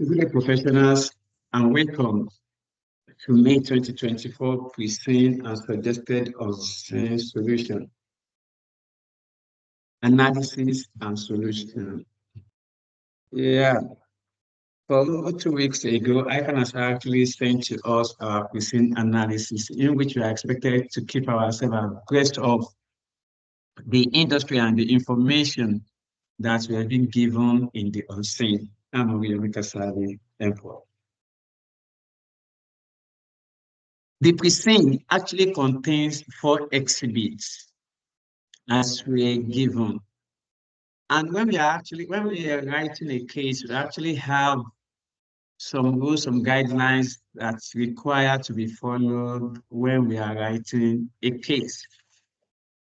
Good professionals, and welcome to May 2024 Present and Suggested Unseen Solution Analysis and Solution. Yeah, for 2 weeks ago, ICAN has actually sent to us our present analysis, in which we are expected to keep ourselves abreast of the industry and the information that we have been given in the unseen. I'm Oyemika Sali Emperor. The present actually contains 4 exhibits as we are given. And when we are writing a case, we actually have some rules, some guidelines that's required to be followed when we are writing a case.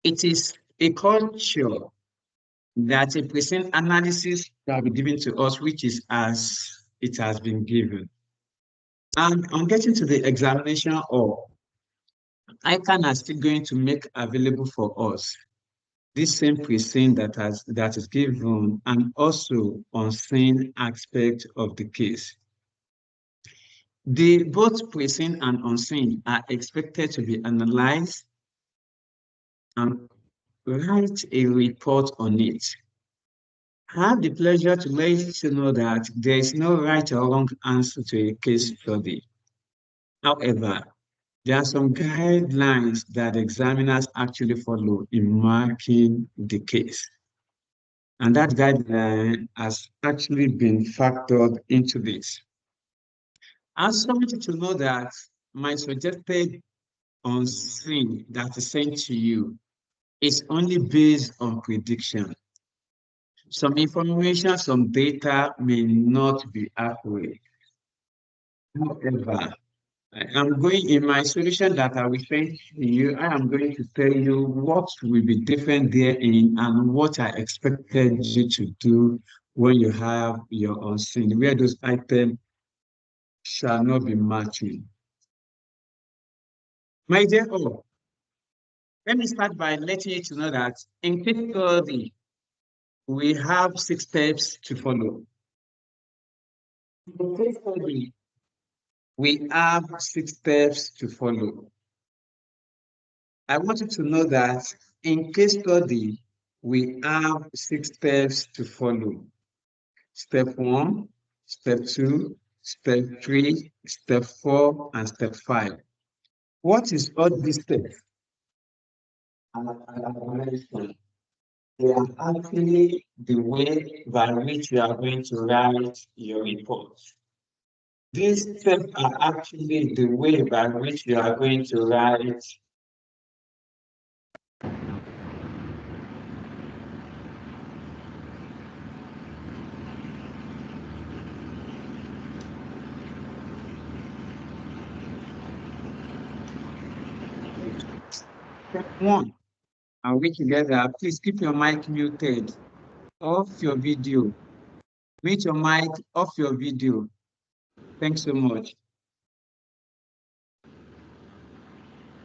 It is a culture that a present analysis will be given to us, which is as it has been given. And on getting to the examination hall, ICAN are still going to make available for us this same present that is given and also unseen aspect of the case. The both present and unseen are expected to be analyzed and write a report on it. I have the pleasure to let you know that there is no right or wrong answer to a case study. However, there are some guidelines that examiners actually follow in marking the case. And that guideline has actually been factored into this. I also want you to know that my suggested unseen that is sent to you is only based on prediction. Some information, some data may not be accurate. However, I'm going in my solution that I will send to you. I am going to tell you what will be different therein and what I expected you to do when you have your unseen, where those items shall not be matching. My dear, let me start by letting you to know that in case study, we have 6 steps to follow. In case study, we have 6 steps to follow. I want you to know that in case study, we have 6 steps to follow. Step 1, step 2, step 3, step 4, and step 5. What is all these steps? They are actually the way by which you are going to write your report. These steps are actually the way by which you are going to write step 1. Are we together? Please keep your mic muted. Off your video. Mute your mic, off your video. Thanks so much.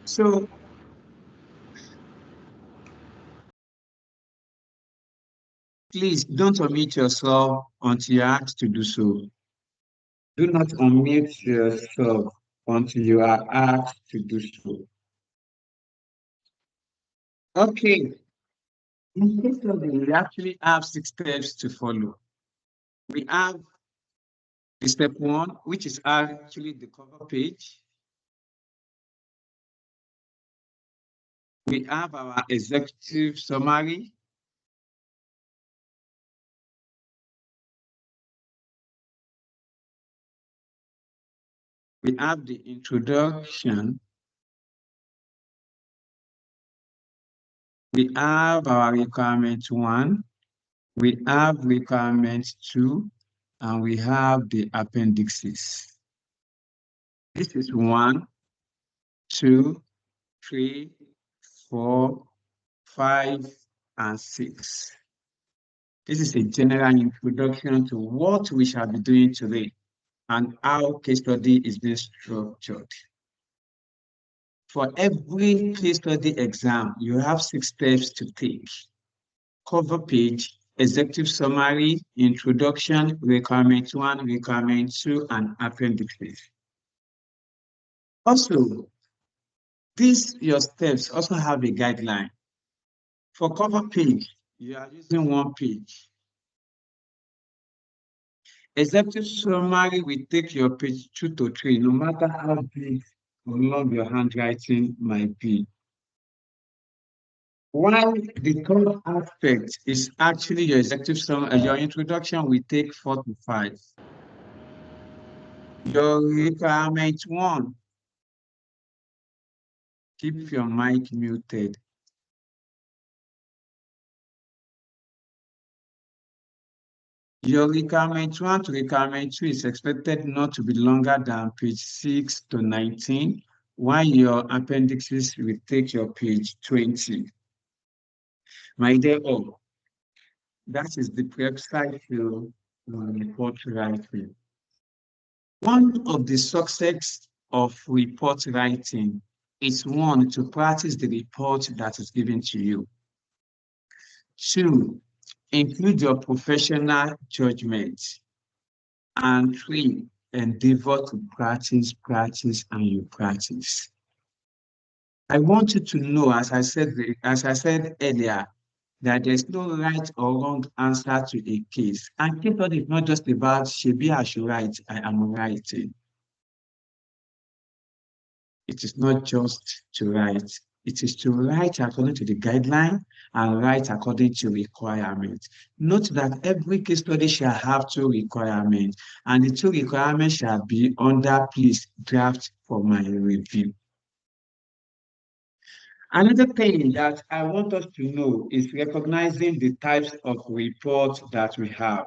So, please don't unmute yourself until you're asked to do so. Do not unmute yourself until you are asked to do so. Okay. In case study, we actually have 6 steps to follow. We have the step 1, which is actually the cover page. We have our executive summary. We have the introduction. We have our requirement 1. We have requirement 2. And we have the appendixes. This is 1, 2, 3, 4, 5, and 6. This is a general introduction to what we shall be doing today and how case study is being structured. For every case study exam, you have 6 steps to take. Cover page, executive summary, introduction, requirement 1, requirement 2, and appendices. Also, these your steps also have a guideline. For cover page, you are using 1 page. Executive summary will take your page 2 to 3, no matter how big or long your handwriting might be. While the third aspect is actually your executive summary, your introduction will take 4 to 5. Your requirement 1, keep your mic muted. Your requirement 1 to requirement 2 is expected not to be longer than page 6 to 19, while your appendices will take your page 20. My dear all, that is the website to report writing. One of the success of report writing is, 1, to practice the report that is given to you. 2, include your professional judgment. And 3, endeavor to practice, and you practice. I want you to know, as I said earlier, that there's no right or wrong answer to a case. And case study is not just about Shebi I should write, I am writing. It is not just to write. It is to write according to the guideline and write according to requirements. Note that every case study shall have 2 requirements, and the 2 requirements shall be under please draft for my review. Another thing that I want us to know is recognizing the types of reports that we have.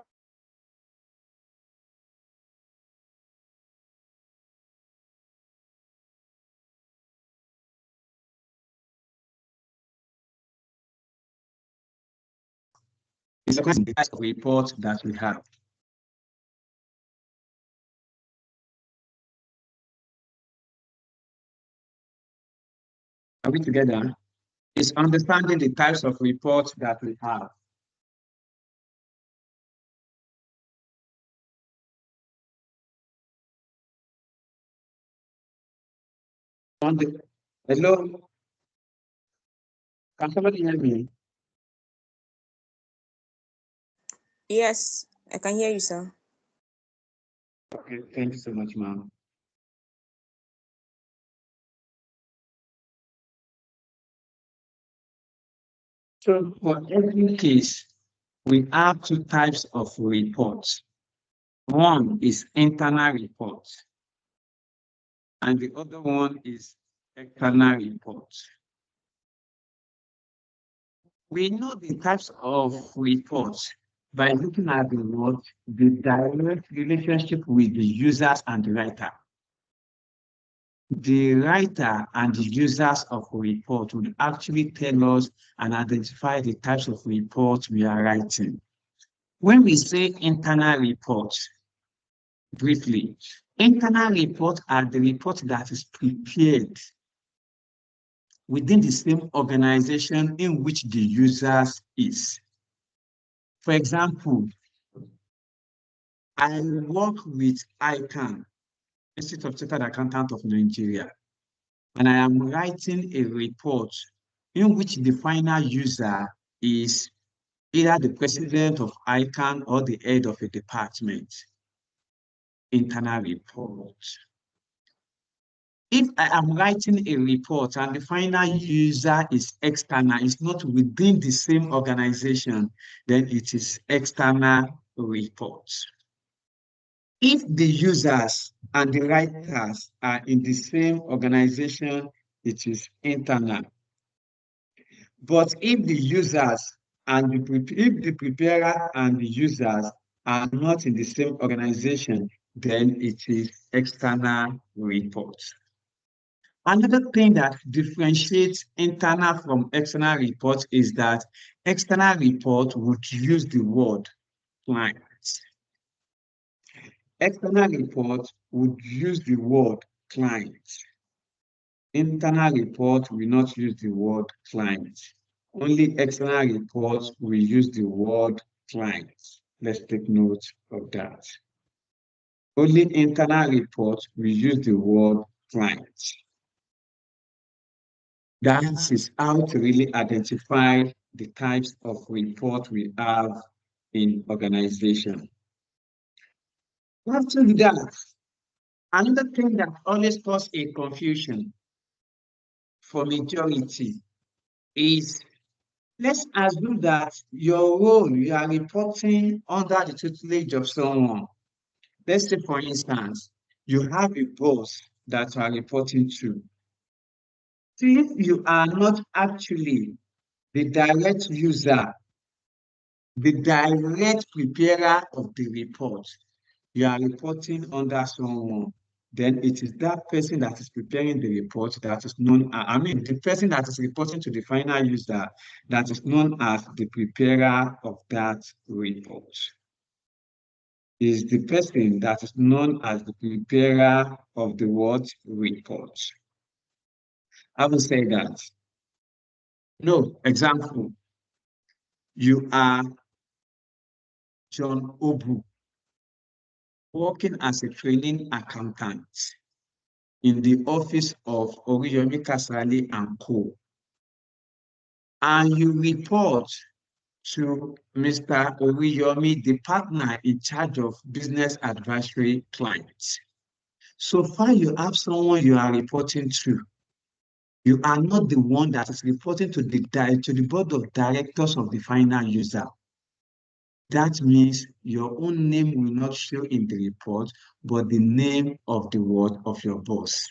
It's recognizing the types of reports that we have. Are we together? It's understanding the types of reports that we have. Hello? Can somebody hear me? Yes, I can hear you, sir. Okay, thank you so much, ma'am. So for every case, we have 2 types of reports. One is internal reports, and the other one is external reports. We know the types of reports by looking at the direct relationship with the users and the writer. The writer and the users of a report would actually tell us and identify the types of reports we are writing. When we say internal reports, briefly, internal reports are the report that is prepared within the same organization in which the users is. For example, I work with ICAN, Institute of Chartered Accountants of Nigeria, and I am writing a report in which the final user is either the president of ICAN or the head of a department. Internal report. If I am writing a report and the final user is external, it's not within the same organization, then it is external report. If the users and the writers are in the same organization, it is internal. But if the users and if the preparer and the users are not in the same organization, then it is external report. Another thing that differentiates internal from external reports is that external report would use the word client. External report would use the word client. Internal report will not use the word client. Only external reports will use the word clients. Let's take note of that. Only internal reports, we use the word clients. That is how to really identify the types of report we have in organization. After that, another thing that always causes a confusion for majority is, let's assume that your role, you are reporting under the tutelage of someone. Let's say, for instance, you have a boss that you are reporting to. So if you are not actually the direct user, the direct preparer of the report, you are reporting under someone, then it is that person that is preparing the report that is known as, the person that is reporting to the final user that is known as the preparer of that report. Is the person that is known as the preparer of the what report. I will say that. No, example, you are John Obu, working as a training accountant in the office of Oriyomi Kasali and Co. And you report to Mr. Oriyomi, the partner in charge of business advisory clients. So far, you have someone you are reporting to. You are not the one that is reporting to the board of directors of the final user. That means your own name will not show in the report, but the name of the word of your boss.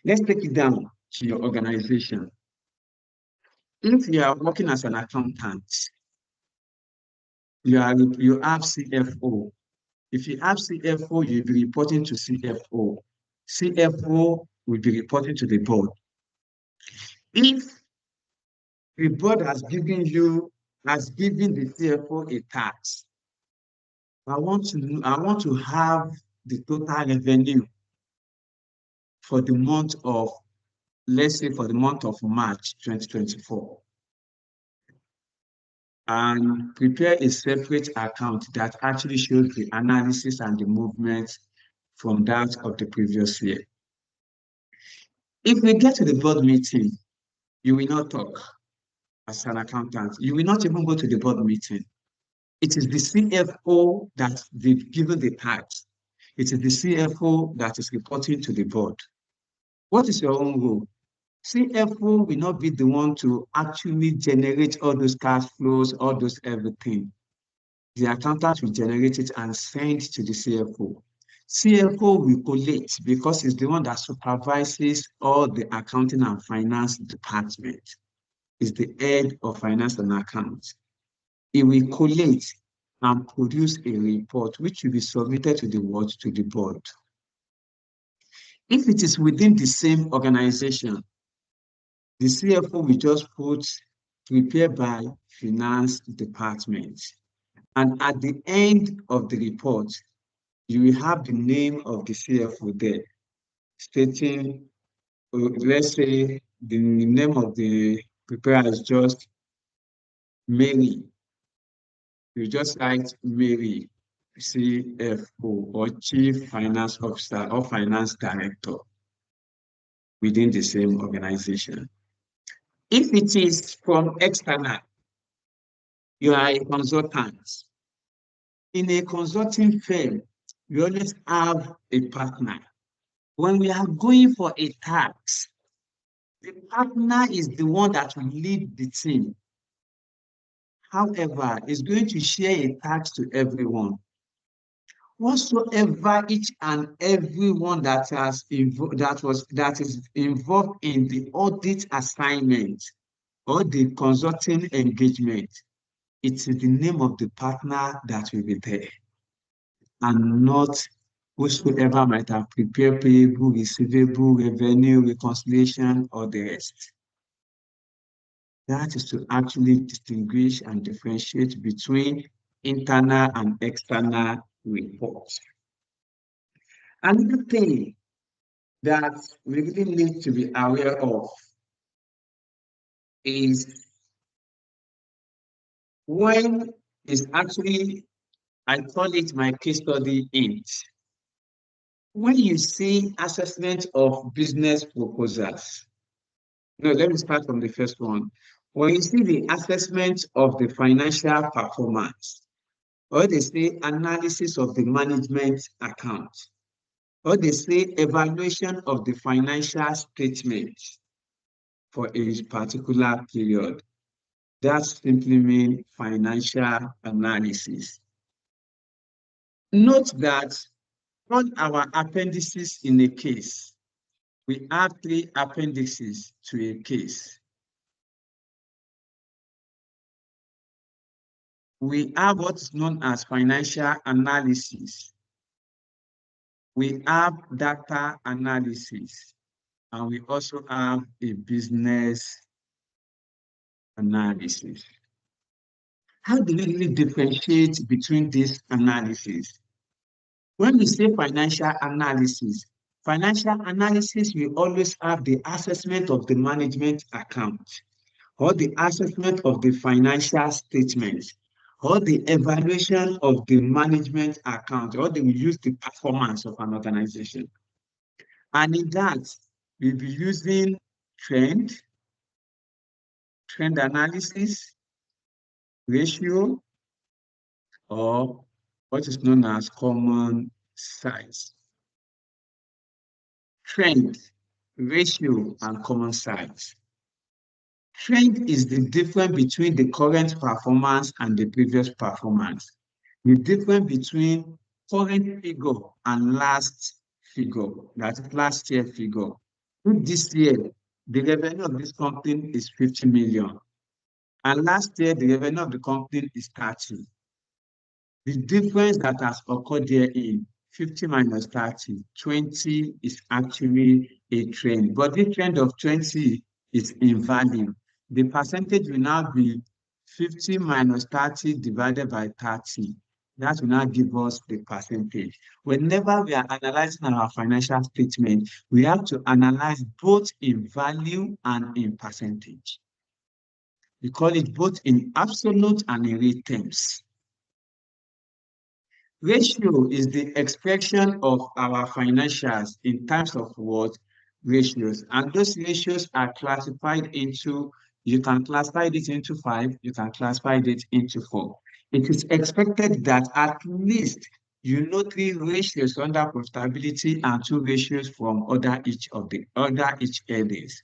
Let's take it down to your organization. If you are working as an accountant, you have CFO. If you have CFO, you'll be reporting to CFO. CFO will be reporting to the board. If the board has given the CFO a tax, I want to have the total revenue for the month of, let's say for the month of March 2024. And prepare a separate account that actually shows the analysis and the movement from that of the previous year. If we get to the board meeting, you will not talk as an accountant. You will not even go to the board meeting. It is the CFO that they've given the tax. It is the CFO that is reporting to the board. What is your own role? CFO will not be the one to actually generate all those cash flows, all those everything. The accountant will generate it and send to the CFO. CFO will collate because he's the one that supervises all the accounting and finance department. Is the head of finance and accounts. He will collate and produce a report which will be submitted to the board. If it is within the same organization, the CFO will just put prepared by finance department. And at the end of the report, you will have the name of the CFO there, stating, let's say the name of the preparer is just Mary. You just write Mary, CFO, or Chief Finance Officer or Finance Director within the same organization. If it is from external, you are a consultant. In a consulting firm, we always have a partner. When we are going for a task, the partner is the one that will lead the team. However, is going to share a task to everyone. Whatsoever each and everyone that is involved in the audit assignment or the consulting engagement, it is the name of the partner that will be there, and not whosoever might have prepared payable, receivable, revenue, reconciliation, or the rest. That is to actually distinguish and differentiate between internal and external reports. Another thing that we really need to be aware of is when is actually, I call it my case study int. When you see assessment of business proposals, no, let me start from the first one. When you see the assessment of the financial performance, or they say analysis of the management account, or they say evaluation of the financial statement for a particular period, that simply means financial analysis. Note that on our appendices in a case, we have three appendices to a case. We have what is known as financial analysis. We have data analysis, and we also have a business analysis. How do we really differentiate between these analyses? When we say financial analysis will always have the assessment of the management account, or the assessment of the financial statements, or the evaluation of the management account, or they will use the performance of an organization. And in that, we'll be using trend analysis, ratio, or what is known as common size. Trend, ratio, and common size. Trend is the difference between the current performance and the previous performance. The difference between current figure and last figure, that's last year figure. This year, the revenue of this company is 50 million. And last year, the revenue of the company is 30. The difference that has occurred here in 50 minus 30, 20 is actually a trend. But the trend of 20 is in value. The percentage will now be 50 minus 30 divided by 30. That will now give us the percentage. Whenever we are analyzing our financial statement, we have to analyze both in value and in percentage. We call it both in absolute and in real terms. Ratio is the expression of our financials in terms of what? Ratios. And those ratios are classified into, you can classify it into 5, you can classify it into 4. It is expected that at least you know 3 ratios under profitability and 2 ratios from each areas.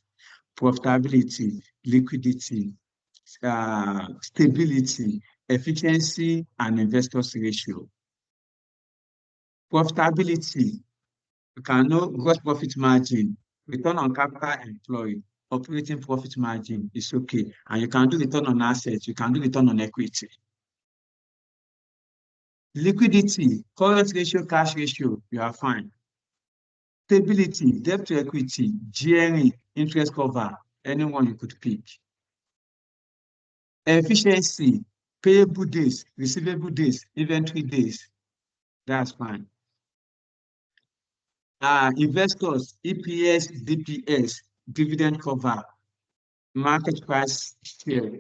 Profitability, liquidity, stability, efficiency, and investors ratio. Profitability, you can know gross profit margin, return on capital employed, operating profit margin is okay. And you can do return on assets, you can do return on equity. Liquidity, current ratio, cash ratio, you are fine. Stability, debt to equity, GNE, interest cover, anyone you could pick. Efficiency, payable days, receivable days, inventory days, that's fine. Investors, EPS, DPS, dividend cover, market price share,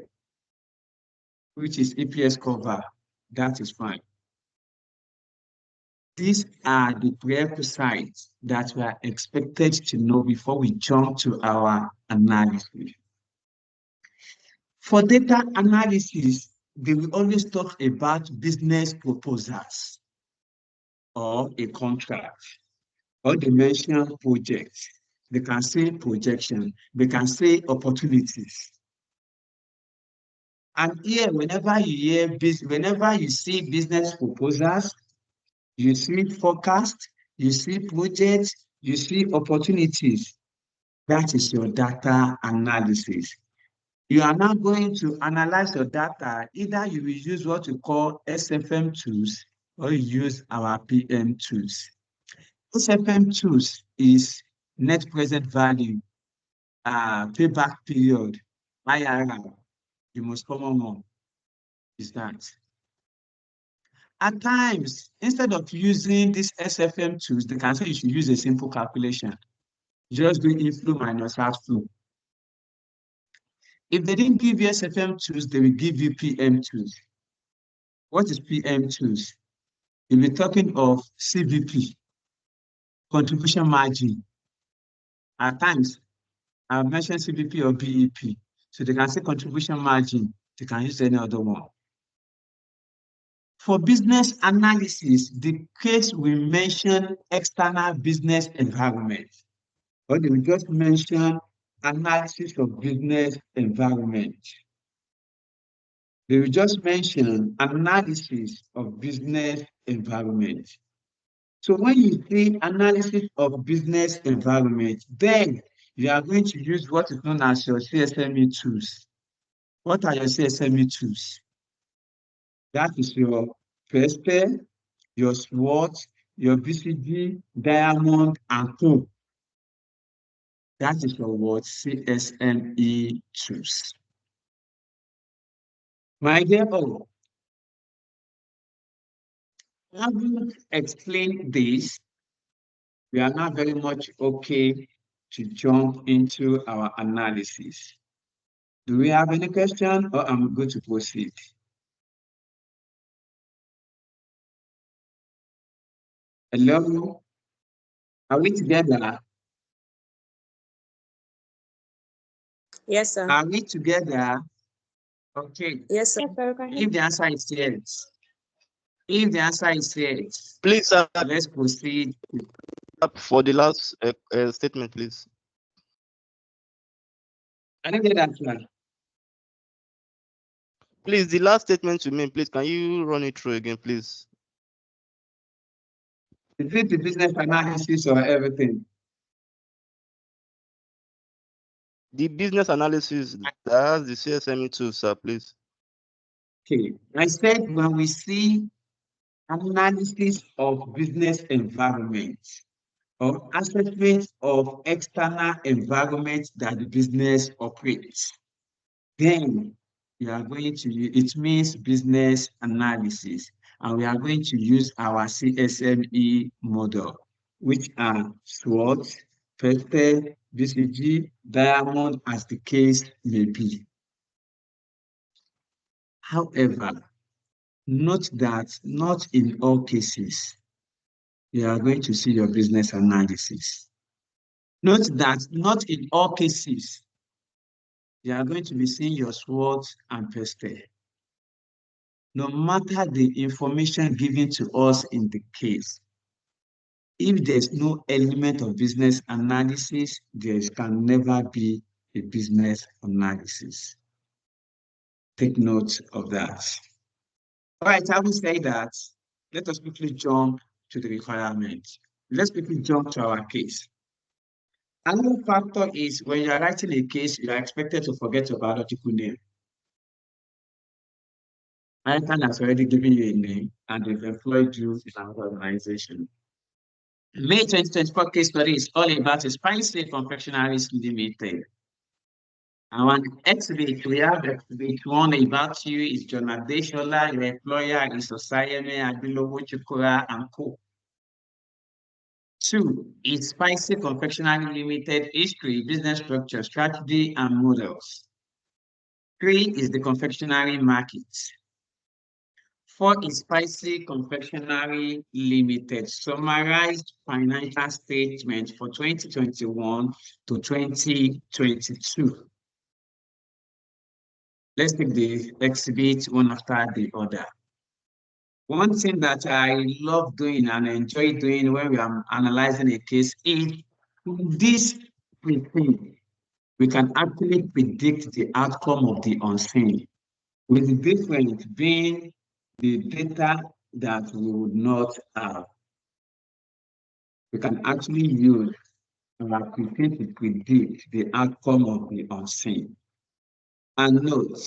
which is EPS cover, that is fine. These are the prerequisites that we are expected to know before we jump to our analysis. For data analysis, they will always talk about business proposals or a contract, or they mention projects. They can say projection, they can say opportunities. And here, whenever you see business proposals, you see forecast, you see projects, you see opportunities. That is your data analysis. You are now going to analyze your data. Either you will use what we call SFM tools, or you use our PM tools. SFM tools is net present value, payback period, IRR. The most common one is that. At times, instead of using these SFM tools, they can say you should use a simple calculation. Just do inflow minus outflow. If they didn't give you SFM tools, they will give you PM tools. What is PM tools? You'll be talking of CVP, contribution margin. At times, I've mentioned CVP or BEP. So they can say contribution margin. They can use any other one. For business analysis, the case will mention external business environment. Or they will just mention analysis of business environment. They will just mention analysis of business environment. So when you see analysis of business environment, then you are going to use what is known as your CSME tools. What are your CSME tools? That is your PESTE, your SWOT, your BCG, Diamond, and Co. That is your what? CSME tools. My dear all, having explained this, we are now very much okay to jump into our analysis. Do we have any question or I'm going to proceed? Hello? Are we together? Yes, sir. Are we together? Okay. Yes, sir. If the answer is yes, if the answer is yes, please, sir, let's proceed. for the last statement, please. I didn't get that one. Please, the last statement you made, please, can you run it through again, please? Is it the business analysis or everything? The business analysis that has the CSME tools, sir, please. Okay. I said when we see analysis of business environment or assessment of external environment that the business operates, then we are going to use, it means business analysis, and we are going to use our CSME model, which are SWOT, PESTE, BCG, Diamond, as the case may be. However, note that not in all cases you are going to see your business analysis. Note that not in all cases you are going to be seeing your SWOT and PESTE. No matter the information given to us in the case, if there's no element of business analysis, there can never be a business analysis. Take note of that. All right, I will say that. Let us quickly jump to the requirement. Let's quickly jump to our case. Another factor is when you are writing a case, you are expected to forget your biological name. ICAN has already given you a name and they've employed you in another organization. May 2024 case study is all about a spicy confectionaries limited. Our exhibit, we have exhibit 1 about you is John Adeshola, your employer is Osayeme Abilowo Chukura and Co. 2 is Spicy Confectionery Limited history, business structure, strategy, and models. 3 is the confectionery market. 4 is Spicy Confectionery Limited summarized financial statement for 2021 to 2022. Let's take the exhibit one after the other. One thing that I love doing and enjoy doing when we are analyzing a case is this thing. We can actually predict the outcome of the unseen, with the difference being the data that we would not have. We can actually use our thinking to predict the outcome of the unseen. And note,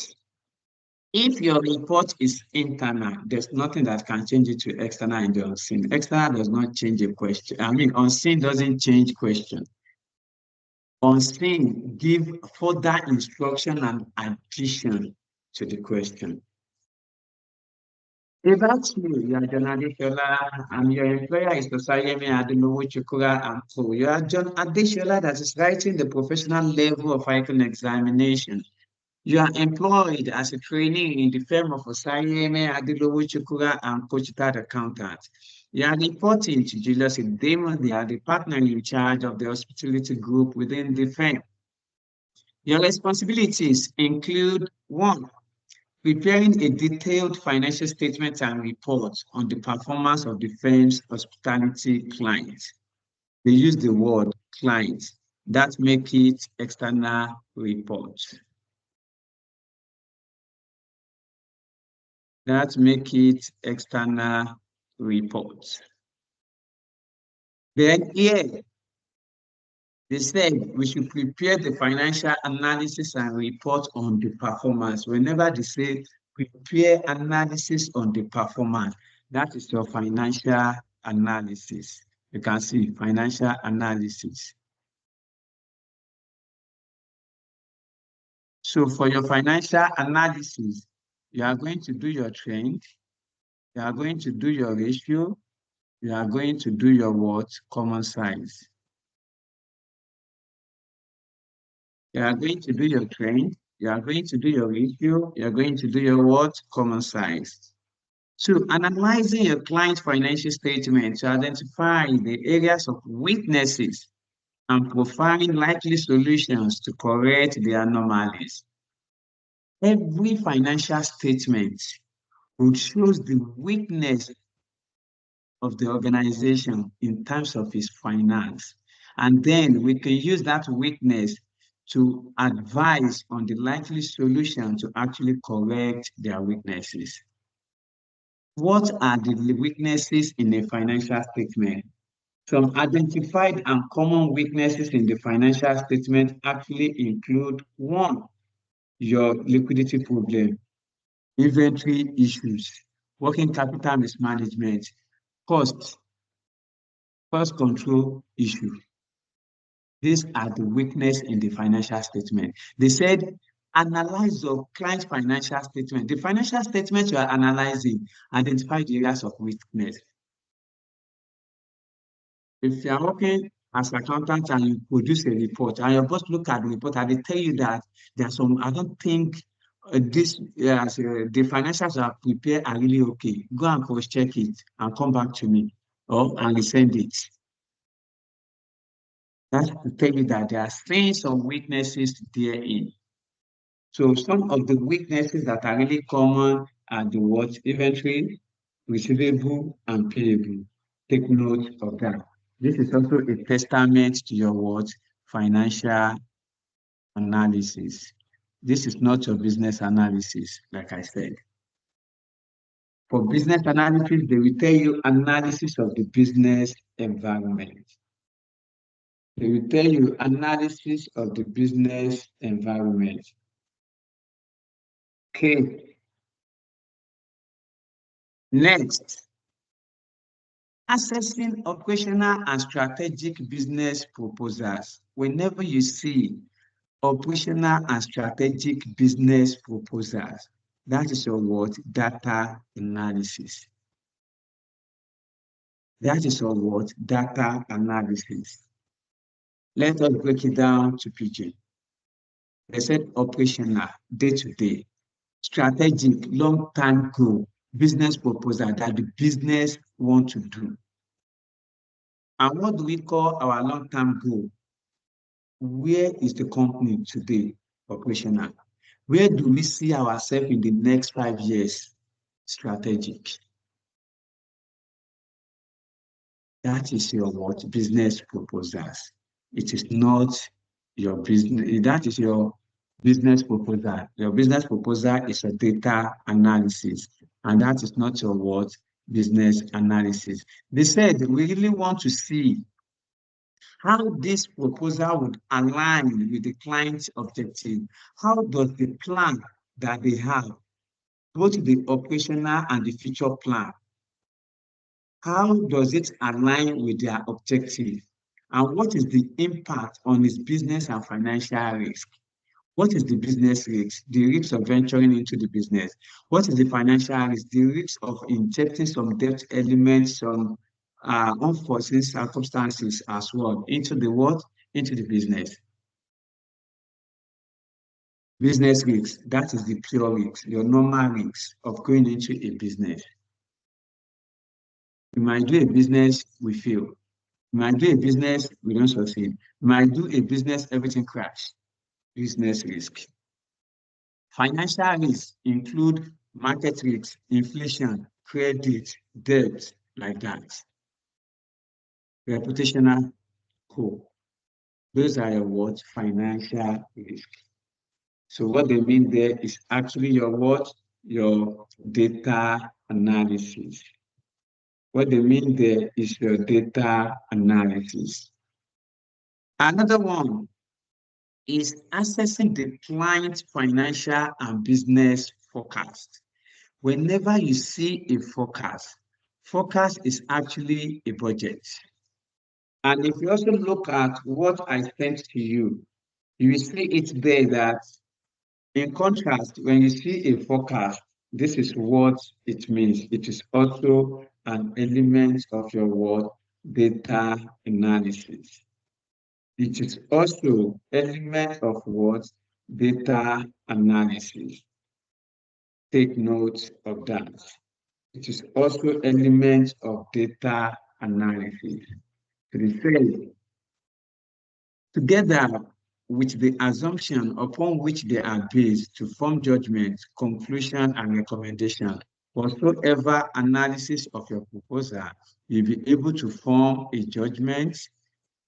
if your report is internal, there's nothing that can change it to external and the unseen. External does not change a question. I mean, unseen doesn't change question. Unseen give further instruction and addition to the question. About you are John Adeshola, and your employer is Osayeme Adelowo Chukura and Co. You are John Adeshola that is writing the professional level of ICAN examination. You are employed as a trainee in the firm of Osayeme Adilowo Chukura and Coachitad Accountant. You are reporting to Julius Damon. They are the partner in charge of the hospitality group within the firm. Your responsibilities include one, preparing a detailed financial statement and report on the performance of the firm's hospitality clients. They use the word clients. That make it external reports. That make it external reports. Then here, they said we should prepare the financial analysis and report on the performance. Whenever they say prepare analysis on the performance, that is your financial analysis. You can see financial analysis. So for your financial analysis, you are going to do your trend, you are going to do your ratio, you are going to do your what? Common size. You are going to do your trend, you are going to do your ratio, you are going to do your what? Common size. So analyzing your client's financial statement to identify the areas of weaknesses and profiling likely solutions to correct the anomalies. Every financial statement would show the weakness of the organization in terms of its finance. And then we can use that weakness to advise on the likely solution to actually correct their weaknesses. What are the weaknesses in a financial statement? Some identified and common weaknesses in the financial statement actually include one, your liquidity problem, inventory issues, working capital mismanagement, cost control issue. These are the weakness in the financial statement. They said, analyze your client's financial statement. The financial statement you are analyzing, identify the areas of weakness. If you are working as an accountant and you produce a report and your boss look at the report and they tell you that there are some, I don't think the financials are prepared are really okay. Go and cross check it and come back to me or and resend it. That's to tell you that there are some weaknesses therein. So some of the weaknesses that are really common are the what? Inventory, receivable, and payable. Take note of that. This is also a testament to your what? Financial analysis. This is not your business analysis, like I said. For business analysis, they will tell you analysis of the business environment. They will tell you analysis of the business environment. Okay. Next, assessing operational and strategic business proposals. Whenever you see operational and strategic business proposals, that is your what? Data analysis. That is your what? Data analysis. Let us break it down to PG. They said operational, day-to-day, strategic, long-term goal, business proposal that the business want to do. And what do we call our long-term goal? Where is the company today operational? Where do we see ourselves in the next 5 years? Strategic. That is your what? Business proposals. It is not your business. That is your business proposal. Your business proposal is a data analysis, and that is not your what? Business analysis. They said we really want to see how this proposal would align with the client's objective. How does the plan that they have, both the operational and the future plan, how does it align with their objective? And what is the impact on its business and financial risk? What is the business risk? The risk of venturing into the business. What is the financial risk? The risk of injecting some debt elements, some unforeseen circumstances as well into the what? Into the business. Business risks, that is the pure risks, your normal risks of going into a business. You might do a business, we fail. You might do a business, we don't succeed. You might do a business, everything crash. Business risk. Financial risks include market risks, inflation, credit, debt, like that. Reputational co. Those are your what? Financial risks. So what they mean there is actually your what? Your data analysis. What they mean there is your data analysis. Another one is assessing the client's financial and business forecast. Whenever you see a forecast is actually a budget. And if you also look at what I sent to you, you will see it there that in contrast, when you see a forecast, this is what it means. It is also an element of your what? Data analysis. It is also element of what? Data analysis. Take note of that. It is also element of data analysis. Together with the assumption upon which they are based to form judgment, conclusion, and recommendation, whatsoever analysis of your proposal, you'll be able to form a judgment,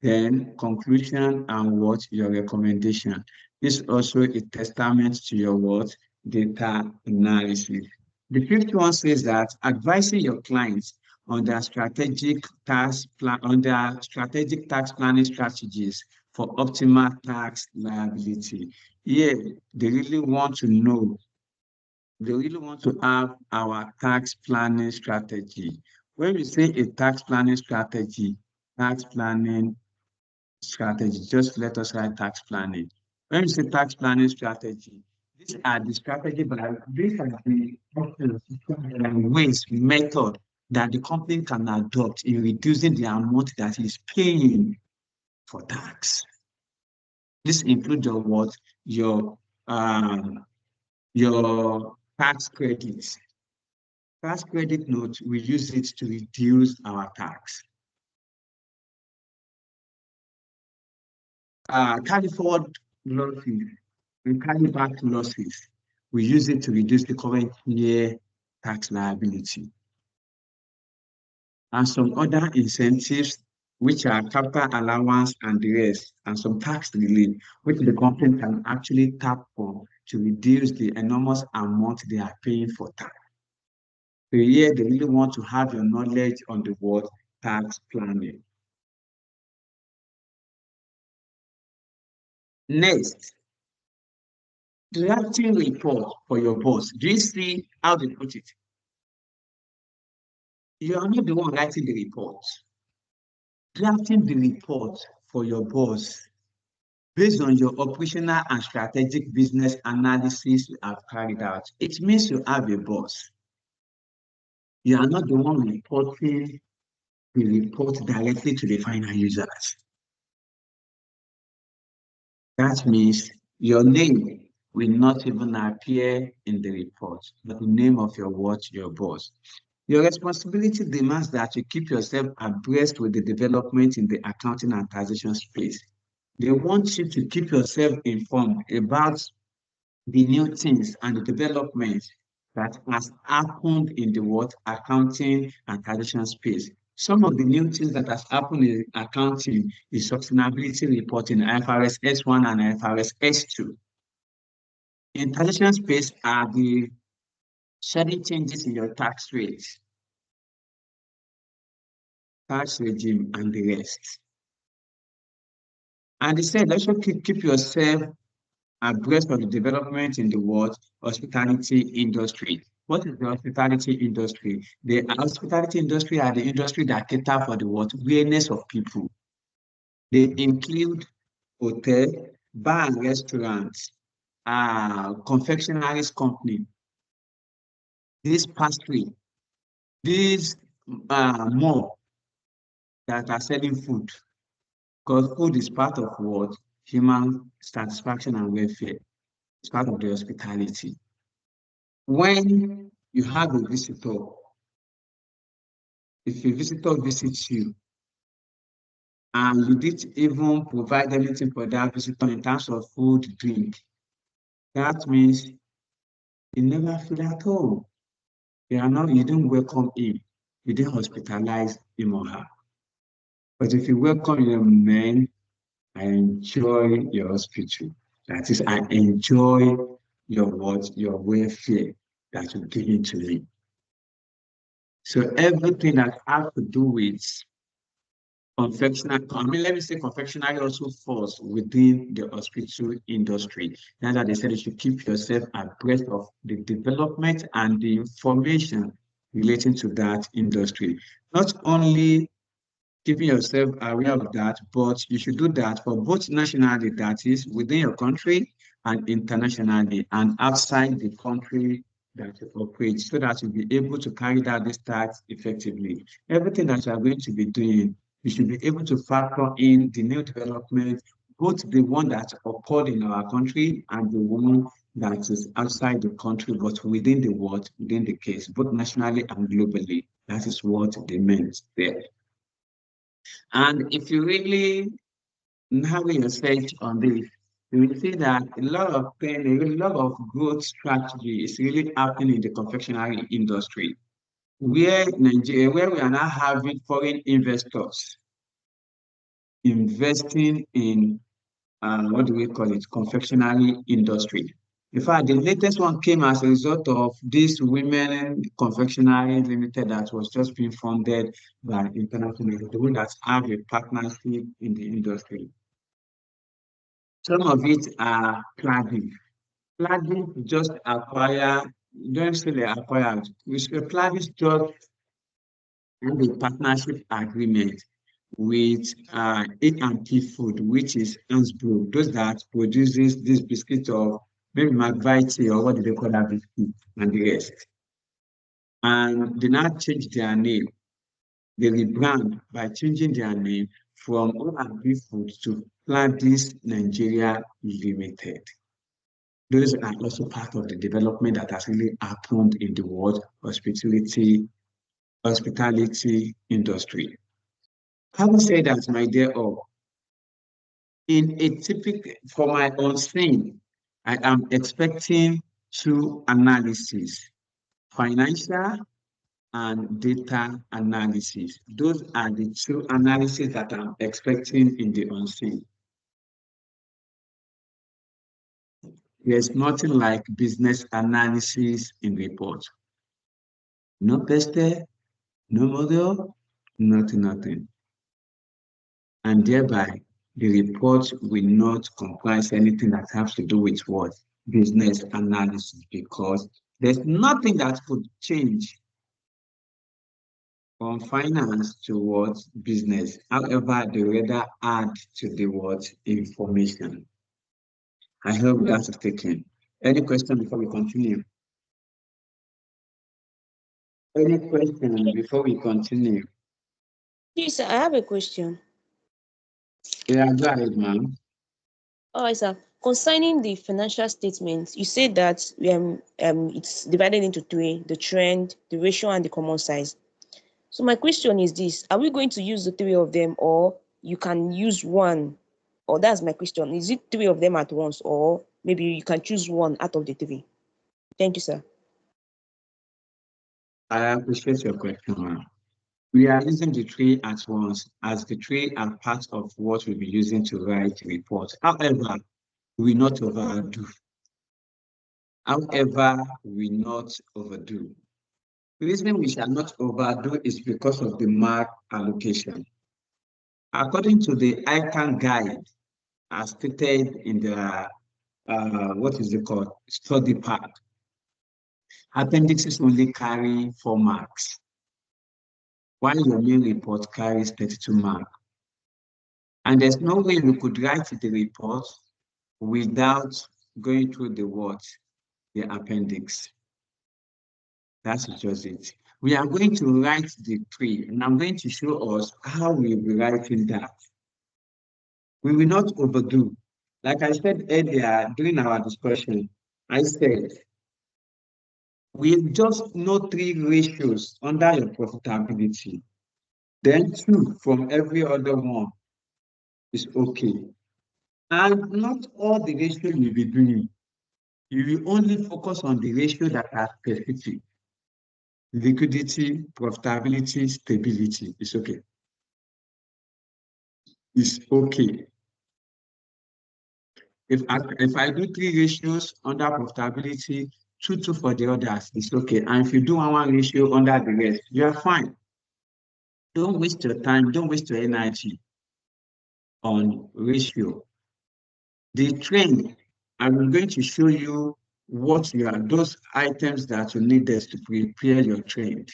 then conclusion, and what your recommendation. This is also a testament to your what? Data analysis. The fifth one says that advising your clients on their strategic tax planning strategies for optimal tax liability. Here, they really want to know, they really want to have our tax planning strategy. When we say a tax planning strategy, just let us write tax planning. When we say tax planning strategy, these are the strategy, but these are the options and ways, method that the company can adopt in reducing the amount that is paying for tax. This includes your what? Your tax credits. Tax credit note, we use it to reduce our tax. Carry forward losses and carry back losses. We use it to reduce the current year tax liability. And some other incentives, which are capital allowance and the rest, and some tax relief, which the company can actually tap on to reduce the enormous amount they are paying for tax. So here, they really want to have your knowledge on the word tax planning. Next, drafting report for your boss. Do you see how they put it? You are not the one writing the report. Drafting the report for your boss based on your operational and strategic business analysis you have carried out. It means you have a boss. You are not the one reporting the report directly to the final users. That means your name will not even appear in the report, but the name of your what? Your boss. Your responsibility demands that you keep yourself abreast with the development in the accounting and taxation space. They want you to keep yourself informed about the new things and the developments that has happened in the what? Accounting and taxation space. Some of the new things that has happened in accounting is sustainability reporting, IFRS S1 and IFRS S2. In taxation space are the sudden changes in your tax rates, tax regime, and the rest. And they said also keep yourself abreast of the development in the world hospitality industry. What is the hospitality industry? The hospitality industry are the industry that cater for the what? Awareness of people. They include hotel, bar and restaurants, confectionaries company, this pastry, these more that are selling food, because food is part of what? Human satisfaction and welfare. It's part of the hospitality. When you have a visitor, if a visitor visits you and you didn't even provide anything for that visitor in terms of food, drink, that means you never feel at home. You didn't welcome him, you didn't hospitalize him or her. But if you welcome your man, I enjoy your hospital. That is, I enjoy your what, your welfare that you're giving to me. So everything that has to do with confectionery, let me say confectionery also falls within the hospital industry. That's why they said you should keep yourself abreast of the development and the information relating to that industry. Not only keeping yourself aware of that, but you should do that for both nationally, that is within your country, and internationally and outside the country that you operate, so that you'll be able to carry out this task effectively. Everything that you are going to be doing, you should be able to factor in the new development, both the one that occurred in our country and the one that is outside the country, but within the world, within the case, both nationally and globally. That is what they meant there. And if you really have a research on this, you will see that a lot of growth strategy is really happening in the confectionery industry, where Nigeria, where we are now having foreign investors investing in what do we call it, confectionery industry. In fact, the latest one came as a result of this Women Confectionery Limited that was just being funded by international, the one that have a partnership in the industry. Some of it are cladding. Cladding just acquire, don't say they acquired, cladding just have a partnership agreement with A&P Food, which is Hansbrough, those that produces this biscuit of maybe McVitie or what do they call that biscuit and the rest. And they now change their name. They rebrand by changing their name from A&P Food to Gladys Nigeria Limited. Those are also part of the development that has really happened in the world hospitality industry. Having said that, my dear all, in a typical, for my own thing, I am expecting two analysis, financial and data analysis. Those are the two analyses that I'm expecting in the unseen. There's nothing like business analysis in report. No peste, no model, nothing. And thereby, the report will not comprise anything that has to do with what? Business analysis, because there's nothing that could change from finance towards business. However, they rather add to the word information. I hope that's taken. Any question before we continue? Any question before we continue? Yes, sir, I have a question. Yeah, go ahead, ma'am. All right, sir. Concerning the financial statements, you said that it's divided into three: the trend, the ratio, and the common size. So my question is this: are we going to use the three of them, or you can use one? Or that's my question. Is it three of them at once, or maybe you can choose one out of the three? Thank you, sir. I appreciate your question, ma'am. We are using the three at once, as the three are part of what we'll be using to write reports. However, we not overdo. We not overdo. The reason we shall not overdo is because of the mark allocation. According to the ICAN guide, as stated in the what is it called, study pack, appendixes only carry 4 marks, while your main report carries 32 marks. And there's no way we could write the report without going through the what? The appendix. That's just it. We are going to write the three, and I'm going to show us how we'll be writing that. We will not overdo. Like I said earlier during our discussion, I said, we just know 3 ratios under your profitability. Then 2 from every other one is okay. And not all the ratio you'll be doing. You will only focus on the ratio that are specific. Liquidity, profitability, stability. It's okay. It's okay. If I do 3 ratios under profitability, 2 for the others, it's okay. And if you do one ratio under the rest, you are fine. Don't waste your time, don't waste your energy on ratio. The trend, I'm going to show you what you are, those items that you need to prepare your trend.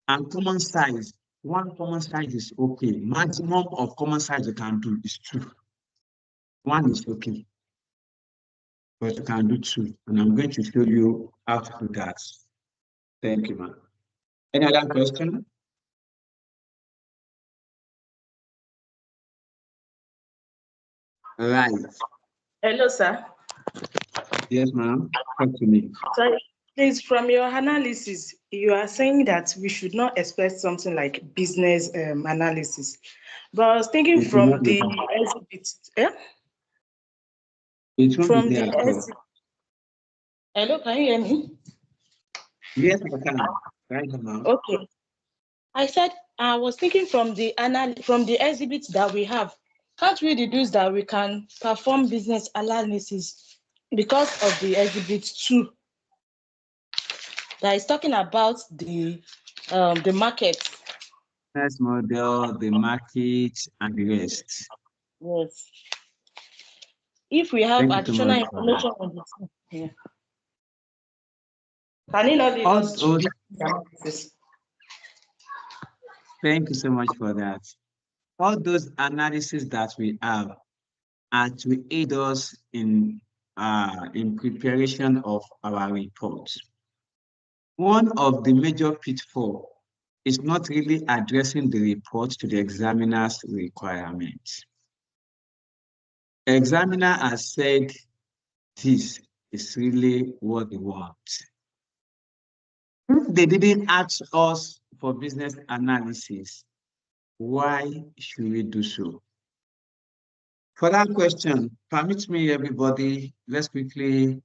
And common size, one common size is okay. Maximum of common size you can do is 2. 1 is okay, but you can do 2. And I'm going to show you how to do that. Thank you, ma'am. Any other question? Right. Hello, sir. Yes, ma'am. Talk to me. So, please, from your analysis, you are saying that we should not expect something like business analysis. But I was thinking It will from not be the there. exhibit, yeah? It won't be From there the at all. exhibit. Hello, can you hear me? Yes, I can. Right, ma'am. Okay. I said I was thinking from the exhibits that we have. Can't we deduce that we can perform business analysis because of the exhibit 2 that is talking about the market? Business model, the market, and the rest. Yes. If we have Thank you so additional much for that. information on this, yeah. Can you not lead All us to those, business analysis? thank you so much for that. All those analyses that we have are to aid us in preparation of our reports. One of the major pitfalls is not really addressing the report to the examiner's requirements. Examiner has said this is really what they want. If they didn't ask us for business analysis, why should we do so? For that question, permit me, everybody, let's quickly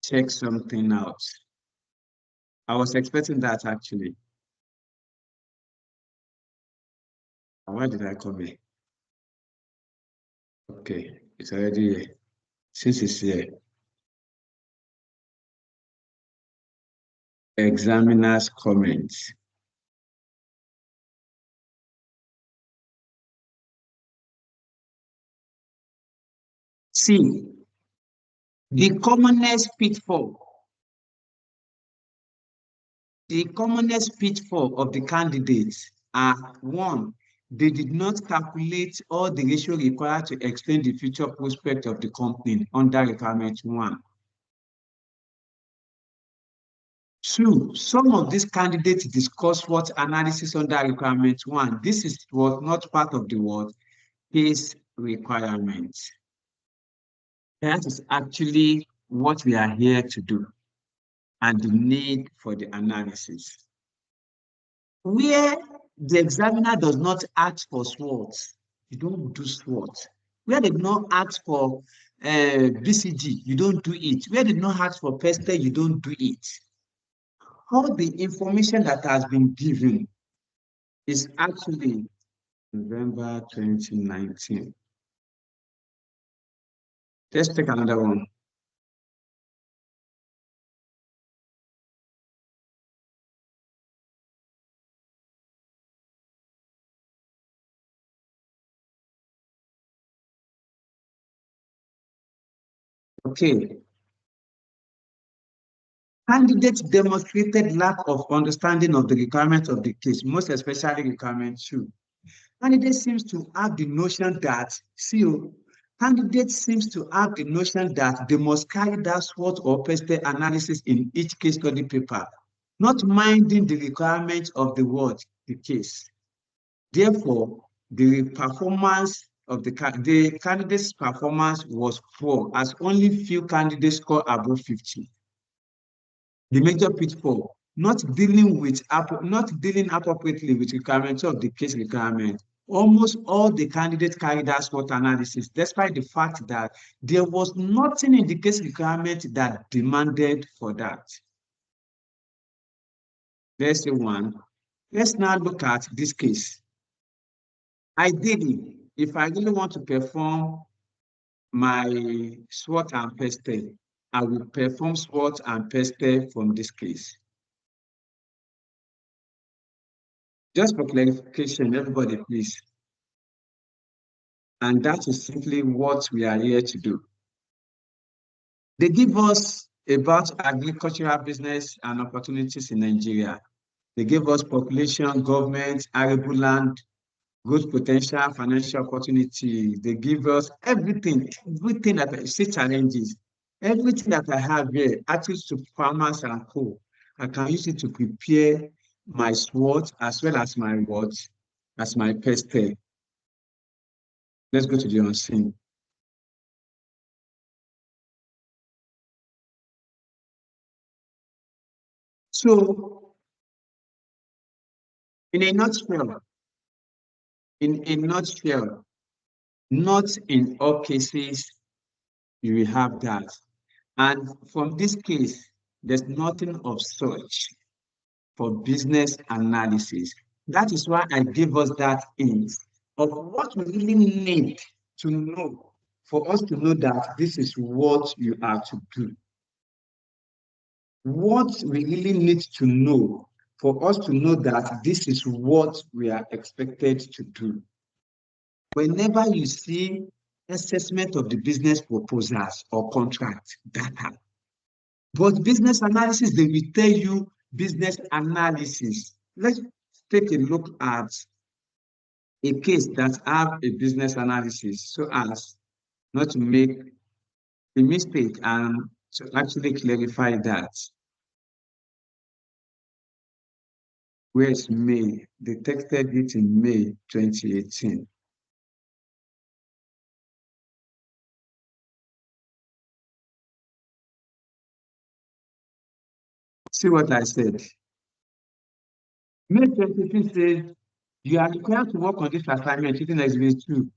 check something out. I was expecting that actually. Why did I come here? Okay, it's already here. Since it's here, examiner's comments. See, the commonest pitfall of the candidates are: 1, they did not calculate all the ratio required to explain the future prospect of the company under requirement 1. 2, some of these candidates discuss what analysis under requirement 1. This was not part of the case requirement. That is actually what we are here to do and the need for the analysis. Where the examiner does not ask for SWOT, you don't do SWOT. Where they do not ask for BCG, you don't do it. Where they do not ask for PESTE, you don't do it. All the information that has been given is actually November 2019. Let's take another one. Okay. Candidates demonstrated lack of understanding of the requirements of the case, most especially requirement 2. Candidate seems to have the notion that, candidate seems to have the notion that they must carry that SWOT or PESTE analysis in each case study paper, not minding the requirements of the case. Therefore, the performance of the candidates' performance was poor, as only few candidates scored above 50. The major pitfall, not dealing appropriately with requirements of the case requirement. Almost all the candidates carried out SWOT analysis, despite the fact that there was nothing in the case requirement that demanded for that. There's the one. Let's now look at this case. Ideally, if I really want to perform my SWOT and PEST, I will perform SWOT and PEST from this case. Just for clarification, everybody, please. And that is simply what we are here to do. They give us about agricultural business and opportunities in Nigeria. They give us population, government, arable land, good potential, financial opportunity. They give us everything that I see challenges, everything that I have here, attitudes to farmers and co. I can use it to prepare my SWOT as well as my words, as my PEST. Let's go to the unseen. So, in a nutshell, not in all cases you will have that. And from this case, there's nothing of such for business analysis. That is why I gave us that hint of what we really need to know for us to know that this is what you are to do. What we really need to know for us to know that this is what we are expected to do. Whenever you see assessment of the business proposals or contract data, but business analysis, they will tell you business analysis. Let's take a look at a case that have a business analysis so as not to make a mistake and to actually clarify that. Where is May? They texted it in May 2018. See what I said. May 2018 says you are required to work on this assignment using Exhibit 2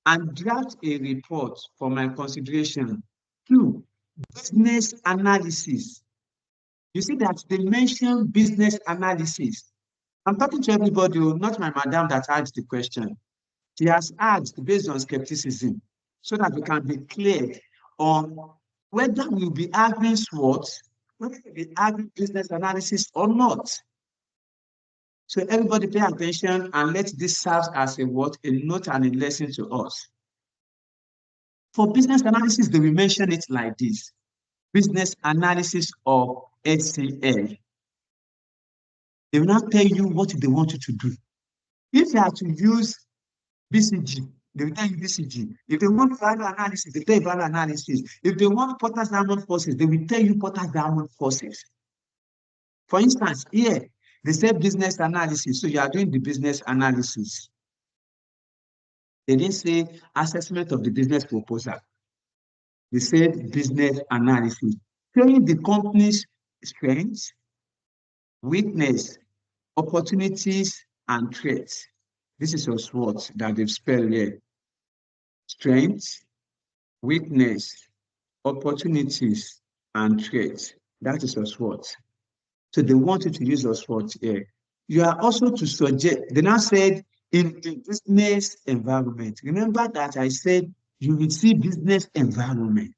and draft a report for my consideration. 2, business analysis. You see that they mention business analysis. I'm talking to everybody, not my madam that asked the question. She has asked based on skepticism so that we can be clear on whether we'll be having SWOT, whether we'll be having business analysis or not. So everybody pay attention and let this serve as a what? A note and a lesson to us. For business analysis, they will mention it like this. Business analysis of HCL. They will not tell you what they want you to do. If you have to use BCG, they will tell you BCG. If they want value analysis, they tell you value analysis. If they want Porter's Diamond Forces, they will tell you Porter's Diamond Forces. For instance, here, they say business analysis, so you are doing the business analysis. They didn't say assessment of the business proposal. They said business analysis, showing the company's strengths, weakness, opportunities, and threats. This is your SWOT that they've spelled here. Strengths, weakness, opportunities, and threats. That is your SWOT. So they want you to use your SWOT here. You are also to suggest, they now said in the business environment. Remember that I said you will see business environment.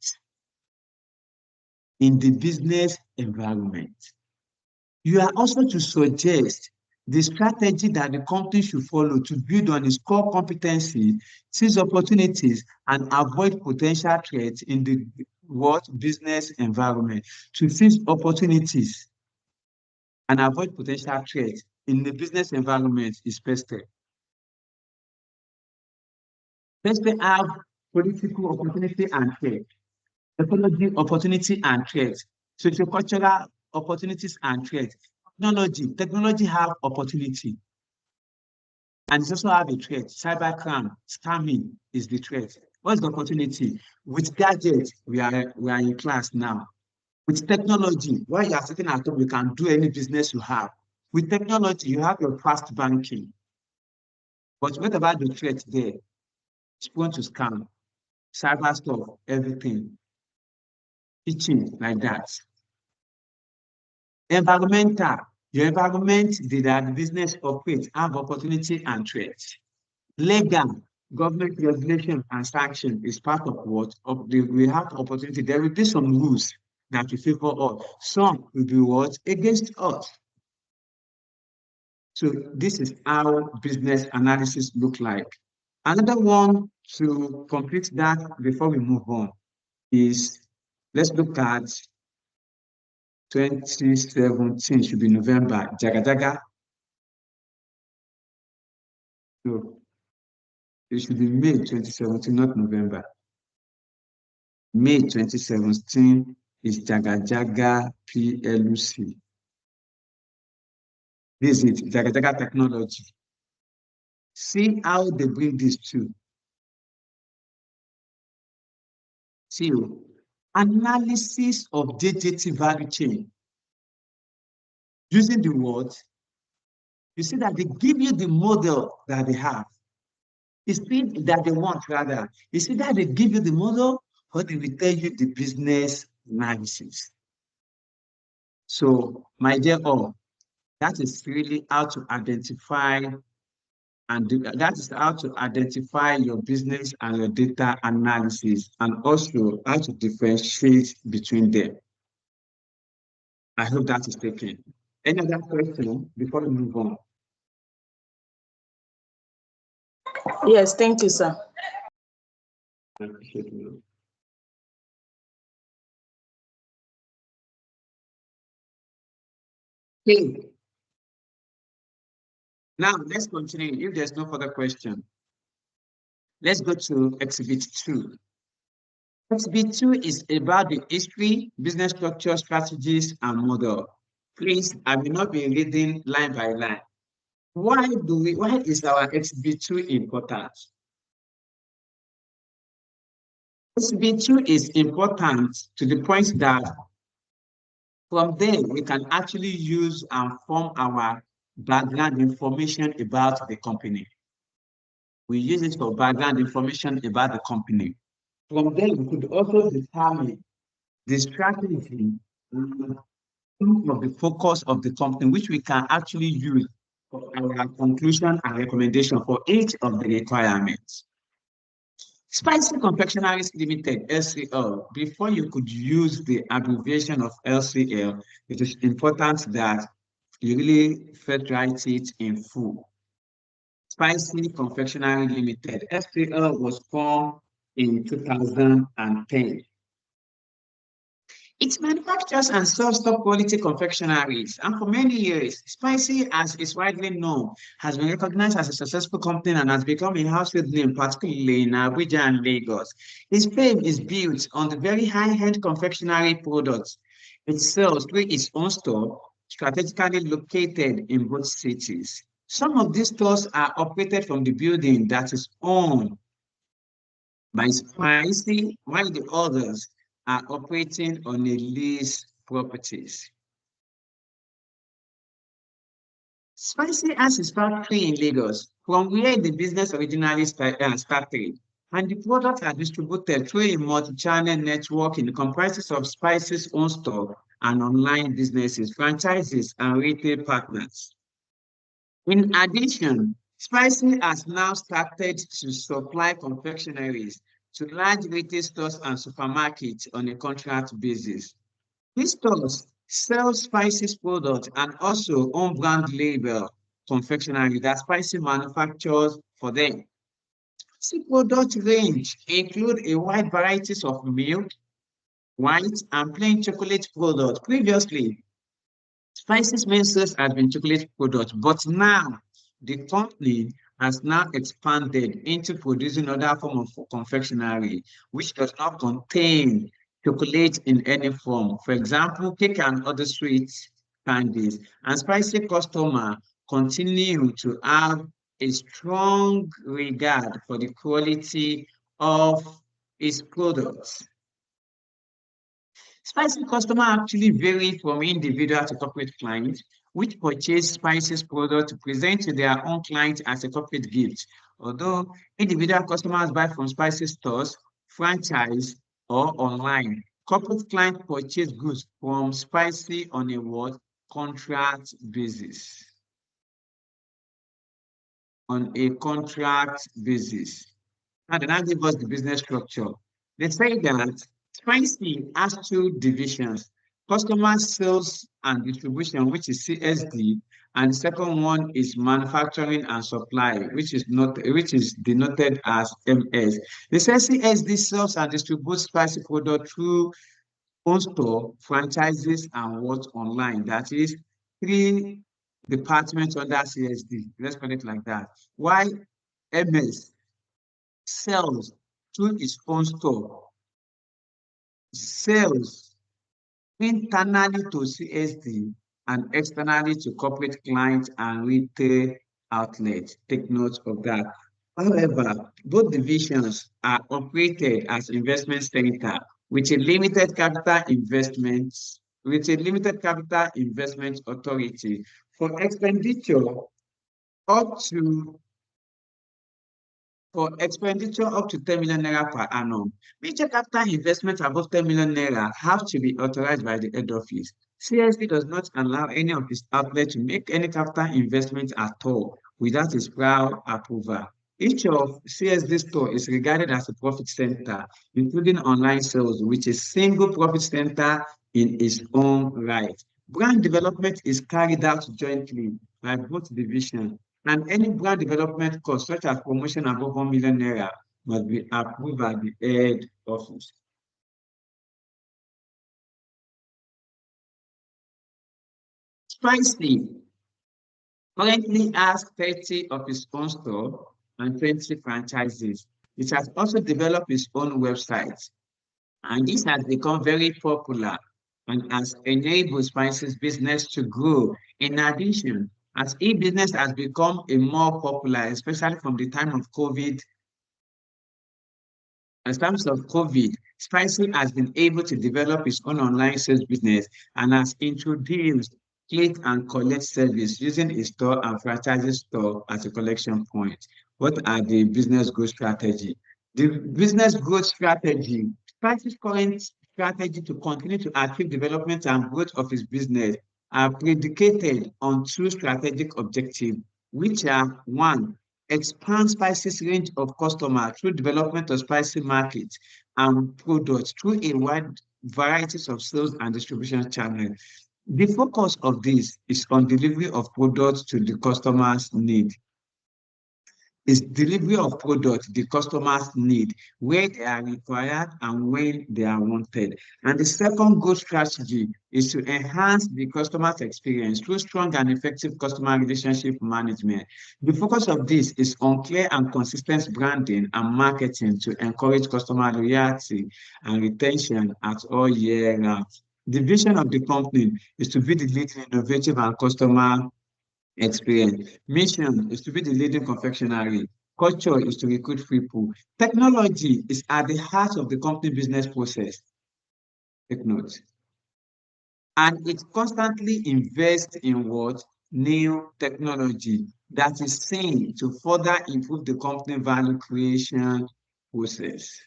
In the business environment. You are also to suggest the strategy that the company should follow to build on its core competency, seize opportunities, and avoid potential threats in the business environment. To seize opportunities and avoid potential threats in the business environment is PEST. PEST have political opportunity and threat, ecology opportunity and threat, sociocultural opportunities and threat. Technology have opportunity. And it's also have a threat. Cybercrime, scamming is the threat. What's the opportunity? With gadgets, we are in class now. With technology, while you are sitting at home, you can do any business you have. With technology, you have your fast banking. But what about the threat there? It's prone to scam, cyber stuff, everything. Teaching like that. Environmental, your environment, the business operates, have opportunity and threats. Legal, government regulation and sanction is part of what? We have opportunity. There will be some rules that will favor us. Some will be what? Against us. So this is how business analysis look like. Another one to complete that before we move on is, let's look at 2017, should be November, Jaga. So it should be May 2017, not November. May 2017 is Jaga PLC. This is it, Jaga Technology. See how they bring this to. See, analysis of JJT value chain. Using the words, you see that they give you the model that they have. It's that they want, rather. You see that they give you the model, or they will tell you the business analysis. So, my dear all, that is really how to identify, and that is how to identify your business and your data analysis, and also how to differentiate between them. I hope that is taken. Any other question before we move on? Yes, thank you, sir. I appreciate you. Okay. Now, let's continue. If there's no further question, let's go to Exhibit 2. Exhibit 2 is about the history, business structure, strategies, and model. Please, I will not be reading line by line. Why is our Exhibit 2 important? Exhibit 2 is important to the point that from there, we can actually use and form our background information about the company. We use it for background information about the company. From there, we could also determine the strategy of the focus of the company, which we can actually use for our conclusion and recommendation for each of the requirements. Spicy Confectionaries Limited, LCL, before you could use the abbreviation of LCL, it is important that you really first write it in full. Spicy Confectionery Limited, SPL, was formed in 2010. It manufactures and sells top quality confectionaries, and for many years, Spicy, as is widely known, has been recognized as a successful company and has become a household name, particularly in Abuja and Lagos. Its fame is built on the very high-end confectionery products it sells through its own store, strategically located in both cities. Some of these stores are operated from the building that is owned by Spicy, while the others are operating on a lease properties. Spicy has its factory in Lagos, from where the business originally started, and the products are distributed through a multi-channel network in comprises of Spicy's own store and online businesses, franchises, and retail partners. In addition, Spicy has now started to supply confectionaries to large retail stores and supermarkets on a contract basis. These stores sell Spicy's products and also own brand label confectionery that Spicy manufactures for them. Spicy product range include a wide variety of milk, white, and plain chocolate products. Previously, Spicy's main source has been chocolate products, but now the company has now expanded into producing other forms of confectionery, which does not contain chocolate in any form. For example, cake and other sweet candies. And Spicy customers continue to have a strong regard for the quality of its products. Spicy customer actually vary from individual to corporate clients, which purchase Spice's product to present to their own clients as a corporate gift. Although individual customers buy from Spicy stores, franchise, or online, corporate clients purchase goods from Spicy on a what? Contract basis. On a contract basis. Now, they now give us the business structure. They say that Spicy has two divisions, customer sales and distribution, which is CSD, and the second one is manufacturing and supply, which is denoted as MS. They say CSD sells and distributes Spicy product through own store, franchises, and what online. That is three departments under CSD. Let's put it like that. Why MS sells through its own store, sells internally to CSD and externally to corporate clients and retail outlets. Take note of that. However, both divisions are operated as investment center with a limited capital investments, with a limited capital investment authority for expenditure up to for expenditure up to 10 million naira per annum. Major capital investments above 10 million naira have to be authorized by the head office. CSD does not allow any of its outlets to make any capital investment at all without its prior approval. Each of CSD store is regarded as a profit center, including online sales, which is single profit center in its own right. Brand development is carried out jointly by both divisions, and any brand development cost, such as promotion above 1 million naira, must be approved by the head office. Spicy currently has 30 of its own store and 20 franchises. It has also developed its own website, and this has become very popular and has enabled Spice's business to grow. In addition, as e-business has become a more popular, especially from the time of COVID, in terms of COVID, Spicy has been able to develop its own online sales business and has introduced click and collect service using a store and franchise store as a collection point. What are the business growth strategy? The business growth strategy, Spicy's current strategy to continue to achieve development and growth of its business are predicated on two strategic objectives, which are one, expand Spicy's range of customers through development of spicy markets and products through a wide varieties of sales and distribution channels. The focus of this is on delivery of products to the customer's need. Is delivery of products the customers need, where they are required and when they are wanted. And the second growth strategy is to enhance the customer's experience through strong and effective customer relationship management. The focus of this is on clear and consistent branding and marketing to encourage customer loyalty and retention at all year round. The vision of the company is to be the leading innovative and customer experience. Mission is to be the leading confectionery. Culture is to recruit people. Technology is at the heart of the company business process. Take note. And it constantly invests in what? New technology that is seen to further improve the company value creation process.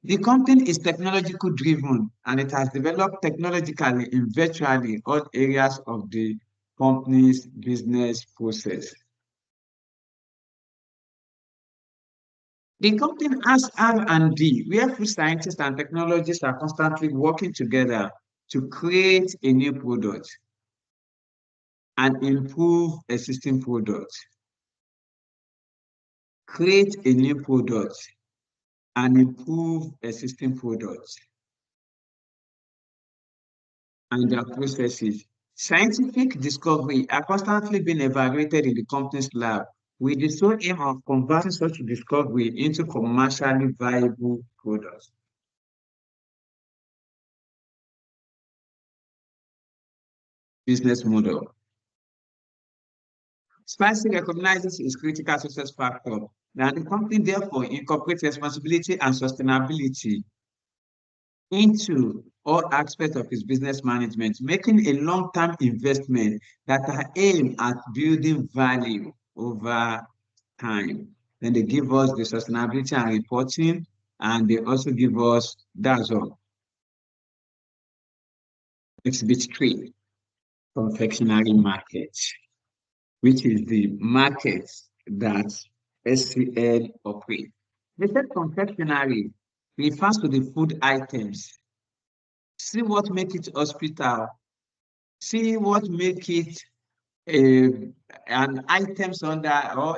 The company is technological driven and it has developed technologically in virtually all areas of the company's business process. The company has R&D, where food scientists and technologists are constantly working together to create a new product and improve existing products. Create a new product and improve existing products and their processes. Scientific discovery are constantly being evaluated in the company's lab with the sole aim of converting such discovery into commercially viable products. Business model. Spicy recognizes its critical success factor, and the company therefore incorporates responsibility and sustainability into all aspects of its business management, making a long-term investment that are aimed at building value over time. Then they give us the sustainability and reporting, and they also give us, that's all. Exhibit 3, confectionery market, which is the market that SCL operates. They said confectionery refers to the food items. See what make it hospital. See what make it an items under, or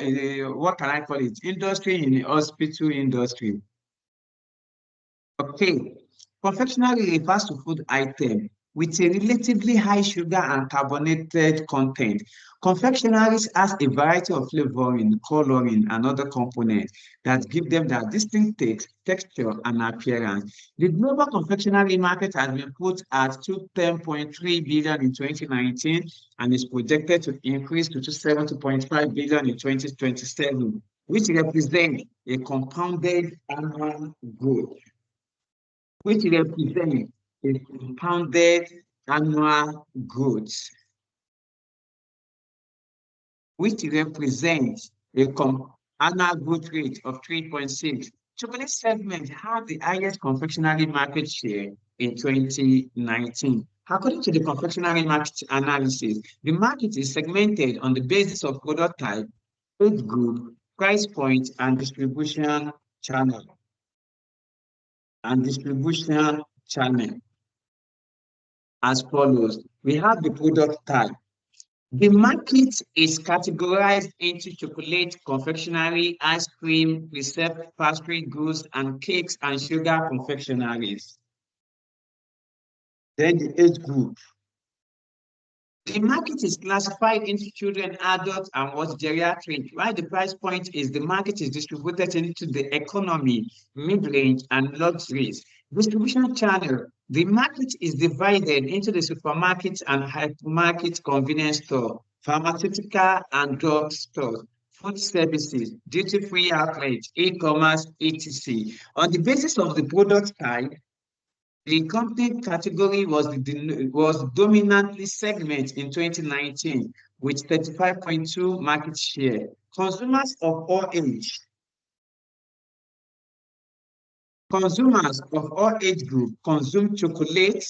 what can I call it? Industry in the hospital industry. Okay, confectionery refers to food item with a relatively high sugar and carbonated content. Confectionaries has a variety of flavoring, coloring, and other components that give them that distinct texture and appearance. The global confectionery market has been put at 210.3 billion in 2019 and is projected to increase to 270.5 billion in 2027, which represents a compounded annual growth. Which represents a compounded annual growth, which represents a annual growth rate of 3.6. Chocolate segment had the highest confectionery market share in 2019. According to the confectionery market analysis, the market is segmented on the basis of product type, age group, price point, and distribution channel. As follows. We have the product type. The market is categorized into chocolate, confectionery, ice cream, preserved pastry goods, and cakes and sugar confectionaries. Then the age group. The market is classified into children, adults, and what geriatric, while the price point is the market is distributed into the economy, mid-range, and luxuries. Distribution channel. The market is divided into the supermarkets and hypermarket convenience store, pharmaceutical and drug stores, food services, duty-free outlets, e-commerce, etc. On the basis of the product type, the company category was dominantly segment in 2019 with 35.2 market share. Consumers of all age group consume chocolate,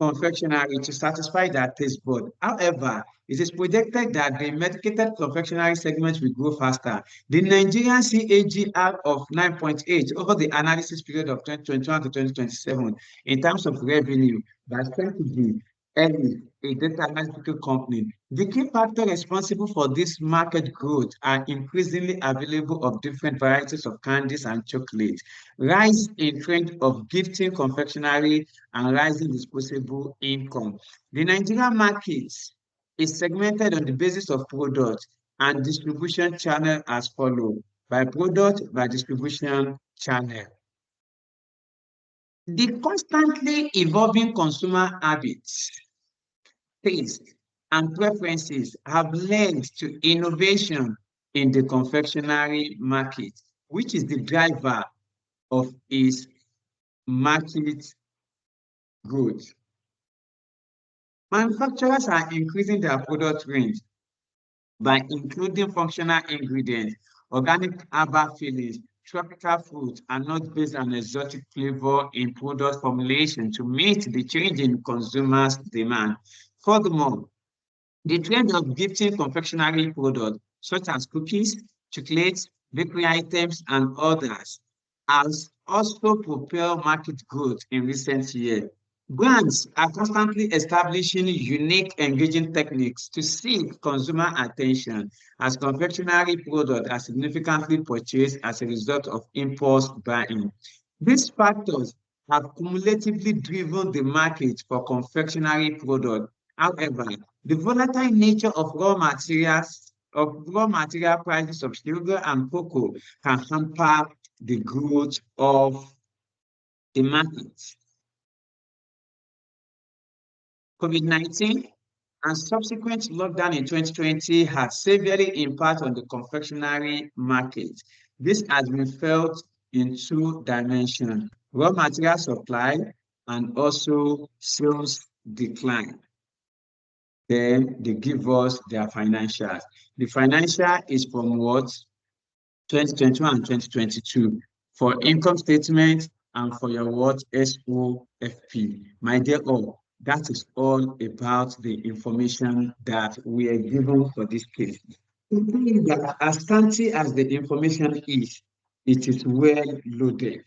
confectionery to satisfy their taste bud. However, it is projected that the medicated confectionery segment will grow faster. The Nigerian CAGR of 9.8 over the analysis period of 2021 to 2027 in terms of revenue by strategy, early, a data analytical company. The key factor responsible for this market growth are increasingly available of different varieties of candies and chocolate, rise in trend of gifting confectionery, and rising disposable income. The Nigerian market is segmented on the basis of product and distribution channel as follows: by product, by distribution channel. The constantly evolving consumer habits, tastes, and preferences have led to innovation in the confectionery market, which is the driver of its market growth. Manufacturers are increasing their product range by including functional ingredients, organic herbal fillings, tropical fruit, and nut-based and exotic flavor in product formulation to meet the change in consumers' demand. Furthermore, the trend of gifting confectionery products such as cookies, chocolates, bakery items, and others has also propelled market growth in recent years. Brands are constantly establishing unique engaging techniques to seek consumer attention as confectionery products are significantly purchased as a result of impulse buying. These factors have cumulatively driven the market for confectionery products. However, the volatile nature of raw material prices of sugar and cocoa can hamper the growth of the market. COVID-19 and subsequent lockdown in 2020 has severely impacted on the confectionery market. This has been felt in two dimensions: raw material supply and also sales decline. Then they give us their financials. The financial is from what? 2021 and 2022 for income statement and for your what? SOFP. My dear all, that is all about the information that we are given for this case. That as scanty as the information is, it is well loaded.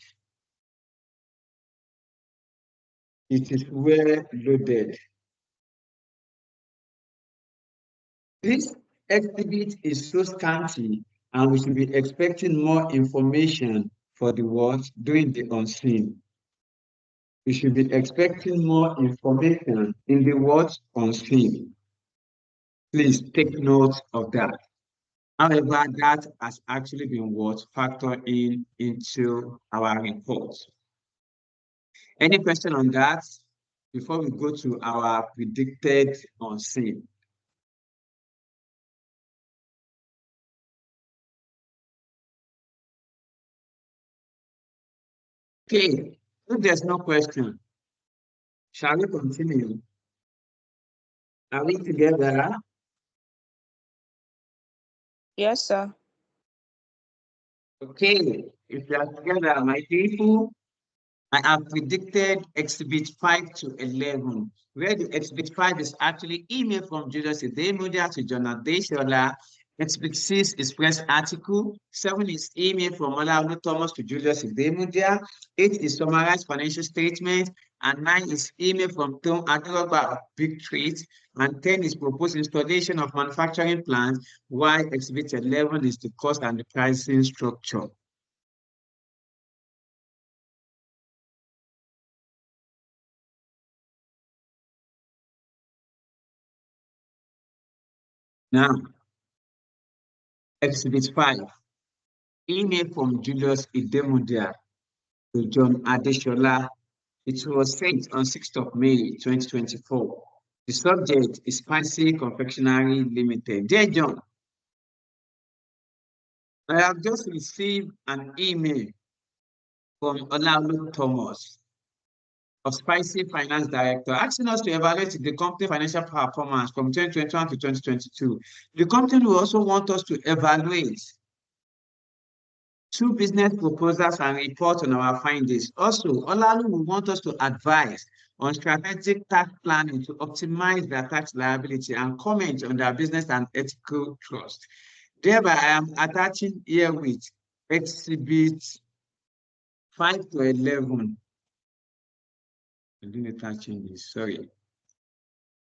It is well loaded. This exhibit is so scanty, and we should be expecting more information for the what during the unseen. We should be expecting more information in the what unseen. Please take note of that. However, that has actually been what factored in into our report. Any question on that before we go to our predicted unseen? Okay, if there's no question, shall we continue? Are we together? Yes, sir. Okay, if you are together, my people, I have predicted Exhibit 5 to 11, where the Exhibit 5 is actually email from Julius Idemudia to Jonah Deshola. Exhibit 6 is press article. 7 is email from Olaolu Thomas to Julius Idemudia. 8 is summarized financial statement. And 9 is email from Tom Adirogba of Big Treat. And 10 is proposed installation of manufacturing plants, while Exhibit 11 is the cost and the pricing structure. Now, Exhibit 5, email from Julius Idemudia to John Adeshola. It was sent on 6th of May, 2024. The subject is Spicy Confectionery Limited. Dear John, I have just received an email from Olaolu Thomas of Spicy Finance Director asking us to evaluate the company financial performance from 2021 to 2022. The company will also want us to evaluate 2 business proposals and report on our findings. Also, Olaolu will want us to advise on strategic tax planning to optimize their tax liability and comment on their business and ethical trust. Thereby, I am attaching here with Exhibit 5 to 11. I didn't attach this, sorry.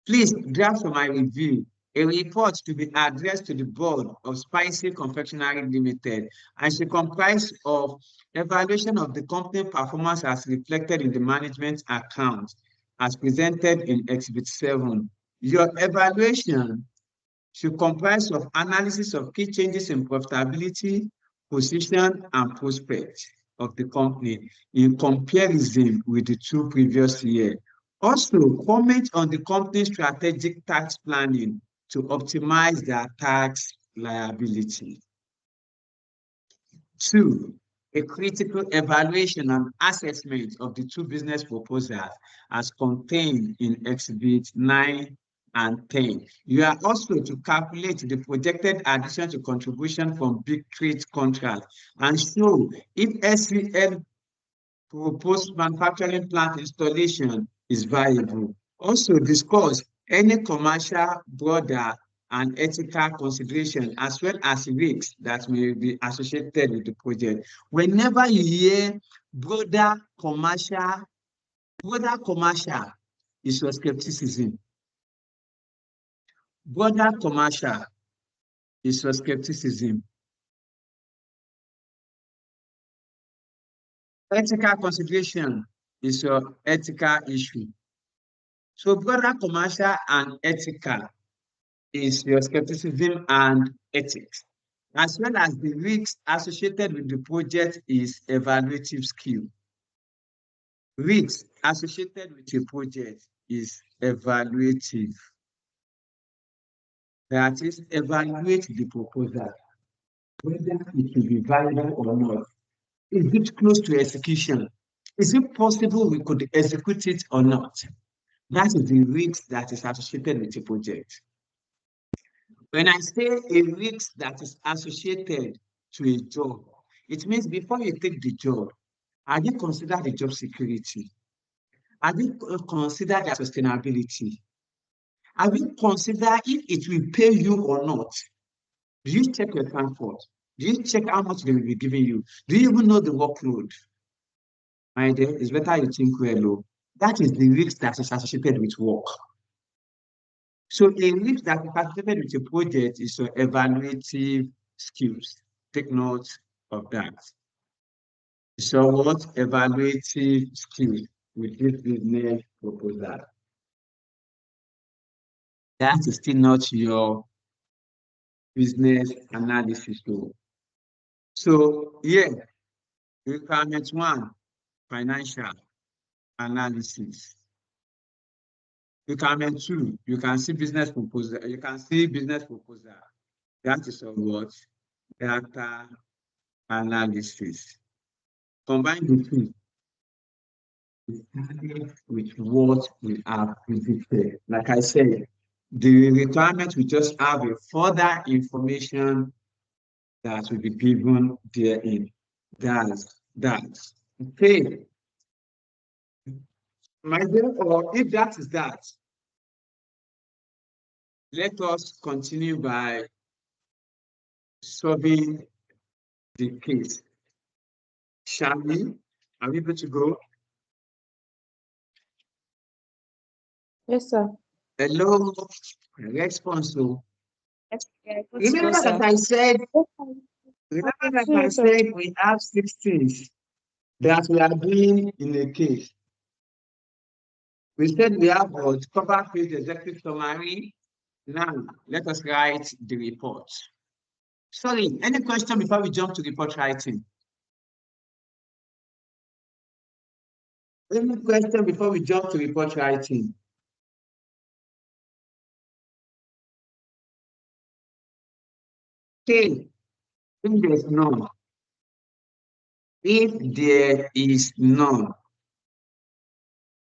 Please draft for my review a report to be addressed to the board of Spicy Confectionery Limited and should comprise of evaluation of the company performance as reflected in the management account as presented in Exhibit 7. Your evaluation should comprise of analysis of key changes in profitability, position, and prospect of the company in comparison with the 2 previous years. Also, comment on the company's strategic tax planning to optimize their tax liability. 2, a critical evaluation and assessment of the 2 business proposals as contained in Exhibit 9 and 10. You are also to calculate the projected addition to contribution from Big Treat contract and show if SCL proposed manufacturing plant installation is viable. Also discuss any commercial, broader, and ethical consideration, as well as risks that may be associated with the project. Whenever you hear broader commercial is your skepticism. Broader commercial is your skepticism. Ethical consideration is your ethical issue. So broader commercial and ethical is your skepticism and ethics, as well as the risks associated with the project is evaluative skill. Risks associated with a project is evaluative. That is, evaluate the proposal, whether it will be viable or not. Is it close to execution? Is it possible we could execute it or not? That is the risk that is associated with a project. When I say a risk that is associated to a job, it means before you take the job, have you considered the job security? Have you considered the sustainability? Have you considered if it will pay you or not? Do you check your transport? Do you check how much they will be giving you? Do you even know the workload? My dear, it's better you think well. Oh. That is the risk that is associated with work. So a risk that is associated with a project is your evaluative skills. Take note of that. So what evaluative skills with this business proposal? That is still not your business analysis tool. So yeah, requirement one, financial analysis. Requirement two, you can see business proposal. You can see business proposal. That is of what? Data analysis. Combine the two with what we have predicted. Like I said, the requirement will just have a further information that will be given therein. That's that. Okay. My dear, or if that is that, let us continue by solving the case. Shall we? Are we able to go? Yes, sir. Hello, response. Yes, yeah, Remember that I said, we have 6 things that we are doing in a case. We said we have what? Cover page, executive summary. Now, let us write the report. Sorry, any question before we jump to report writing? Any question before we jump to report writing? Okay, if there's none. If there is none,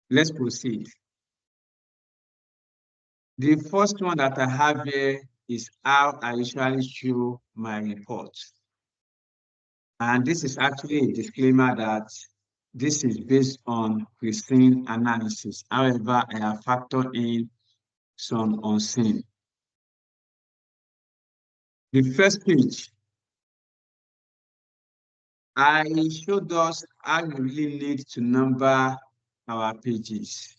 let's proceed. The first one that I have here is how I usually show my report. And this is actually a disclaimer that this is based on pristine analysis. However, I have factored in some unseen. The first page, I showed us how we really need to number our pages.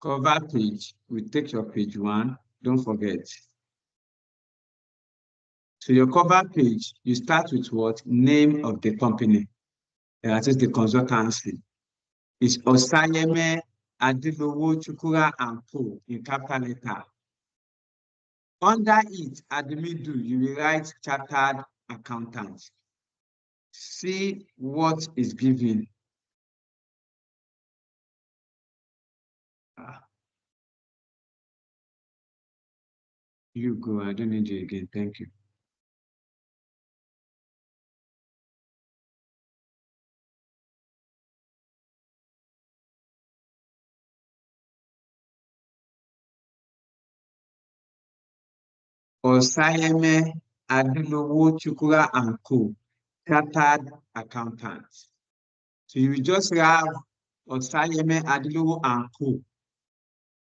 Cover page, we take your page 1, don't forget. So your cover page, you start with what? Name of the company. That is the consultancy. It's Osayeme Adilowo Chukura and Co. in capital letter. Under it, at the middle, you will write chartered accountant. See what is given. You go, I don't need you again, thank you. Osayeme Adilowo Chukura and Co. Chartered accountant. So you will just have Osayeme Adilowo and Co.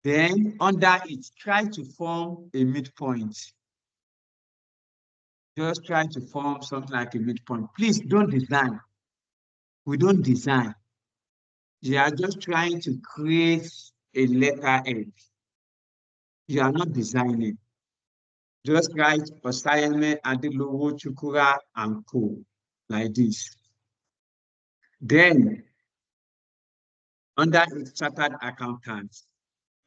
Then under it, try to form a midpoint. Just try to form something like a midpoint. Please don't design. We don't design. You are just trying to create a letterhead. You are not designing. Just write Osayeme Adilowo Chukura and Co. like this. Then under its chartered accountant,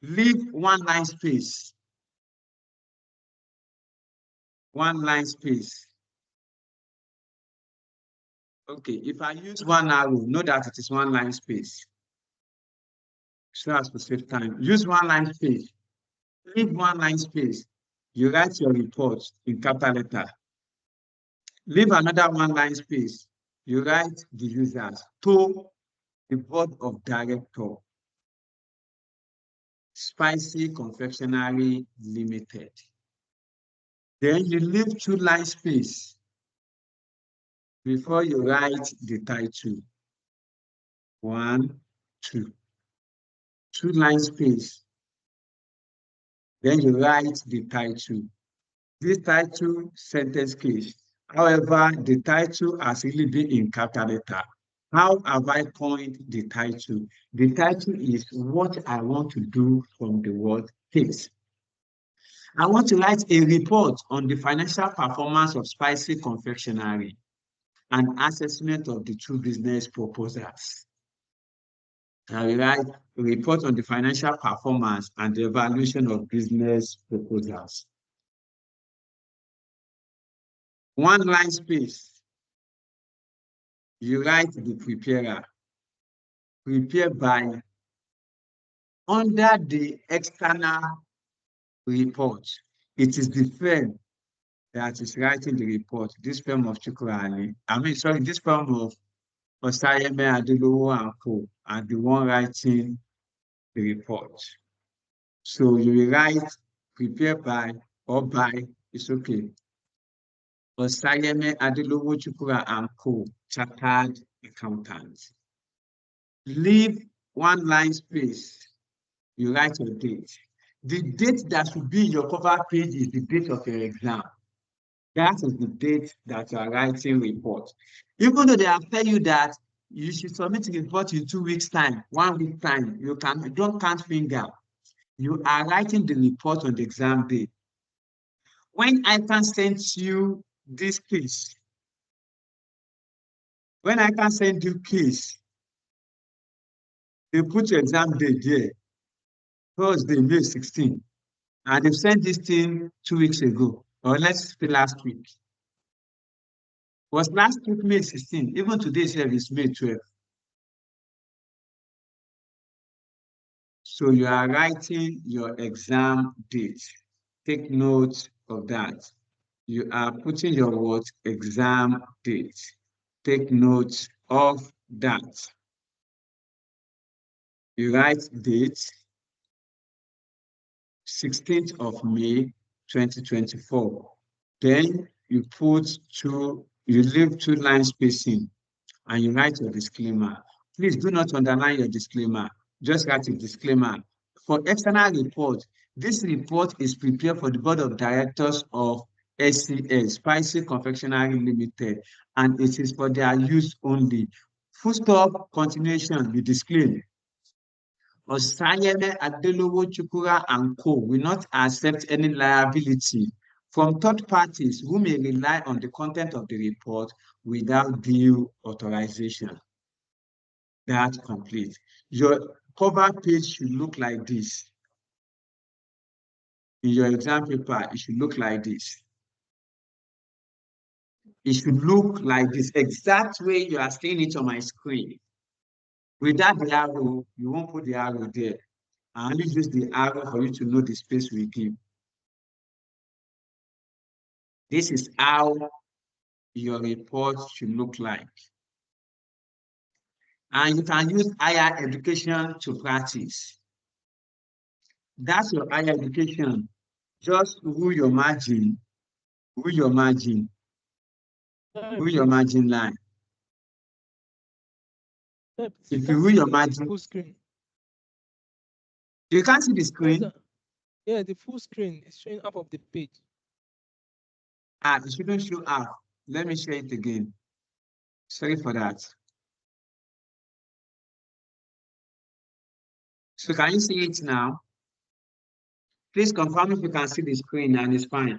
leave one line space. One line space. Okay, if I use one arrow, know that it is one line space. So as to save time, use one line space. Leave one line space. You write your report in capital letter. Leave another one line space. You write the users to the board of director, Spicy Confectionery Limited. Then you leave two line space before you write the title. 1, 2. Two line space. Then you write the title. This title sentence case. However, the title has really been in capital letter. How have I coined the title? The title is what I want to do from the word case. I want to write a report on the financial performance of Spicy Confectionery, an assessment of the two business proposals. I will write a report on the financial performance and the evaluation of business proposals. One line space. You write the preparer. Prepared by under the external report. It is the firm that is writing the report. This firm of Chukwuani. This firm of Osayeme Adelowo and Co. are the one writing the report. So you will write prepared by or by, it's okay. Osayeme Adelowo Chukwuani and Co. Chartered Accountants. Leave one line space. You write your date. The date that should be your cover page is the date of your exam. That is the date that you are writing report. Even though they have tell you that you should submit the report in 2 weeks' time, 1 week time, don't count finger. You are writing the report on the exam day. When ICAN sends you this case, when ICAN send you case, they put your exam date there, Thursday, May 16. And they've sent this thing 2 weeks ago, or let's say last week. Was last week May 16? Even today's here is May 12. So you are writing your exam date. Take note of that. You are putting your what? Exam date. Take note of that. You write date 16th of May 2024. Then you leave two line spacing and you write your disclaimer. Please do not underline your disclaimer. Just write a disclaimer. For external report, this report is prepared for the board of directors of SCS, Spicy Confectionery Limited, and it is for their use only. Full stop, continuation, you disclaim. Osayeme Adelowo Chukwuani and Co. will not accept any liability from third parties who may rely on the content of the report without due authorization. That's complete. Your cover page should look like this. In your exam paper, it should look like this. It should look like this, exact way you are seeing it on my screen. Without the arrow, you won't put the arrow there. I only use the arrow for you to know the space we give. This is how your report should look like. And you can use higher education to practice. That's your higher education. Just rule your margin, rule your margin, rule your margin line. If you rule your margin, full screen. You can't see the screen. Yeah, the full screen is showing up of the page. It shouldn't show up. Let me share it again. Sorry for that. So can you see it now? Please confirm if you can see the screen and it's fine.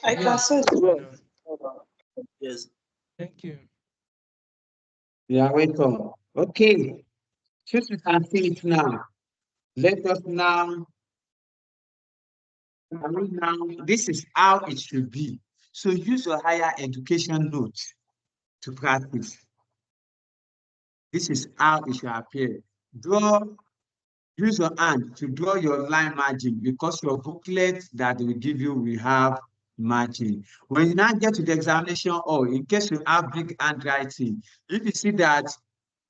I can see it. Yes. Thank you. You are welcome. Okay. Since we can see it now, let us now Now, this is how it should be. So use your higher education notes to practice. This is how it should appear. Use your hand to draw your line margin because your booklet that they will give you will have margin. When you now get to the examination hall, in case you have big handwriting, if you see that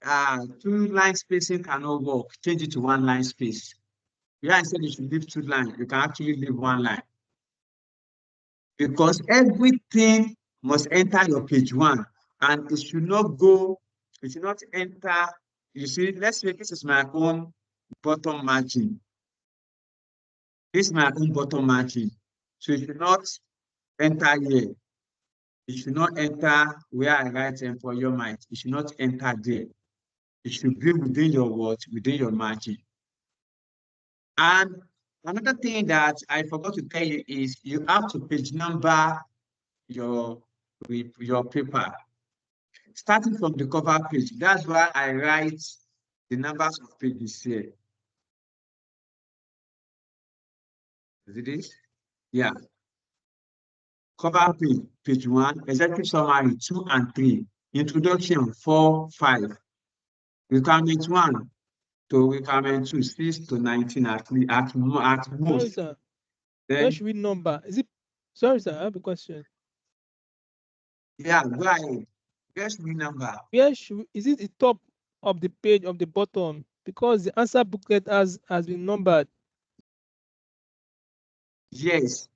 2-line spacing cannot work, change it to 1-line space. Yeah, instead you should leave 2 lines, you can actually leave 1 line. Because everything must enter your page 1 and it should not enter. You see, let's say this is my own bottom margin. This is my own bottom margin. So it should not enter here. It should not enter where I write employer might. It should not enter there. It should be within your words, within your margin. And another thing that I forgot to tell you is you have to page number your paper. Starting from the cover page. That's why I write the numbers of pages here. Is it this? Yeah. Cover page, page 1, executive summary 2 and 3, introduction 4, 5, requirement 1 to requirement 2, 6 to 19 at most. Sorry, sir. Then, Where should we number? Is it? Sorry, sir. I have a question. Yeah, go ahead. Where should we number? Where should we, is it the top of the page of the bottom? Because the answer booklet has been numbered. Yes.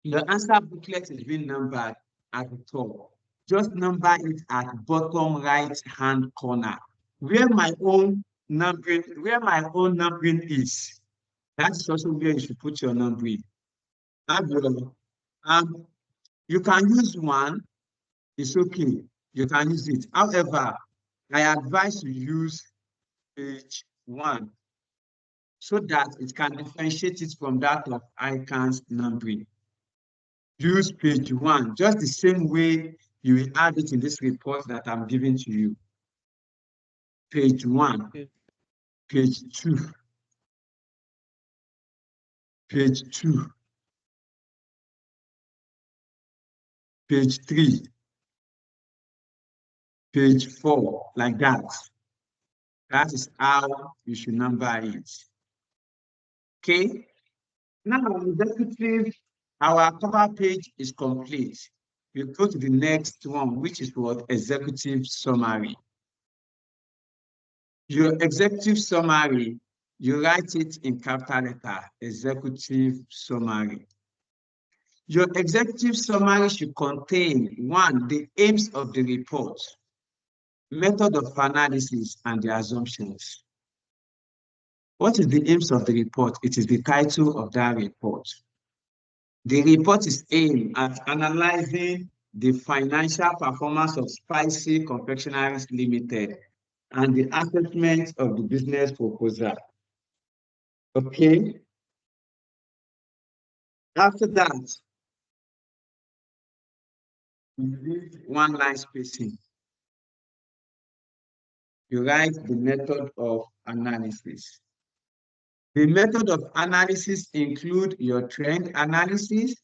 Your answer booklet is being numbered at the top. Just number it at bottom right hand corner. Where my own numbering is. That's also where you should put your numbering. You can use 1, it's okay. You can use it. However, I advise you use page 1 so that it can differentiate it from that of ICAN's numbering. Use page 1, just the same way you will add it in this report that I'm giving to you. Page 1, Okay. page 2, page 2, page 3, page 4, like that. That is how you should number it. Okay? Now, our cover page is complete. We go to the next one, which is what? Executive summary. Your executive summary, you write it in capital letter, executive summary. Your executive summary should contain 1, the aims of the report, method of analysis, and the assumptions. What is the aims of the report? It is the title of that report. The report is aimed at analyzing the financial performance of Spicy Confectionaries Limited and the assessment of the business proposal. Okay. After that, you use 1-line spacing. You write the method of analysis. The method of analysis include your trend analysis,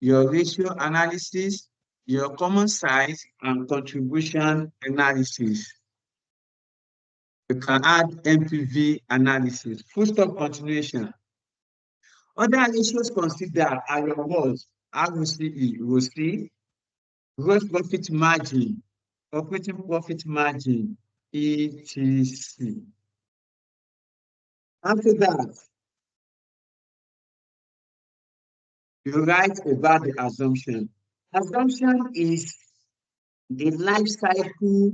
your ratio analysis, your common size, and contribution analysis. You can add MPV analysis. Full stop continuation. Other ratios considered are your words, ROCE, gross profit margin, operating profit margin, etc. After that, you write about the assumption. Assumption is the life cycle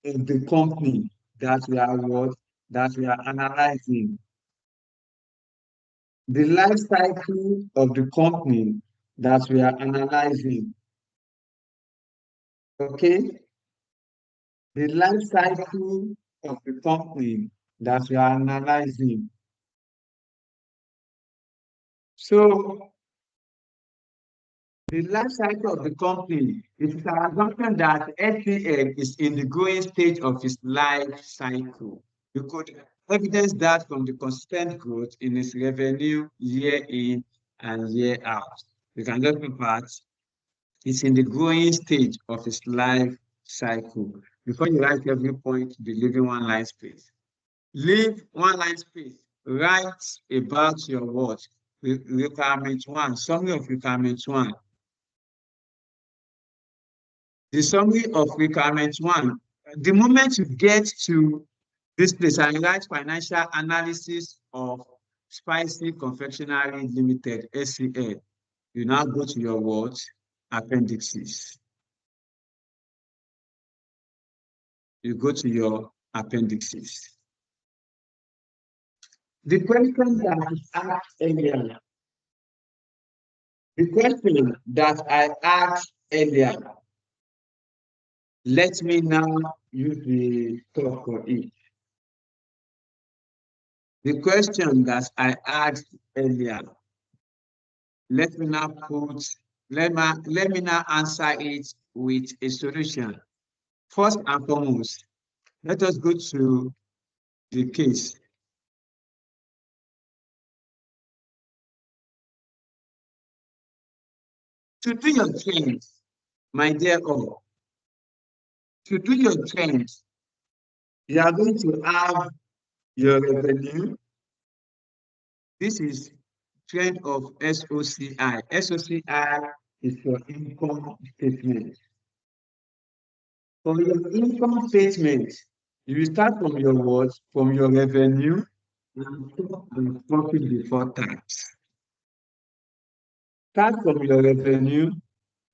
of the company that we are analyzing. The life cycle of the company that we are analyzing. Okay? The life cycle of the company that we are analyzing. So, the life cycle of the company, it is an assumption that SCL is in the growing stage of its life cycle. You could evidence that from the consistent growth in its revenue year in and year out. You can just put part. It's in the growing stage of its life cycle. Before you write every point, be leaving one line space. Leave one line space. Write about your what? Requirement 1, summary of requirement 1. The summary of requirement 1. The moment you get to this place and write financial analysis of Spicy Confectionery Limited, SCL, you now go to your what? Appendices. You go to your appendices. The question that is asked earlier, let me now use the talk for it. The question that I asked earlier, let me now answer it with a solution. First and foremost, let us go to the case. To do your trends, my dear all, to do your trends, you are going to have your revenue. This is trend of SOCI. SOCI is your income statement. For your income statement, you will start from your what? From your revenue and profit before tax. Start from your revenue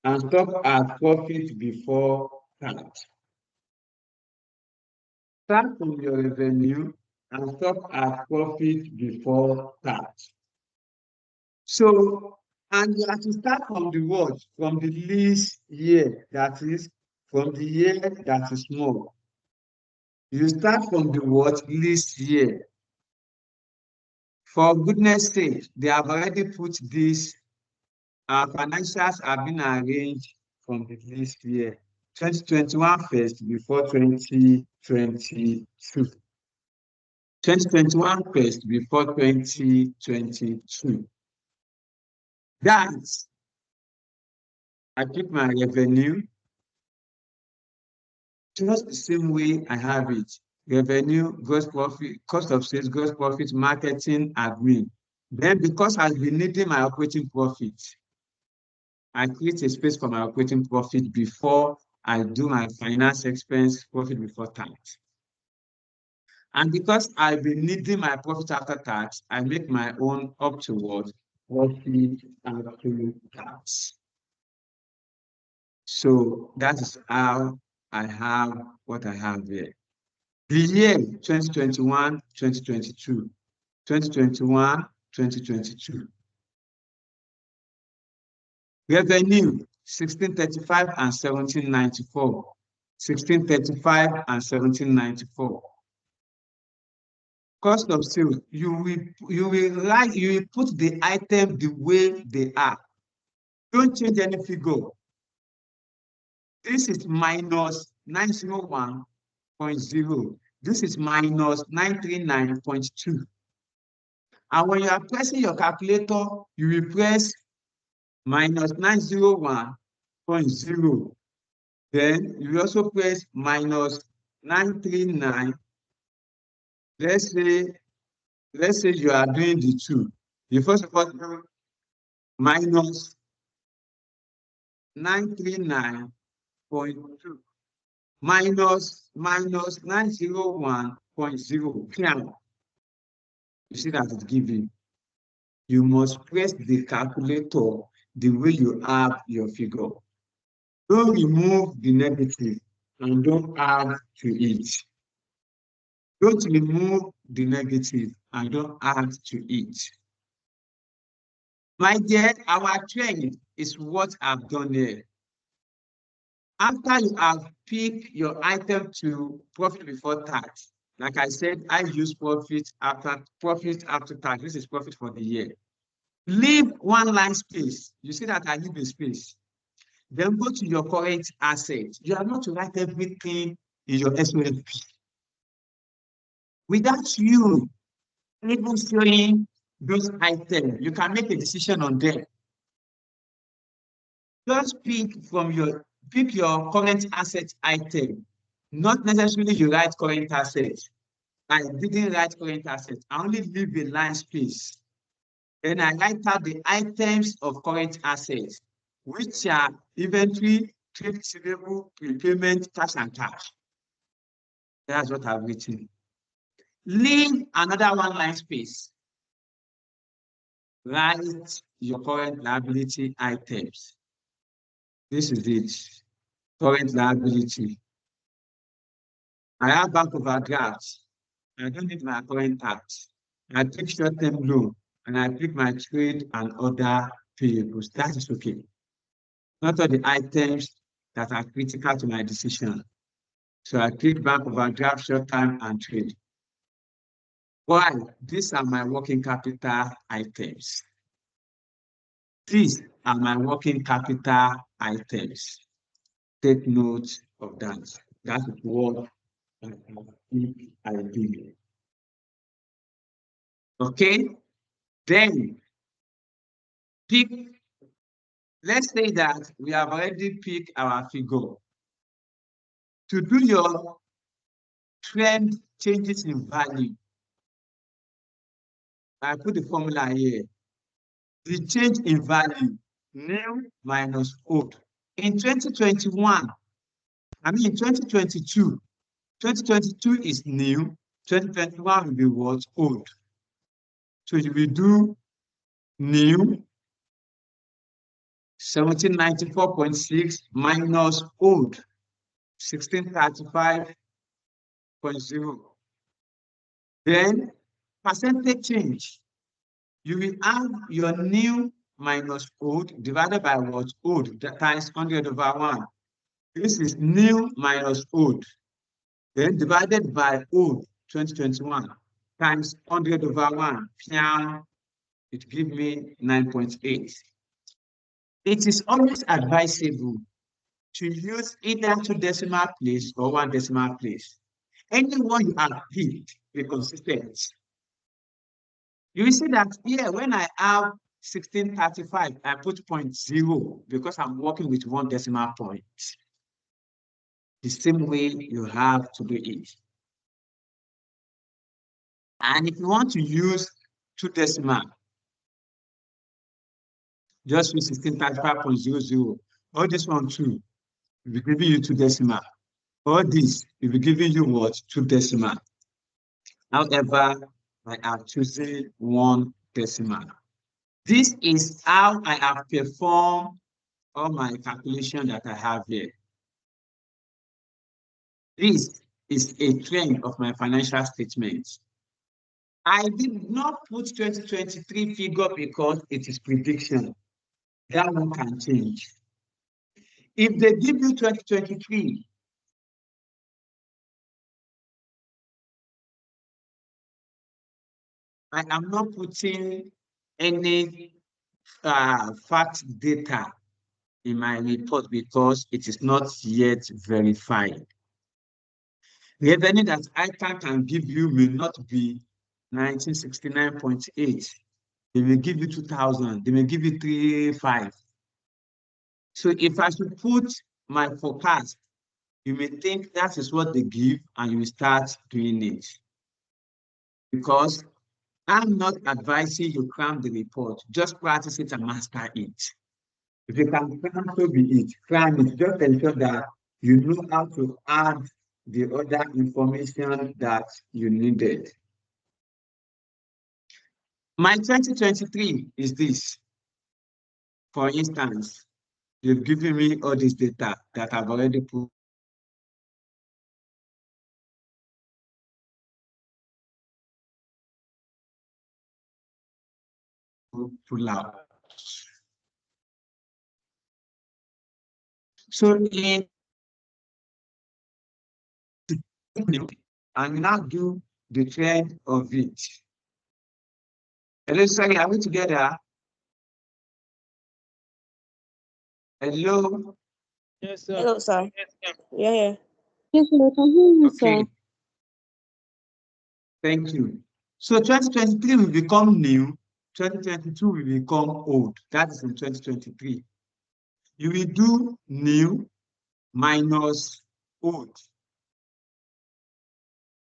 and stop at profit before tax. Start from your revenue and stop at profit before tax. So, and you have to start from the what? From the least year, that is, from the year that is small. You start from the what? Least year. For goodness sake, they have already put this, financials have been arranged from the least year. 2021 first before 2022. 2021 first before 2022. That's, I keep my revenue just the same way I have it. Revenue, gross profit, cost of sales, gross profit, marketing, admin. Then because I've been needing my operating profit, I create a space for my operating profit before I do my finance expense, profit before tax. And because I've been needing my profit after tax, I make my own up to what? Profit after tax. So that is how I have what I have here. The year 2021, 2022, 2021, 2022. Revenue 1635 and 1794. 1635 and 1794. Cost of sales, you will put the item the way they are. Don't change any figure. This is minus 901.0. This is minus 939.2. And when you are pressing your calculator, you will press minus 901.0. Then you will also press minus 939. Let's say you are doing the two. You first of all do minus 939.2 minus 901.0. You see that it's giving. You must press the calculator the way you have your figure. Don't remove the negative and don't add to it. Don't remove the negative and don't add to it. My dear, our trend is what I've done here. After you have picked your item to profit before tax, like I said, I use profit after tax. This is profit for the year. Leave one line space. You see that I leave a space. Then go to your current asset. You are not to write everything in your SOLP. Without you even showing those items. You can make a decision on them. Just pick your current asset item, not necessarily you write current assets. I didn't write current assets. I only leave a line space. Then I write out the items of current assets, which are inventory, trade receivable, prepayment, cash, and cash. That's what I've written. Leave another one line space. Write your current liability items. This is it. Current liability. I have bank overdraft. I don't need my current tax. I take short-term loan and I pick my trade and other payables. That is okay. Not all the items that are critical to my decision. So I click bank overdraft, short-term, and trade. Why? These are my working capital items. These are my working capital items. Take note of that. That is what I do. Okay? Then pick, let's say that we have already picked our figure. To do your trend changes in value, I put the formula here. The change in value, new minus old. In 2021, I mean in 2022, 2022 is new, 2021 will be what? Old. So you will do new 1794.6 minus old 1635.0. Then percentage change. You will add your new minus old divided by what? Old, that times 100/1. This is new minus old. Then divided by old 2021 times 100/1. It gives me 9.8. It is always advisable to use either 2 decimal place or 1 decimal place. Anyone you have picked, be consistent. You will see that here, when I have 1635, I put 0.0 because I'm working with 1 decimal point. The same way you have to do it. And if you want to use 2 decimal, just use 1635.00. All this one too, will be giving you 2 decimal. All this will be giving you what? 2 decimal. However, I am choosing 1 decimal. This is how I have performed all my calculation that I have here. This is a trend of my financial statements. I did not put 2023 figure because it is prediction. That one can change. If they give you 2023, I am not putting any fact data in my report because it is not yet verified. Revenue that ICAN can give you may not be 1969.8. They may give you 2000. They may give you 35. So if I should put my forecast, you may think that is what they give and you will start doing it. Because I'm not advising you cram the report. Just practice it and master it. If you can cram, so be it. Cram it. Just ensure that you know how to add the other information that you needed. My 2023 is this. For instance, you've given me all this data that I've already pull out. So in and now do the trend of it. Hello, sorry, are we together? Hello? Yes, sir. Hello, sir. Yeah. Yes, sir, I can hear you, Okay. sir. Thank you. So 2023 will become new 2022 will become old. That is in 2023. You will do new minus old.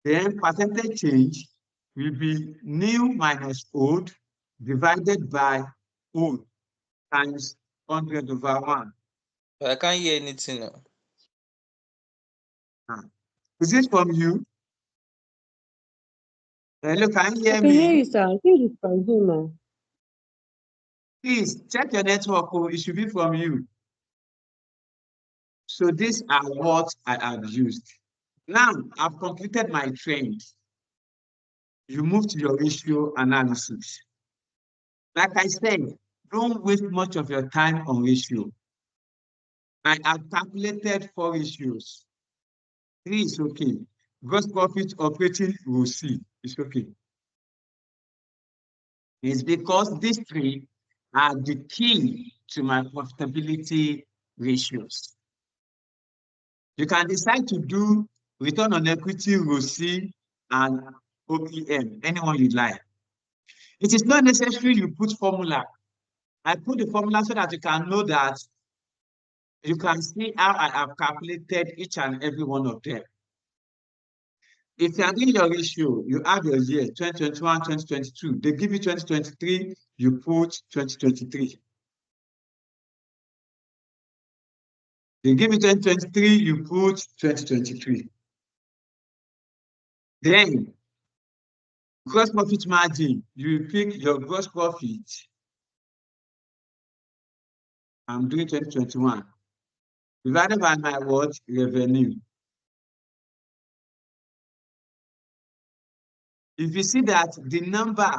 Then percentage change will be new minus old divided by old times 100 over 1. I can't hear anything now. Is it from you? Hello, can you hear I me? can hear you, sir. I think it's from him now. Please check your network. Oh, it should be from you. So these are what I have used. Now I've completed my trend. You move to your ratio analysis. Like I said, don't waste much of your time on ratio. I have calculated 4 ratios. 3 is okay. Gross profit operating ROCE is okay. It's because these 3 are the key to my profitability ratios. You can decide to do return on equity, ROCE, and OPM, anyone you like. It is not necessary you put formula. I put the formula so that you can know that you can see how I have calculated each and every one of them. If you are doing your ratio, you have your year 2021, 2022. They give you 2023, you put 2023. They give you 2023, you put 2023. Then, gross profit margin, you pick your gross profit. I'm doing 2021. Divided by my what? Revenue. If you see that the number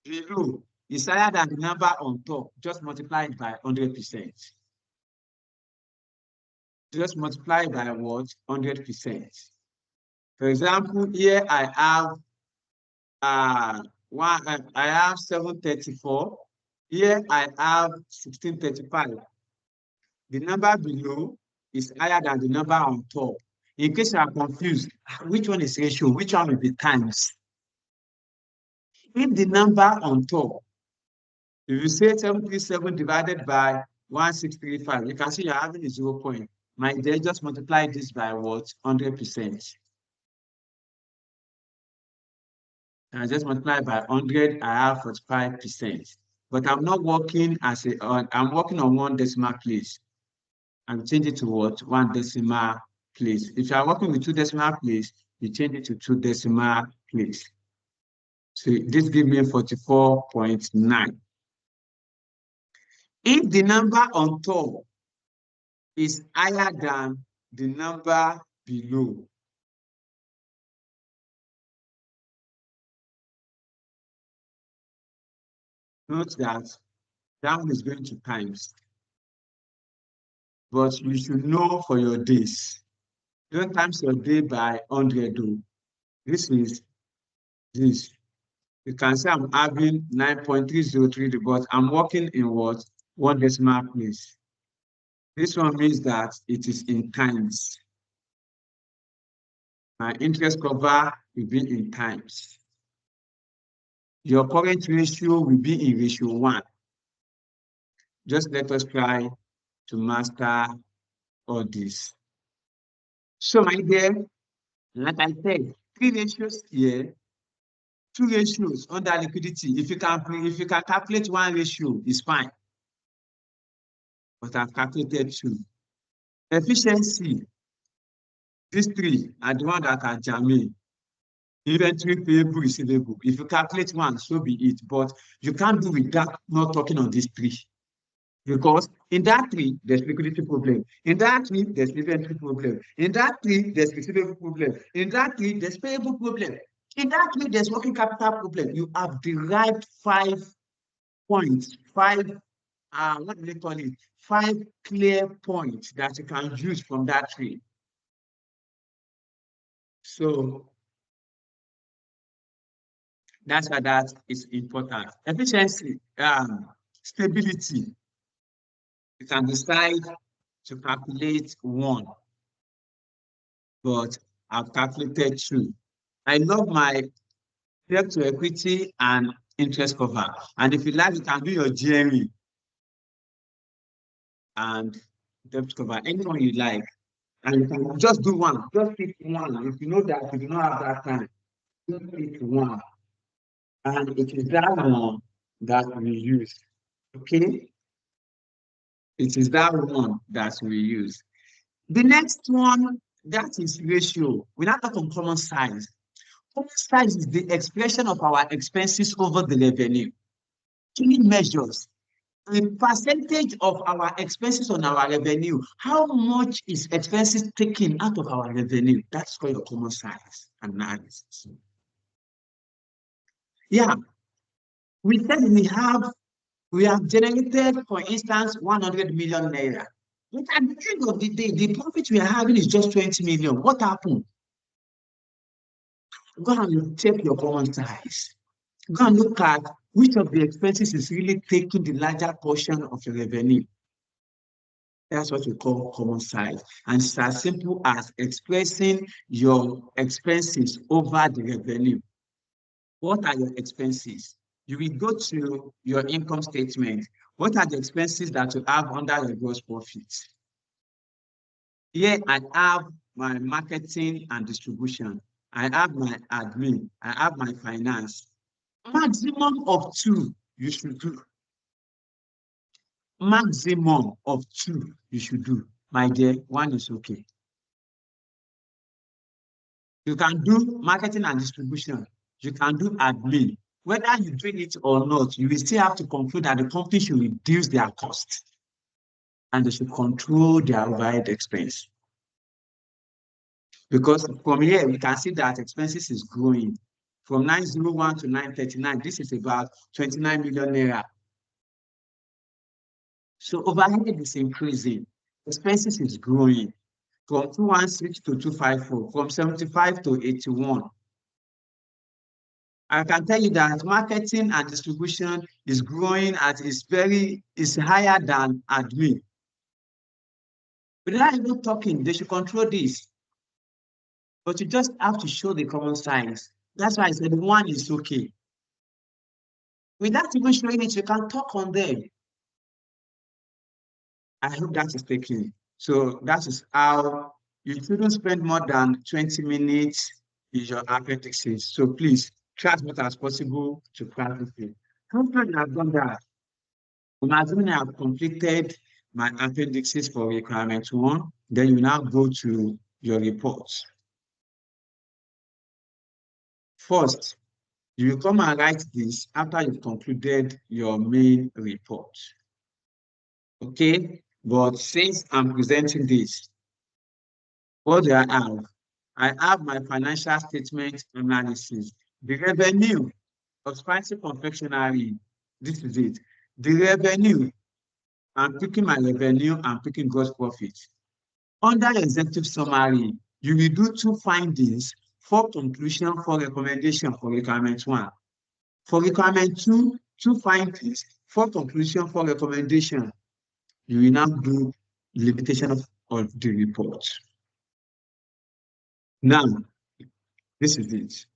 below is higher than the number on top, just multiply it by 100%. Just multiply by what? 100%. For example, here I have 734. Here I have 1635. The number below is higher than the number on top. In case you are confused, which one is ratio? Which one will be times? If the number on top, if you say 737 divided by 1635, you can see you're having a 0 point. My dear, just multiply this by what? 100%. I just multiply by 100, I have 45%. But I'm not working as I'm working on 1 decimal place. I'm changing it to what? 1 decimal place. If you are working with 2 decimal place, you change it to 2 decimal place. So this gives me 44.9. If the number on top is higher than the number below, note that that one is going to times. But you should know for your days. Don't times your day by 100. This is this. You can say I'm having 9.303, but I'm working in what? 1 decimal place. This one means that it is in times. My interest cover will be in times. Your current ratio will be in ratio 1. Just let us try to master all this. So, my dear, like I said, 3 ratios here, 2 ratios under liquidity. If you can calculate 1 ratio, it's fine. But I've calculated 2. Efficiency, these 3 are the ones that are germane. Inventory, payable, receivable. If you calculate 1, so be it. But you can't do without not talking on these 3. Because in that 3, there's liquidity problem. In that 3, there's inventory problem. In that 3, there's receivable problem. In that 3, there's payable problem. In that 3, there's working capital problem. You have derived 5 points, 5, what do they call it? 5 clear points that you can use from that 3. So that's why that is important. Efficiency, stability. You can decide to calculate 1, but I've calculated 2. I love my debt to equity and interest cover. And if you like, you can do your GME and debt cover, anyone you like. And you can just do one, just pick one. If you know that you do not have that time, just pick one. And it is that one that we use. Okay? It is that one that we use. The next one, that is ratio. We now talk on common size. Common size is the expression of our expenses over the revenue. Key measures the percentage of our expenses on our revenue. How much is expenses taken out of our revenue? That's called your common size analysis. Yeah, we said we have generated, for instance, 100 million naira. But at the end of the day, the profit we are having is just 20 million. What happened? Go and check your common size. Go and look at which of the expenses is really taking the larger portion of your revenue. That's what we call common size. And it's as simple as expressing your expenses over the revenue. What are your expenses? You will go to your income statement. What are the expenses that you have under your gross profit? Here I have my marketing and distribution. I have my admin. I have my finance. Maximum of 2 you should do. Maximum of 2 you should do. My dear, 1 is okay. You can do marketing and distribution. You can do admin. Whether you do it or not, you will still have to conclude that the company should reduce their costs and they should control their overhead expense. Because from here, we can see that expenses is growing from 901 to 939. This is about 29 million naira. So overhead is increasing. Expenses is growing from 216 to 254, from 75 to 81. I can tell you that marketing and distribution is growing is higher than admin. Without even talking, they should control this. But you just have to show the common size. That's why I said 1 is okay. Without even showing it, you can talk on them. I hope that is taken. So that is how you shouldn't spend more than 20 minutes in your appendices. So please try as much as possible to practice it. After you have done that, imagine I have completed my appendices for requirement 1, then you now go to your reports. First, you will come and write this after you've concluded your main report. Okay, but since I'm presenting this, what do I have? I have my financial statement analysis. The revenue of spicy confectionery, this is it. The revenue, I'm picking my revenue, I'm picking gross profit. Under executive summary, you will do 2 findings, 4 conclusion, 4 recommendation for requirement 1. For requirement 2, 2 findings, 4 conclusion, 4 recommendation. You will now do limitation of the report. Now, this is it.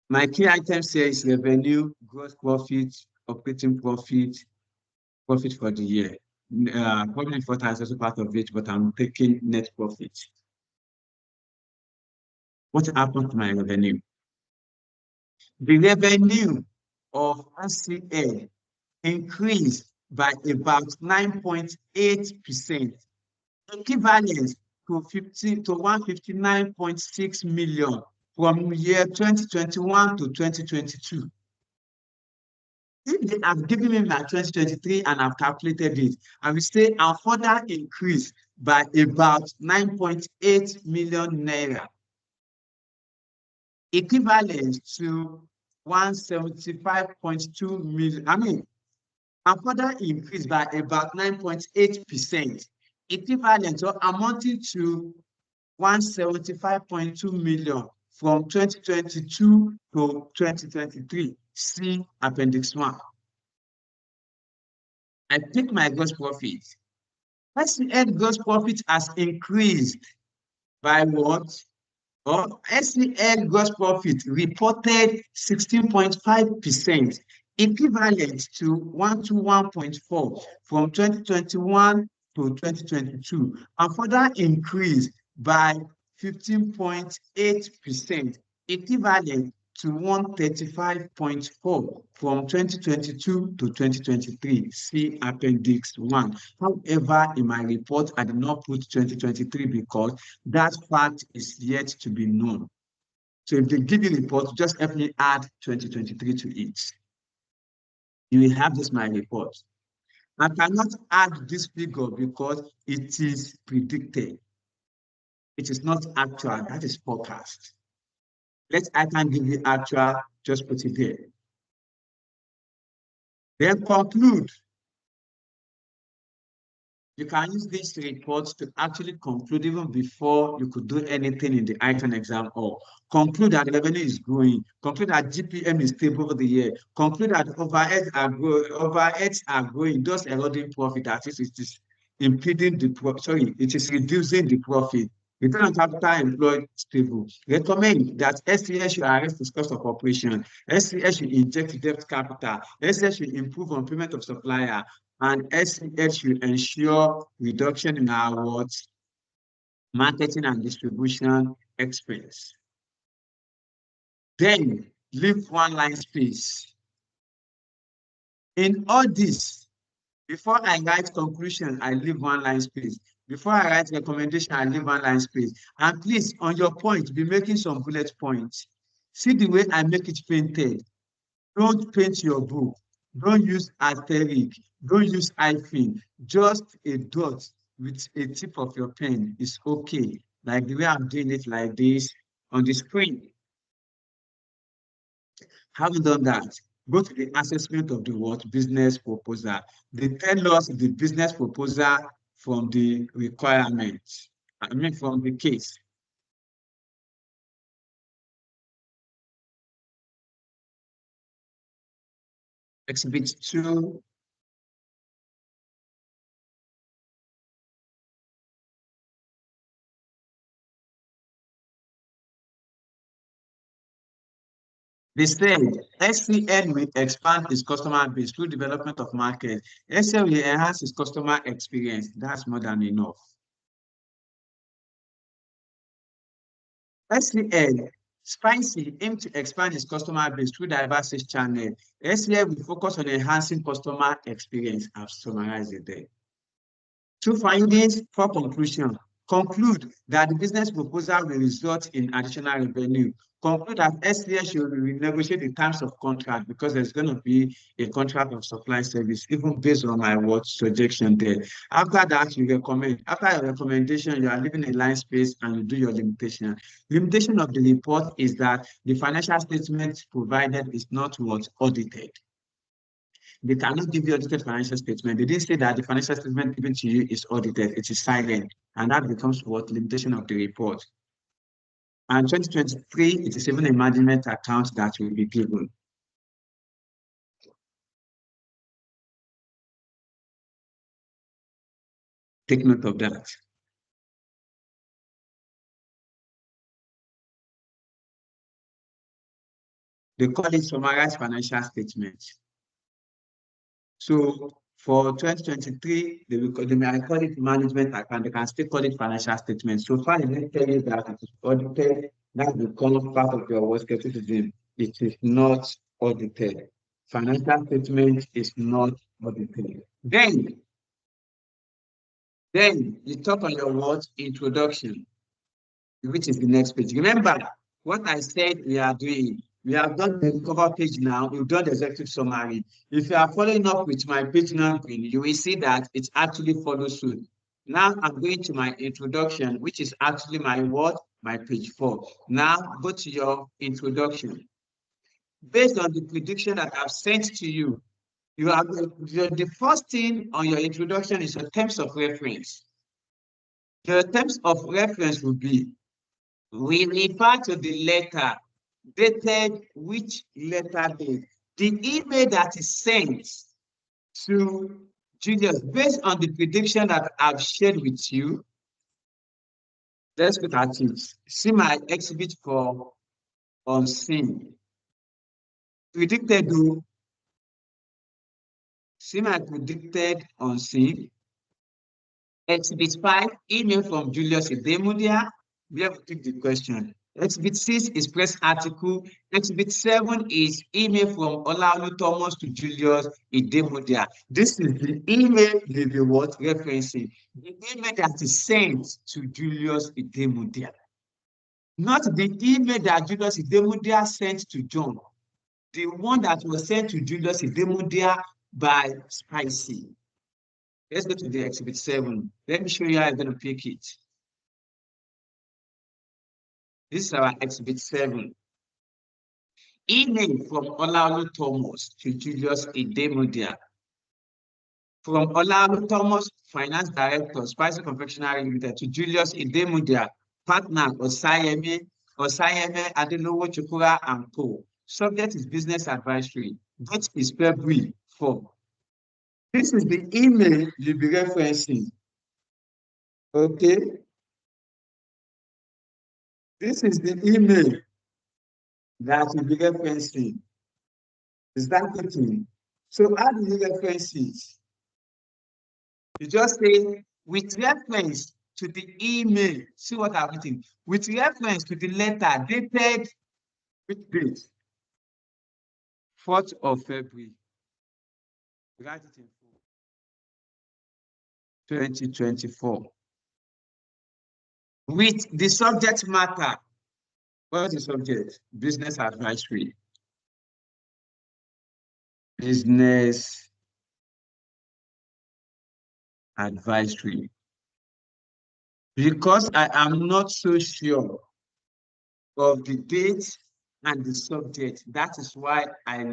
My key items here is revenue, gross profit, operating profit, profit for the year. Probably for is also part of it, but I'm taking net profit. What happened to my revenue? The revenue of ICAN increased by about 9.8%, equivalent to 159.6 million from year 2021 to 2022. If they have given me my 2023 and I've calculated it, I will say I'll further increase by about 9.8 million naira, equivalent to 175.2 million. I mean, I'll further increase by about 9.8%, equivalent or amounting to 175.2 million from 2022 to 2023. See Appendix 1. I pick my gross profit. Let's add gross profit has increased by what? or SEL gross profit reported 16.5%, equivalent to 121.4 from 2021 to 2022, and further increased by 15.8%, equivalent to 135.4 from 2022 to 2023. See Appendix 1. However, in my report, I did not put 2023 because that fact is yet to be known. So if they give you a report, just help me add 2023 to it. You will have this my report. I cannot add this figure because it is predicted. It is not actual, that is forecast. I can give you actual, just put it there. Then conclude. You can use these reports to actually conclude even before you could do anything in the ICAN exam, or conclude that revenue is growing, conclude that GPM is stable over the year, conclude that overheads are growing, thus eroding profit, that is, it is impeding the it is reducing the profit. Return on capital employed stable. Recommend that SCS should arrest its cost of operation. SCS should inject debt capital. SCS should improve on payment of supplier. And SCS should ensure reduction in our marketing and distribution expense. Then leave one line space. In all this, before I write conclusion, I leave one line space. Before I write recommendation, I leave one line space. And please, on your point, be making some bullet points. See the way I make it painted. Don't paint your book. Don't use asterisk. Don't use hyphen. Just a dot with a tip of your pen is okay. Like the way I'm doing it like this on the screen. Having done that, go to the assessment of the what? Business proposal. They tell us the business proposal from the requirements. I mean, from the case. Exhibit 2. They said SCN will expand its customer base through development of market. SCN will enhance its customer experience. That's more than enough. SCN, Spicy aims to expand its customer base through diverse channels. SCN will focus on enhancing customer experience. I've summarized it there. Two findings for conclusion. Conclude that the business proposal will result in additional revenue. Conclude that SCS should renegotiate the terms of contract because there's going to be a contract of supply service, even based on my word suggestion there. After that, you recommend. After your recommendation, you are leaving a line space and you do your limitation. Limitation of the report is that the financial statement provided is not what audited. They cannot give you audited financial statement. They didn't say that the financial statement given to you is audited. It is silent. And that becomes what? Limitation of the report. And 2023, it is even a management account that will be given. Take note of that. They call it summarized financial statement. So for 2023, they may call it management account. They can still call it financial statement. So far, they tell you that it is audited. That becomes part of your skepticism. It is not audited. Financial statement is not audited. Then you talk on your words introduction, which is the next page. Remember what I said we are doing. We have done the cover page now. We've done the executive summary. If you are following up with my page numbering, you will see that it actually follows suit. Now I'm going to my introduction, which is actually my what? My page 4. Now go to your introduction. Based on the prediction that I've sent to you, you have the first thing on your introduction is your terms of reference. Your terms of reference will be, we refer to the letter dated which letter date? The email that is sent to Julius based on the prediction that I've shared with you. Let's look at it. See my exhibit for unseen. Predicted do. See my predicted unseen. Exhibit 5, email from Julius Idemudia. We have to take the question. Exhibit 6 is press article. Exhibit 7 is email from Olaolu Thomas to Julius Idemudia. This is the email they be what referencing. The email that is sent to Julius Idemudia. Not the email that Julius Idemudia sent to John. The one that was sent to Julius Idemudia by Spicy. Let's go to the exhibit 7. Let me show you how I'm going to pick it. This is our exhibit 7. Email from Olaolu Thomas to Julius Idemudia. From Olaolu Thomas, Finance Director, Spicy Confectionery Limited, to Julius Idemudia, Partner Osayeme Adelowo Chukura and Co. Subject is business advisory. Date is February 4. This is the email you'll be referencing. Okay. This is the email that you'll be referencing. Is that it? So how do you reference it? You just say, with reference to the email, see what I'm written, with reference to the letter dated, which date? 4th of February. Write it in 2024. With the subject matter, what's the subject? Business advisory. Business advisory. Because I am not so sure of the date and the subject, that is why I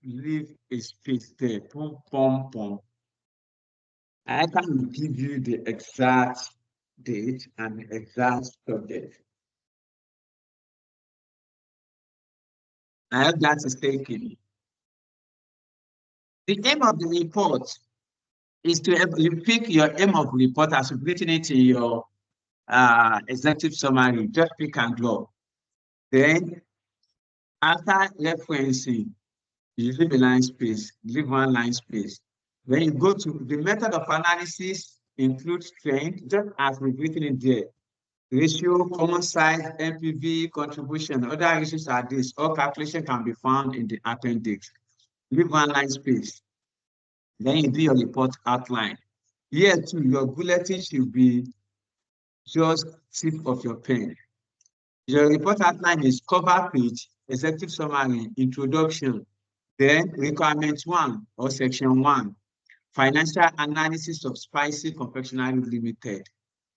leave a space there. Pum, pum, pum. I can give you the exact date and the exact subject. I hope that is taken. The aim of the report is to you pick your aim of report as you've written it in your executive summary. Just pick and drop. Then, after referencing, you leave a line space, leave one line space. When you go to the method of analysis, includes trend, just as we've written in there. Ratio, common size, NPV, contribution, other issues are this. All calculation can be found in the appendix. Leave one line space. Then you do your report outline. Here too, your bulletin should be just tip of your pen. Your report outline is cover page, executive summary, introduction, then requirement 1 or section 1, financial analysis of Spicy Confectionery Limited.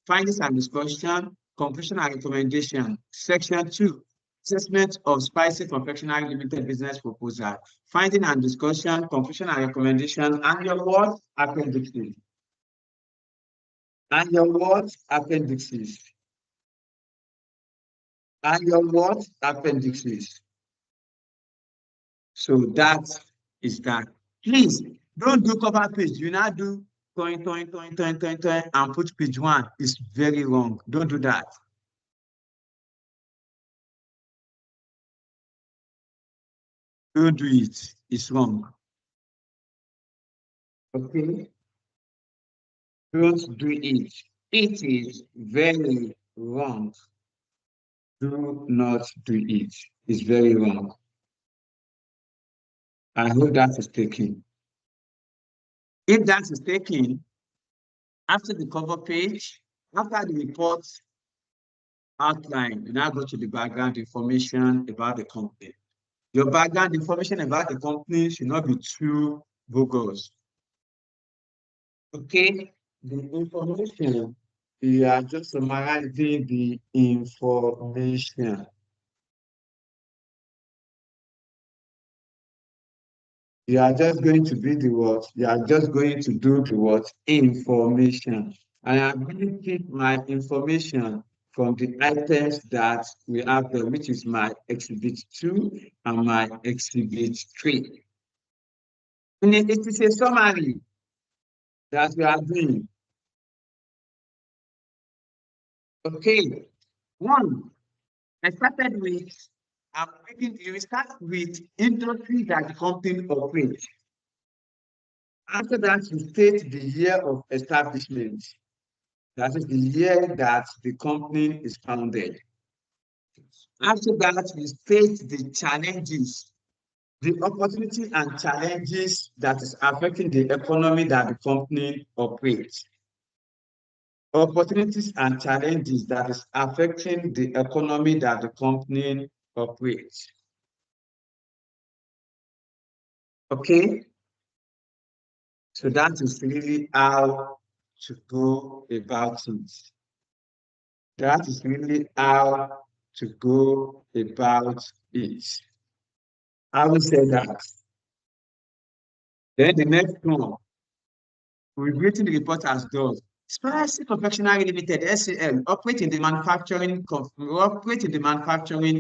Findings and discussion, conclusion and recommendation. Section 2, assessment of Spicy Confectionery Limited business proposal. Finding and discussion, conclusion and recommendation, and your what? Appendices. And your what? Appendices. And your what? Appendices. So that is that. Please don't do cover page. You now do and put page 1. It's very wrong. Don't do that. Don't do it. It's wrong. Okay? Don't do it. It is very wrong. Do not do it. It's very wrong. I hope that is taken. If that is taken, after the cover page, after the report outline, you now go to the background information about the company. Your background information about the company should not be too bogus. Okay, the information, you are just summarizing the information. You are just going to be the what? You are just going to do the what? Information. I am going to keep my information from the items that we have there, which is my exhibit 2 and my exhibit 3. And it is a summary that we are doing. Okay, One, I started with, you start with industry that the company operates. After that, you state the year of establishment. That is the year that the company is founded. After that, you state the challenges, the opportunity and challenges that is affecting the economy that the company operates. Opportunities and challenges that is affecting the economy that the company operates. Okay? So that is really how to go about it. That is really how to go about it. I will say that. Then the next one, we've written the report as does. Spicy Confectionery Limited, SCL, operate in the manufacturing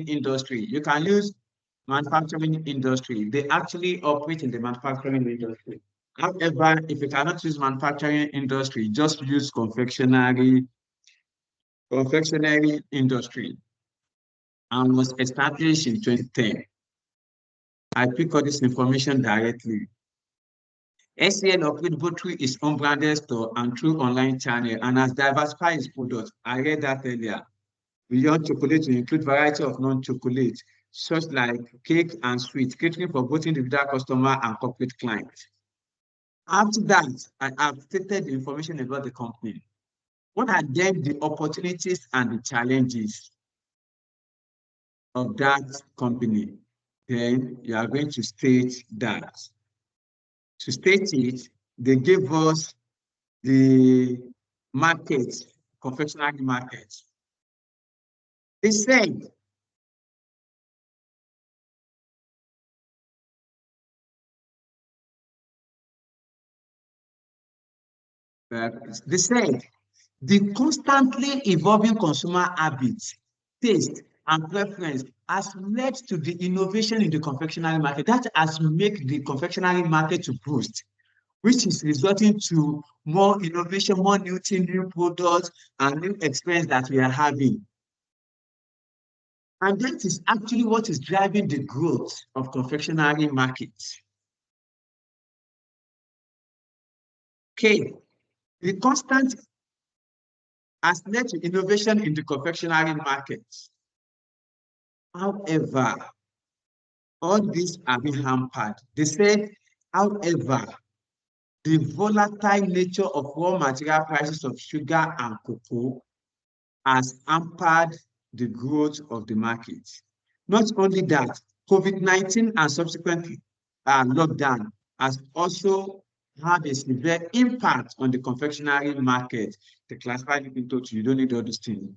industry. You can use manufacturing industry. They actually operate in the manufacturing industry. However, if you cannot use manufacturing industry, just use confectionery industry, and was established in 2010. I pick up this information directly. SCN operates both through its own branded store and through online channel, and has diversified its products. I read that earlier. Beyond chocolate to include variety of non-chocolate, such like cake and sweets, catering for both individual customer and corporate clients. After that, I have stated the information about the company. What are then the opportunities and the challenges of that company? Then you are going to state that. To state it, they gave us the market, confectionery market. They said the constantly evolving consumer habits, taste, and preference has led to the innovation in the confectionery market. That has made the confectionery market to boost, which is resulting to more innovation, more new things, new products, and new experience that we are having. And that is actually what is driving the growth of confectionery markets. Okay, the constant has led to innovation in the confectionery markets. However, all these are being hampered. They said, however, the volatile nature of raw material prices of sugar and cocoa has hampered the growth of the market. Not only that, COVID-19 and subsequent lockdown has also had a severe impact on the confectionery market. They classified it into two. You don't need all these things.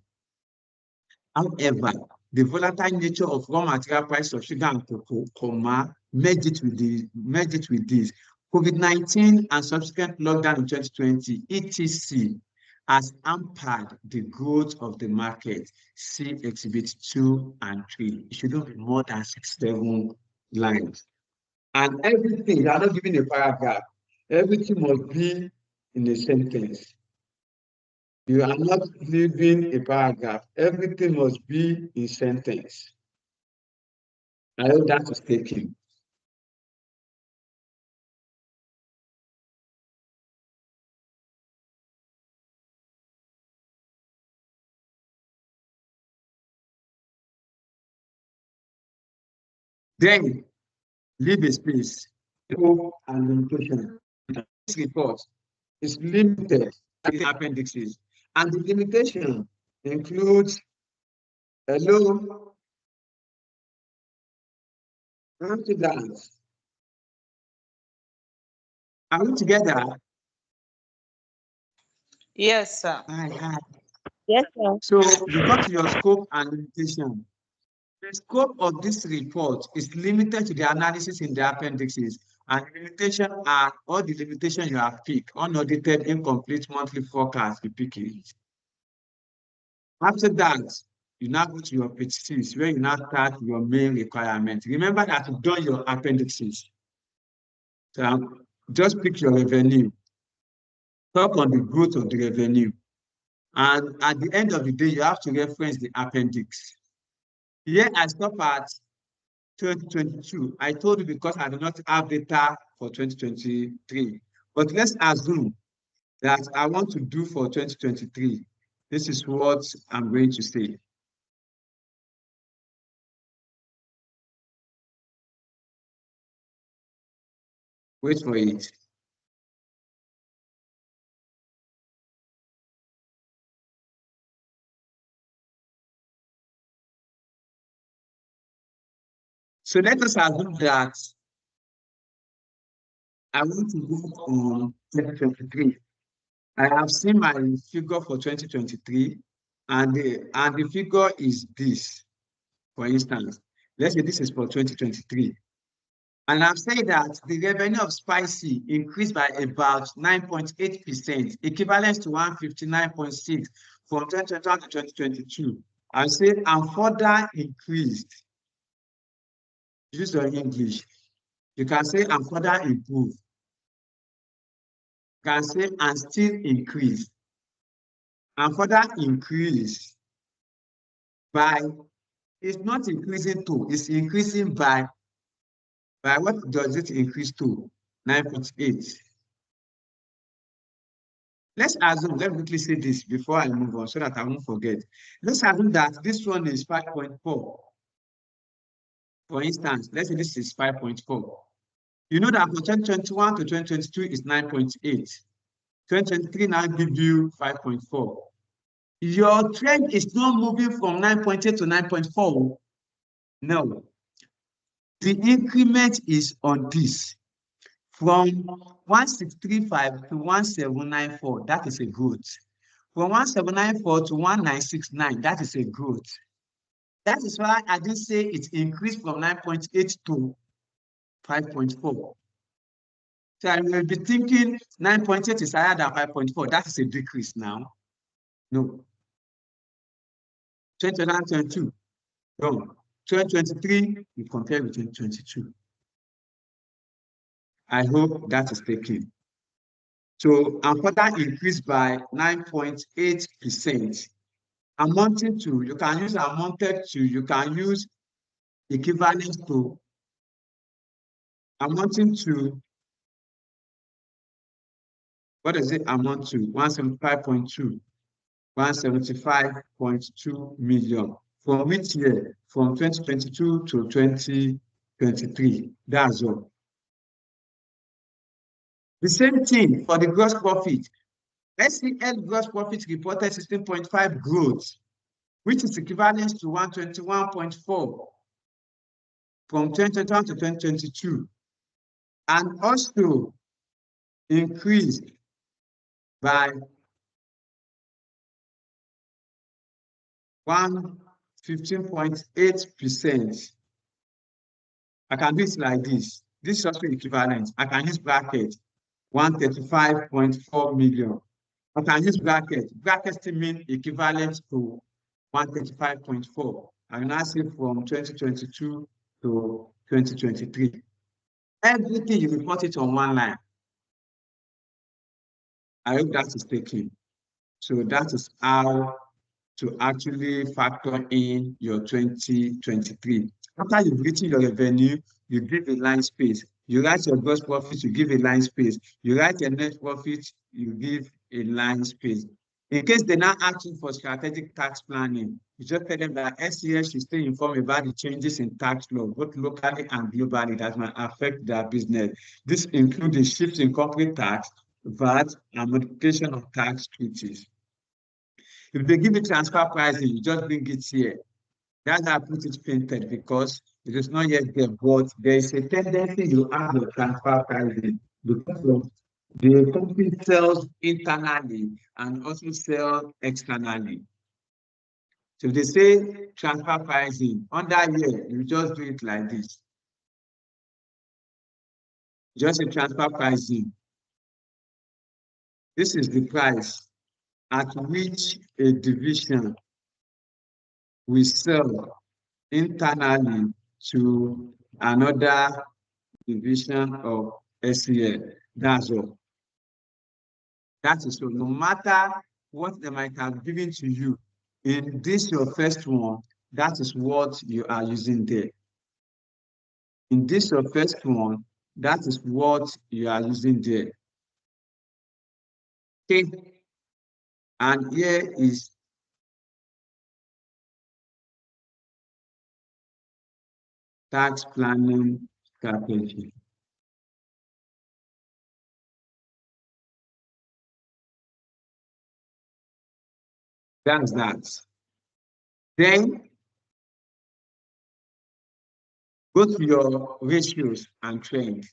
However, the volatile nature of raw material price of sugar and cocoa, merged it with this. COVID-19 and subsequent lockdown in 2020, etc., has hampered the growth of the market. See Exhibit 2 and 3. It shouldn't be more than 6-7 lines. And everything, you are not giving a paragraph. Everything must be in a sentence. You are not leaving a paragraph. Everything must be in sentence. I hope that is taken. Then leave a space, scope and limitation. This report is limited to the appendices, and the limitation includes hello, after that. Are we together? Yes, sir. Yes, sir. So you got your scope and limitation. The scope of this report is limited to the analysis in the appendices, and limitation are all the limitations you have picked: unaudited, incomplete monthly forecast, you pick it. After that, you now go to your page 6, where you now start your main requirement. Remember that you've done your appendices. So just pick your revenue. Talk on the growth of the revenue. And at the end of the day, you have to reference the appendix. Here I stop at 2022. I told you because I do not have data for 2023. But let's assume that I want to do for 2023. This is what I'm going to say. Wait for it. So let us assume that I want to work on 2023. I have seen my figure for 2023, and the figure is this. For instance, let's say this is for 2023. And I've said that the revenue of Spicy increased by about 9.8%, equivalent to 159.6 from 2021 to 2022. I said, and further increased. Use your English. You can say, and further improved. You can say, and still increase. And further increase by, it's not increasing to, it's increasing by what does it increase to? 9.8. Let's assume, let me quickly say this before I move on so that I won't forget. Let's assume that this one is 5.4. For instance, let's say this is 5.4. You know that from 2021 to 2022 is 9.8. 2023 now gives you 5.4. Your trend is not moving from 9.8 to 9.4. No. The increment is on this. From 1635 to 1794, that is a growth. From 1794 to 1969, that is a growth. That is why I didn't say it increased from 9.8 to 5.4. So I will be thinking 9.8 is higher than 5.4. That is a decrease now. No. 2022, no. 2023, you compare with 2022. I hope that is taken. So, and further increased by 9.8%. Amounting to, you can use amounted to, you can use equivalent to, amounting to, what does it amount to? 175.2, 175.2 million. From which year? From 2022 to 2023. That's all. The same thing for the gross profit. SCL gross profit reported 16.5 growth, which is equivalent to 121.4 from 2021 to 2022, and also increased by 115.8%. I can do it like this. This is also equivalent. I can use bracket 135.4 million. I can use bracket. Bracket still mean equivalent to 135.4. I can now say from 2022 to 2023. Everything you report it on one line. I hope that is taken. So that is how to actually factor in your 2023. After you've written your revenue, you give a line space. You write your gross profit, you give a line space. You write your net profit, you give a line space. In case they're not asking for strategic tax planning, you just tell them that SCS should stay informed about the changes in tax law, both locally and globally, that might affect their business. This includes the shift in corporate tax, VAT, and modification of tax treaties. If they give you transfer pricing, you just bring it here. That's how I put it painted because it is not yet there, but there is a tendency you have your transfer pricing because of the company sells internally and also sell externally. So if they say transfer pricing, under here, you just do it like this. Just a transfer pricing. This is the price at which a division will sell internally to another division of SCL. That's all. That is so. No matter what they might have given to you. In this, your first one, that is what you are using there. In this, your first one, that is what you are using there. Okay. And here is tax planning strategy. That's that. Then go to your ratios and trend.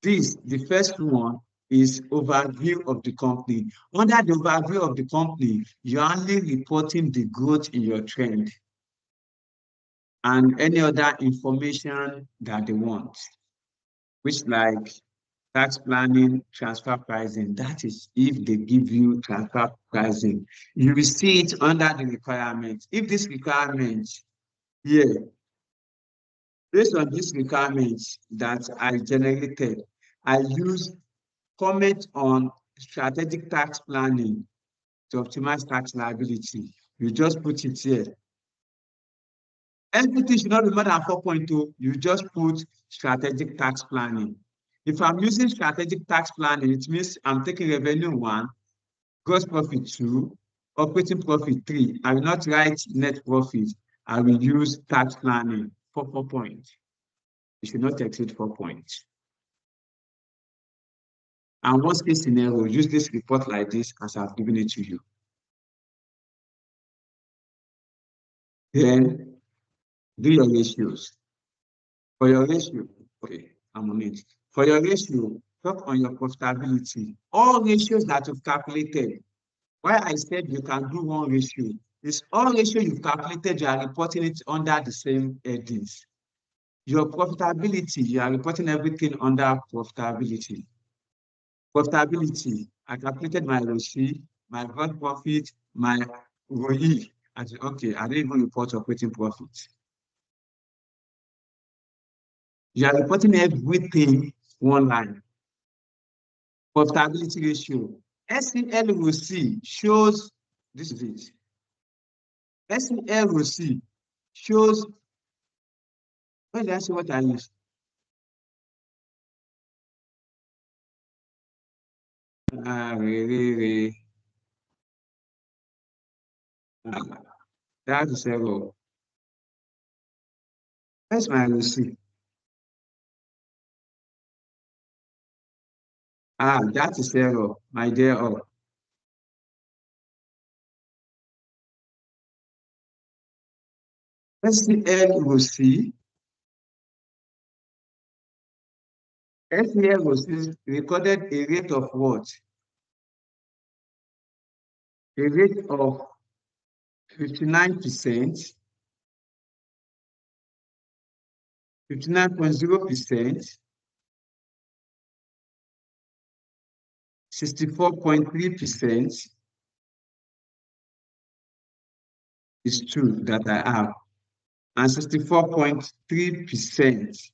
This, the first one, is overview of the company. Under the overview of the company, you're only reporting the growth in your trend and any other information that they want, which like tax planning, transfer pricing. That is if they give you transfer pricing. You will see it under the requirement. If this requirement here, based on these requirements that I generated, I use comment on strategic tax planning to optimize tax liability. You just put it here. Everything should not be more than 4.2. You just put strategic tax planning. If I'm using strategic tax planning, it means I'm taking revenue 1, gross profit 2, operating profit 3. I will not write net profit. I will use tax planning for 4 points. You should not exceed 4 points. And worst case scenario, use this report like this as I've given it to you. Then do your ratios. For your ratio, okay, I'm on it. For your ratio, talk on your profitability. All ratios that you've calculated. Why I said you can do one ratio is all ratio you've calculated, you are reporting it under the same headings. Your profitability, you are reporting everything under profitability. Profitability, I calculated my ROCE, my gross profit, my ROE. Okay, I didn't even report operating profit. You are reporting everything one line. Profitability ratio. SEL-ROCE shows, this is it. SEL-ROCE shows, when did I say what I use? That is error. Where's my ROCE? That is error, my dear. SEL-ROCE. SEL-ROCE recorded a rate of what? A rate of 59%, 59.0%, 64.3% is true that I have, and 64.3%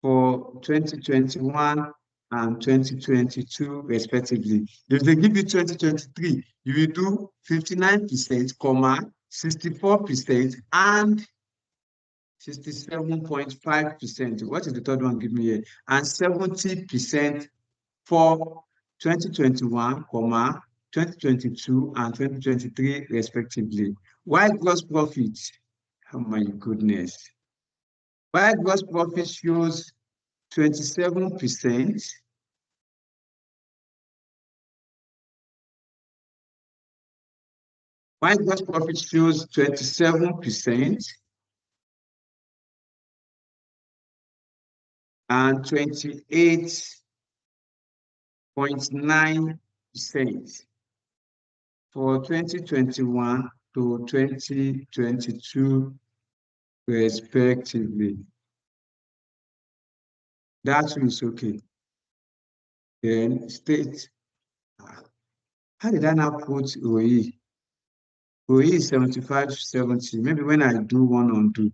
for 2021 and 2022 respectively. If they give you 2023, you will do 59%, 64% and 67.5%. What is the third one? Give me here. And 70% for 2021, 2022 and 2023 respectively. Why gross profit? Oh my goodness. Why gross profit shows 27%. Why gross profit shows 27% and 28.9% for 2021 to 2022 respectively. That is okay. Then state. How did I now put ROE? ROE is 75 to 70. Maybe when I do one undo,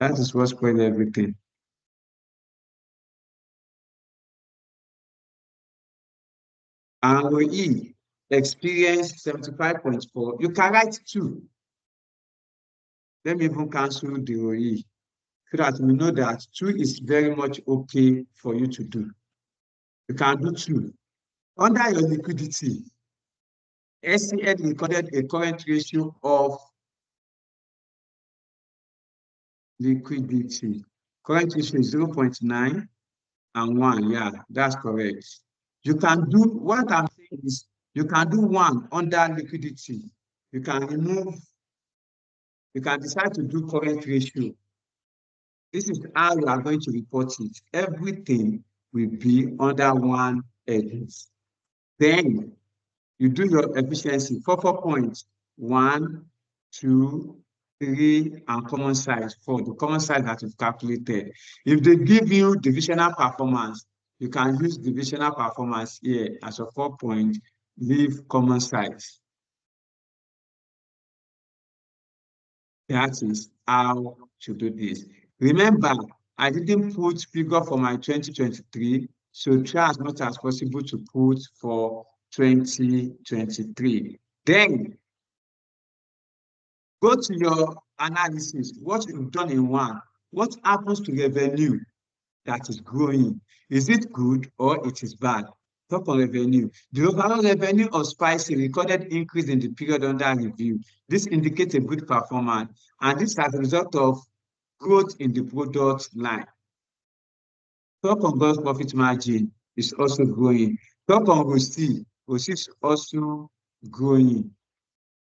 that is what spoiled everything. and ROE experienced 75.4. You can write 2. Let me even cancel the ROE so that we know that 2 is very much okay for you to do. You can do 2. Under your liquidity, SCN recorded a current ratio of liquidity. Current ratio is 0.9 and 1. Yeah, that's correct. You can do, what I'm saying is, you can do 1 under liquidity. You can remove, you can decide to do current ratio. This is how you are going to report it. Everything will be under 1 heading. Then you do your efficiency, 4 points, 1, 2, 3, and common size 4, the common size that you've calculated. If they give you divisional performance, you can use divisional performance here as a 4 point, leave common size. That is how to do this. Remember, I didn't put figure for my 2023, so try as much as possible to put for 2023. Then go to your analysis. What you've done in 1, what happens to revenue that is growing? Is it good or it is bad? Talk on revenue. The overall revenue of Spicy recorded increase in the period under review. This indicates a good performance, and this as a result of growth in the product line. Talk on gross profit margin is also growing. Talk on ROCE. ROCE is also growing.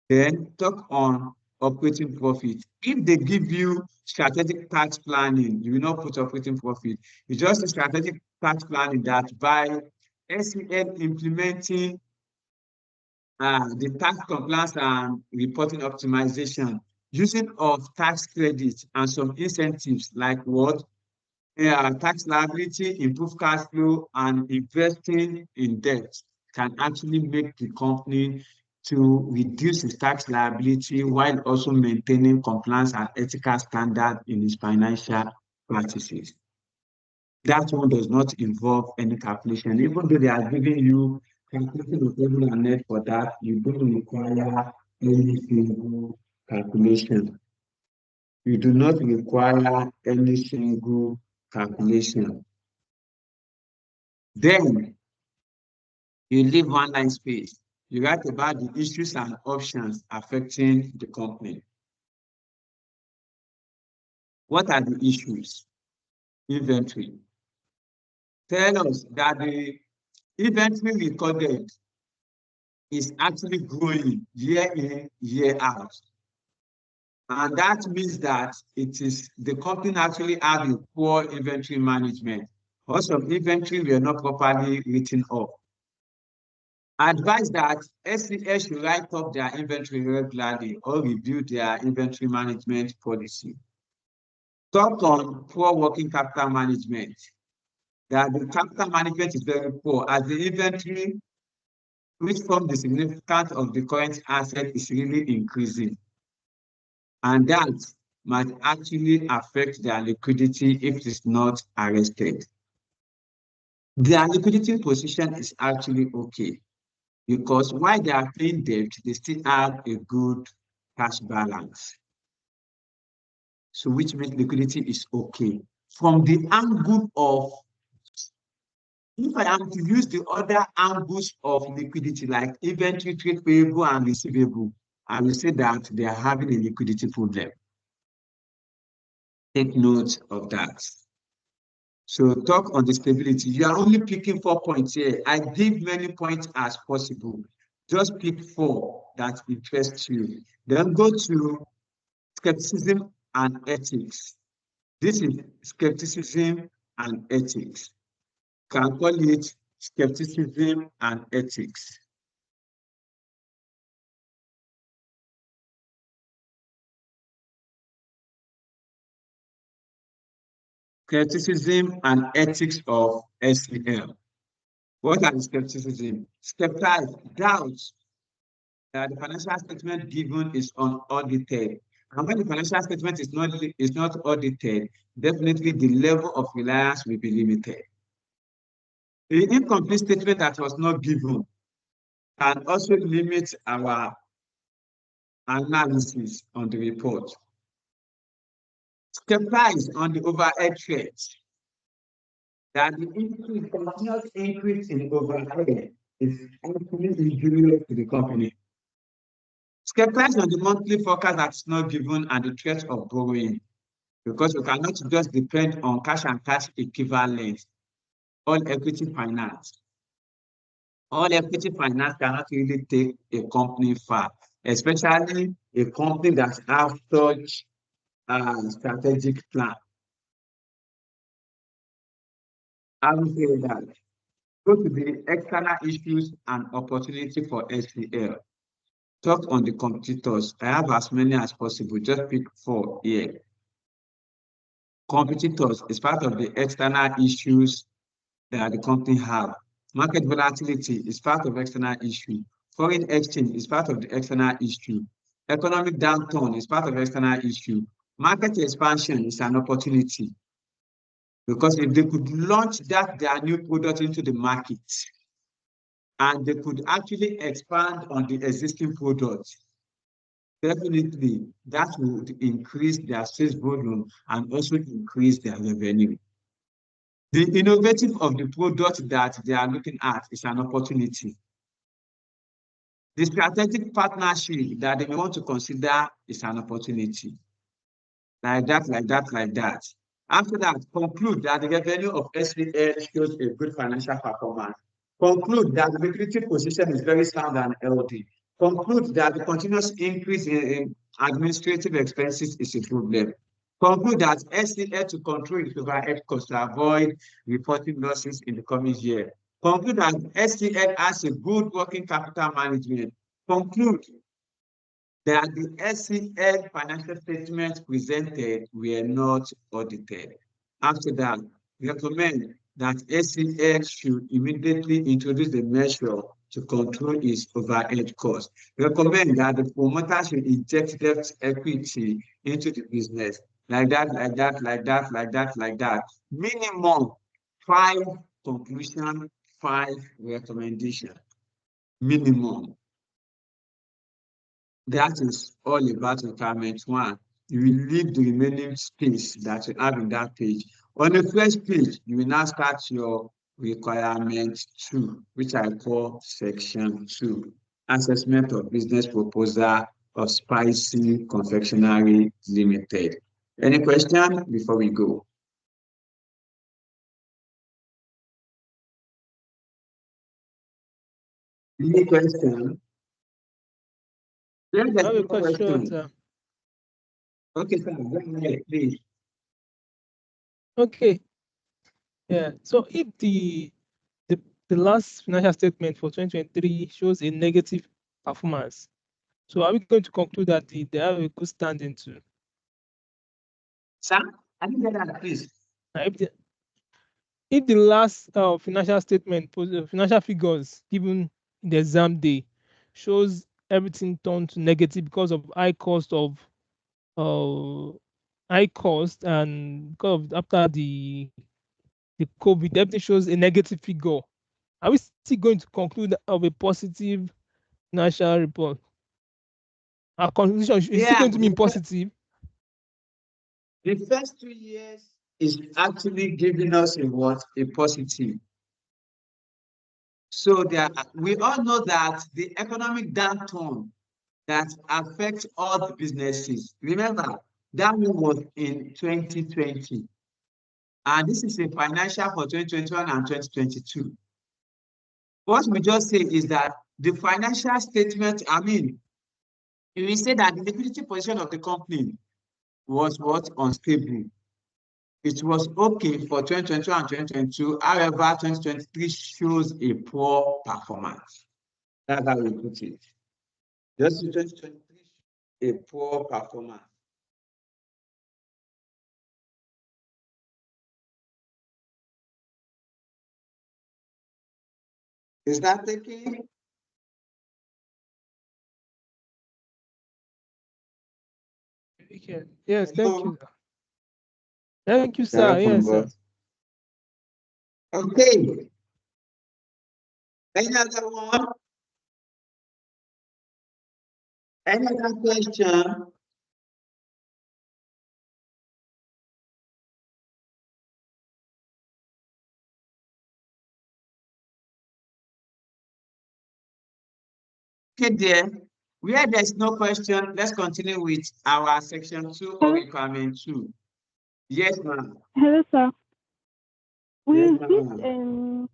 Then talk on operating profit. If they give you strategic tax planning, you will not put operating profit. It's just a strategic tax planning that by SCN implementing the tax compliance and reporting optimization, using of tax credits and some incentives like what? Tax liability, improve cash flow, and investing in debt can actually make the company to reduce its tax liability while also maintaining compliance and ethical standard in its financial practices. That one does not involve any calculation. Even though they are giving you calculation of revenue and net for that, you don't require any single calculation. You do not require any single calculation. Then you leave 1 line space. You write about the issues and options affecting the company. What are the issues? Inventory. Tell us that the inventory recorded is actually growing year in, year out. And that means that it is the company actually have a poor inventory management. Also, inventory were not properly written up. Advise that SCS should write up their inventory regularly or review their inventory management policy. Talk on poor working capital management. That the capital management is very poor as the inventory, which forms the significance of the current asset, is really increasing. And that might actually affect their liquidity if it is not arrested. Their liquidity position is actually okay, because while they are paying debt, they still have a good cash balance. So which means liquidity is okay. From the angle of, if I am to use the other angles of liquidity, like inventory, trade payable, and receivable, I will say that they are having a liquidity problem. Take note of that. So talk on the stability. You are only picking 4 points here. I give many points as possible. Just pick 4 that interest you. Then go to skepticism and ethics. This is skepticism and ethics. Can call it skepticism and ethics. Skepticism and ethics of SEL. What are the skepticism? Skepticism, doubts that the financial statement given is unaudited. And when the financial statement is not audited, definitely the level of reliance will be limited. The incomplete statement that was not given, and also limit our analysis on the report. Capitalize on the overhead threat, that the continuous increase in overhead is actually injurious to the company. Capitalize on the monthly forecast that's not given and the threat of borrowing, because we cannot just depend on cash and cash equivalent, all equity finance. All equity finance cannot really take a company far, especially a company that has such a strategic plan. I will say that. Go to the external issues and opportunity for SCL. Talk on the competitors. I have as many as possible. Just pick 4 here. Competitors is part of the external issues that the company have. Market volatility is part of external issue. Foreign exchange is part of the external issue. Economic downturn is part of external issue. Market expansion is an opportunity, because if they could launch their new product into the market and they could actually expand on the existing product, definitely that would increase their sales volume and also increase their revenue. The innovative of the product that they are looking at is an opportunity. The strategic partnership that they want to consider is an opportunity. Like that, like that, like that. After that, conclude that the revenue of SCL shows a good financial performance. Conclude that the liquidity position is very sound and healthy. Conclude that the continuous increase in administrative expenses is a problem. Conclude that SCL to control its overhead costs to avoid reporting losses in the coming year. Conclude that SCL has a good working capital management. Conclude that the SCL financial statements presented were not audited. After that, recommend that SCL should immediately introduce a measure to control its overhead costs. Recommend that the promoter should inject debt equity into the business. Like that, like that, like that, like that, like that. Minimum 5 conclusion, 5 recommendation. Minimum. That is all about requirement 1. You will leave the remaining space that you have in that page. On the first page, you will now start your requirement 2, which I call section 2, assessment of business proposal of Spicy Confectionery Limited. Any question before we go? Any question? I have a question, sir. Okay, sir, go ahead, please. Okay. Yeah. So if the last financial statement for 2023 shows a negative performance, so are we going to conclude that they have a good standing too? Sir, I didn't get that, please. If the last financial statement, financial figures given in the exam day shows everything turned to negative because of high cost and because of after the COVID, everything shows a negative figure. Are we still going to conclude of a positive financial report? Our conclusion is still going to be positive. The first 2 years is actually giving us a what? A positive. So we all know that the economic downturn that affects all the businesses. Remember, that one was in 2020. And this is a financial for 2021 and 2022. What we just say is that the financial statement, we say that the liquidity position of the company was what? Unstable. It was okay for 2022 and 2022. However, 2023 shows a poor performance. That's how we put it. Just 2023, a poor performance. Is that taking? Yes, thank you. Thank you, sir. Yes, sir. Okay. Any other one? Any other question? Okay, dear. Where there's no question, let's continue with our section 2 of requirement 2. Yes, ma'am. Hello, sir. Yes, Will this ma'am.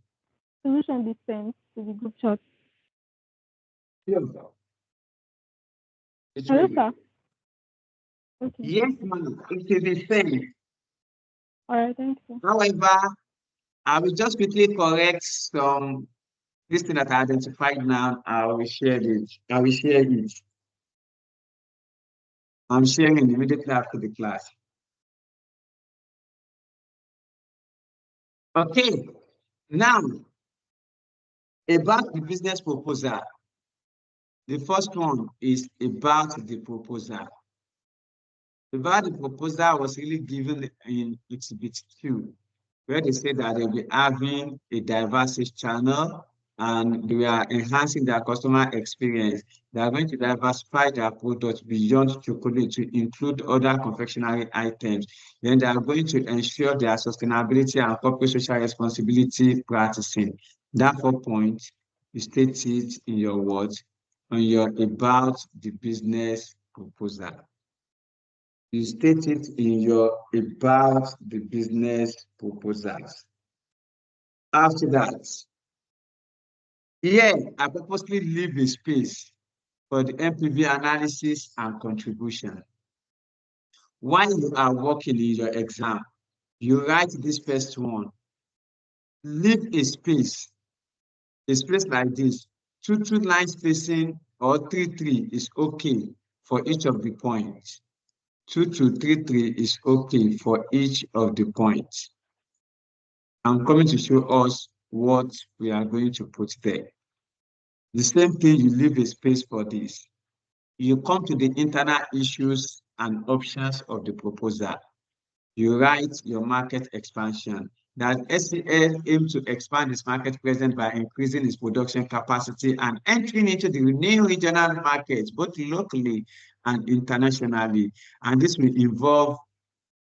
solution be sent to the group chat? Yes, Hello, sir. Okay. yes, ma'am. It will be sent. All right. Thank you. However, I will just quickly correct some this thing that I identified now. I will share it. I will share it. I'm sharing it immediately after the class. Okay. Now, about the business proposal. The first one is about the proposal. About the proposal was really given in Exhibit 2, where they say that they'll be having a diverse channel and they are enhancing their customer experience. They are going to diversify their products beyond chocolate to include other confectionery items. Then they are going to ensure their sustainability and corporate social responsibility practicing. That 4 points, you state it in your words on your about the business proposal. You state it in your about the business proposals. After that, here I purposely leave a space for the MPV analysis and contribution. While you are working in your exam, you write this first one. Leave a space like this. 2 line spacing or 3 is okay for each of the points. 2 to 3 is okay for each of the points. I'm coming to show us what we are going to put there. The same thing, you leave a space for this. You come to the internal issues and options of the proposal. You write your market expansion. That SCL aims to expand its market presence by increasing its production capacity and entering into the new regional markets, both locally and internationally. And this will involve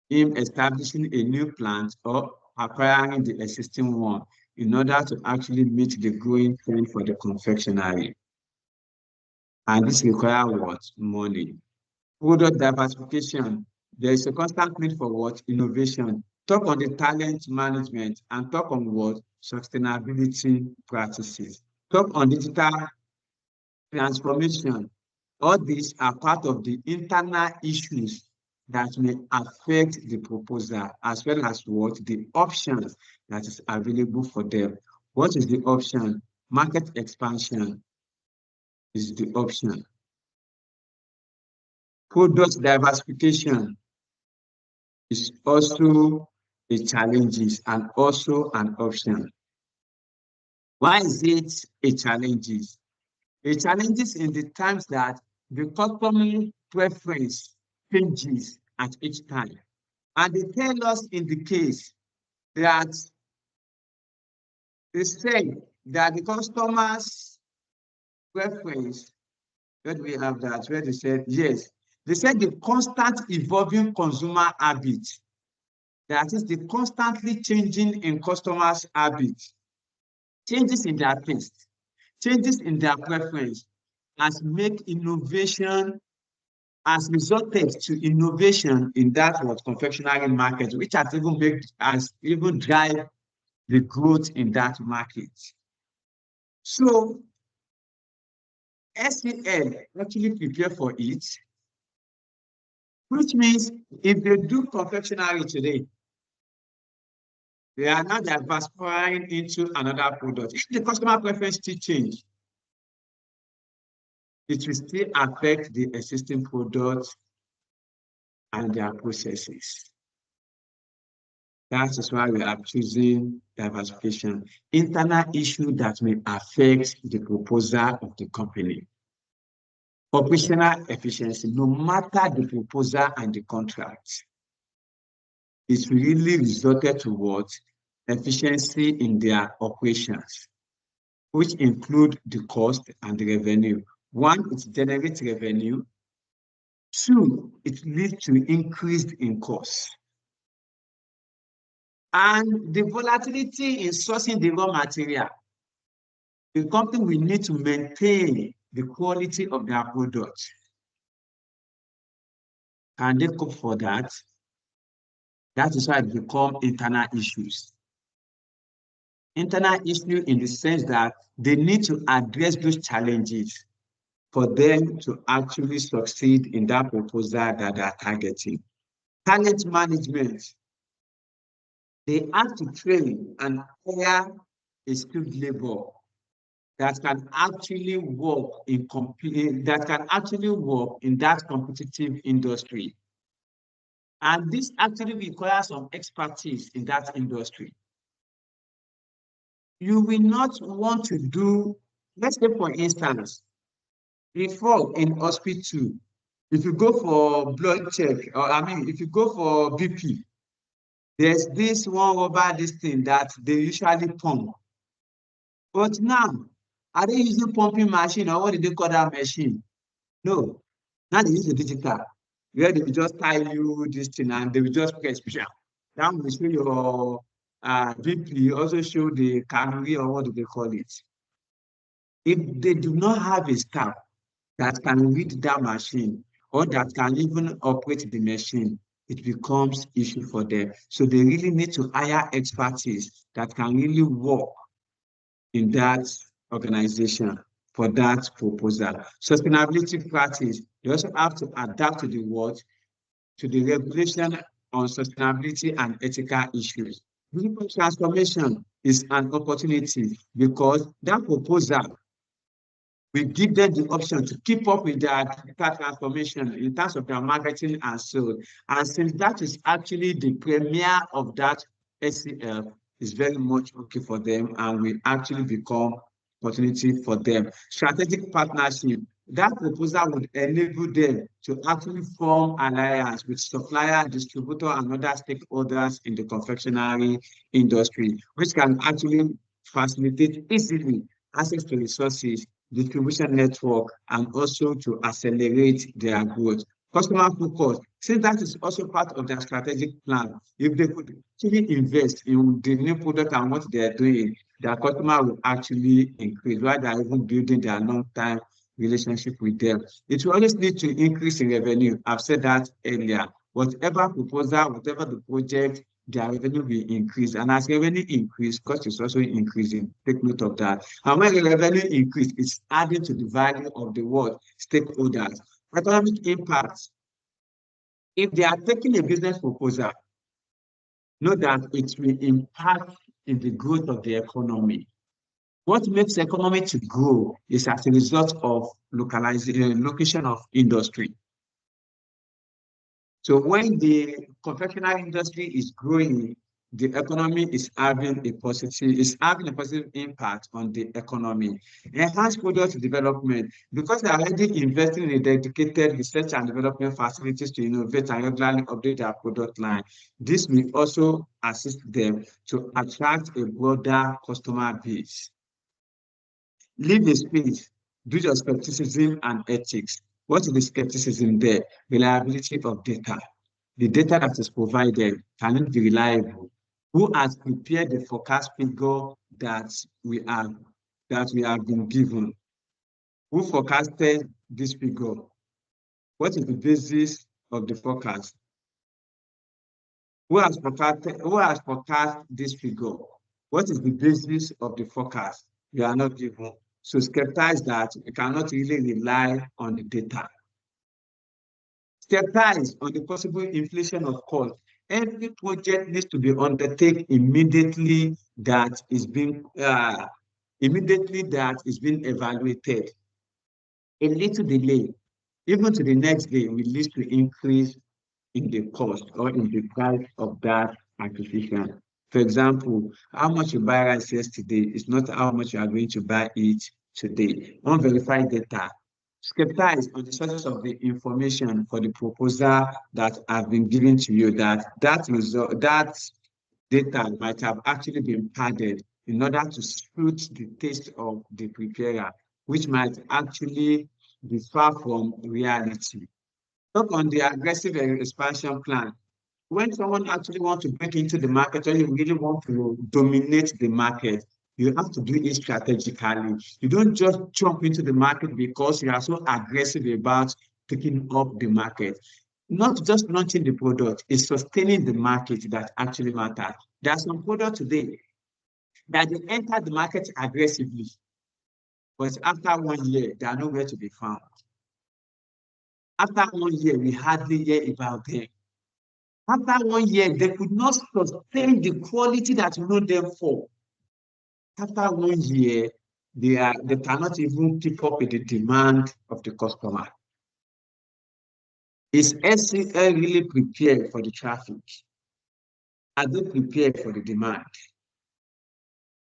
him establishing a new plant or acquiring the existing one in order to actually meet the growing trend for the confectionery. And this requires what? Money. Product diversification. There is a constant need for what? Innovation. Talk on the talent management and talk on what? Sustainability practices. Talk on digital transformation. All these are part of the internal issues that may affect the proposal, as well as what the options that is available for them. What is the option? Market expansion is the option. Product diversification is also a challenge and also an option. Why is it a challenge? A challenge is in the times that the customer preference changes at each time. And they tell us in the case that they say that the customer's preference, where do we have that? Where they said, yes, they said the constant evolving consumer habit, that is the constantly changing in customers' habits, changes in their taste, changes in their preference, has made innovation, has resulted to innovation in that what confectionery market, which has even drive the growth in that market. So SEL actually prepare for it, which means if they do confectionery today, they are now diversifying into another product. If the customer preference still change, it will still affect the existing products and their processes. That is why we are choosing diversification. Internal issue that may affect the proposal of the company. Operational efficiency, no matter the proposal and the contract, it really resulted towards efficiency in their operations, which include the cost and the revenue. One, it generates revenue. Two, it leads to increase in costs. And the volatility in sourcing the raw material, the company will need to maintain the quality of their product. Can they cope for that? That is why it become internal issues. Internal issue in the sense that they need to address those challenges for them to actually succeed in that proposal that they are targeting. Talent management, they have to train and hire a skilled labor that can actually work in that competitive industry. And this actually requires some expertise in that industry. You will not want to do, let's say for instance, before in hospital, if you go for blood check, or if you go for BP, there's this one rubber this thing that they usually pump. But now, are they using pumping machine, or what do they call that machine? No. Now they use the digital, where they will just tell you this thing and they will just press. That will show your BP, also show the calorie, or what do they call it. If they do not have a staff that can read that machine or that can even operate the machine, it becomes issue for them. So they really need to hire expertise that can really work in that organization for that proposal. Sustainability practice, they also have to adapt to the world, to the regulation on sustainability and ethical issues. Digital transformation is an opportunity because that proposal will give them the option to keep up with their digital transformation in terms of their marketing and sales. And since that is actually the premier of that SCF, is very much okay for them and will actually become opportunity for them. Strategic partnership, that proposal would enable them to actually form alliance with supplier, distributor, and other stakeholders in the confectionery industry, which can actually facilitate easily access to resources, distribution network, and also to accelerate their growth. Customer focus, since that is also part of their strategic plan, if they could actually invest in the new product and what they are doing, their customer will actually increase while they are even building their long-term relationship with them. It will always lead to increase in revenue. I've said that earlier. Whatever proposal, whatever the project, their revenue will increase. And as revenue increase, cost is also increasing. Take note of that. And when the revenue increase, it's adding to the value of the world stakeholders. Economic impact. If they are taking a business proposal, know that it will impact in the growth of the economy. What makes the economy to grow is as a result of location of industry. So when the confectionery industry is growing, the economy is having a positive impact on the economy. Enhanced product development, because they are already investing in dedicated research and development facilities to innovate and regularly update their product line. This will also assist them to attract a broader customer base. Leave the space, do your skepticism and ethics. What is the skepticism there? Reliability of data. The data that is provided, can it be reliable? Who has prepared the forecast figure that we have been given? Who forecasted this figure? What is the basis of the forecast? Who has forecast this figure? What is the basis of the forecast? You are not given. So skeptize that you cannot really rely on the data. Skeptize on the possible inflation of cost. Every project needs to be undertaken immediately that is being evaluated. A little delay, even to the next day, will lead to increase in the cost or in the price of that acquisition. For example, how much you buy rice yesterday is not how much you are going to buy it today. Unverified data. Skeptize on the sources of the information for the proposal that have been given to you, that data might have actually been padded in order to suit the taste of the preparer, which might actually be far from reality. Talk on the aggressive expansion plan. When someone actually wants to break into the market, or you really want to dominate the market, you have to do it strategically. You don't just jump into the market because you are so aggressive about taking up the market. Not just launching the product, it's sustaining the market that actually matters. There are some products today that they enter the market aggressively, but after 1 year, they are nowhere to be found. After 1 year, we hardly hear about them. After 1 year, they could not sustain the quality that we know them for. After 1 year, they cannot even keep up with the demand of the customer. Is SCL really prepared for the traffic? Are they prepared for the demand?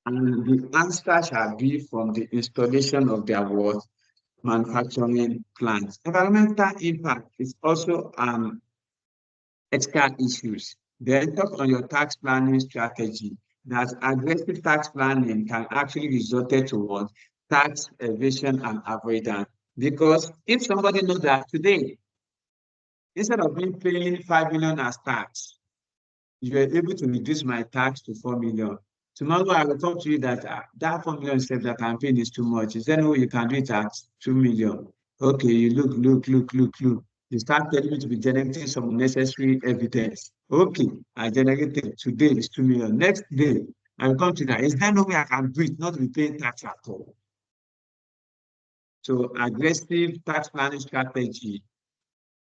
And the answer shall be from the installation of their what? Manufacturing plants. Environmental impact is also ethical issues. Then talk on your tax planning strategy. That aggressive tax planning can actually result towards tax evasion and avoidance. Because if somebody knows that today, instead of me paying 5 million as tax, you are able to reduce my tax to 4 million. Tomorrow I will come to you that that 4 million said that I'm paying is too much. Is there no way you can do it at 2 million? Okay, you look. You start telling me to be generating some necessary evidence. Okay, I generated today is 2 million. Next day, I will come to that. Is there no way I can do it, not be paying tax at all? So aggressive tax planning strategy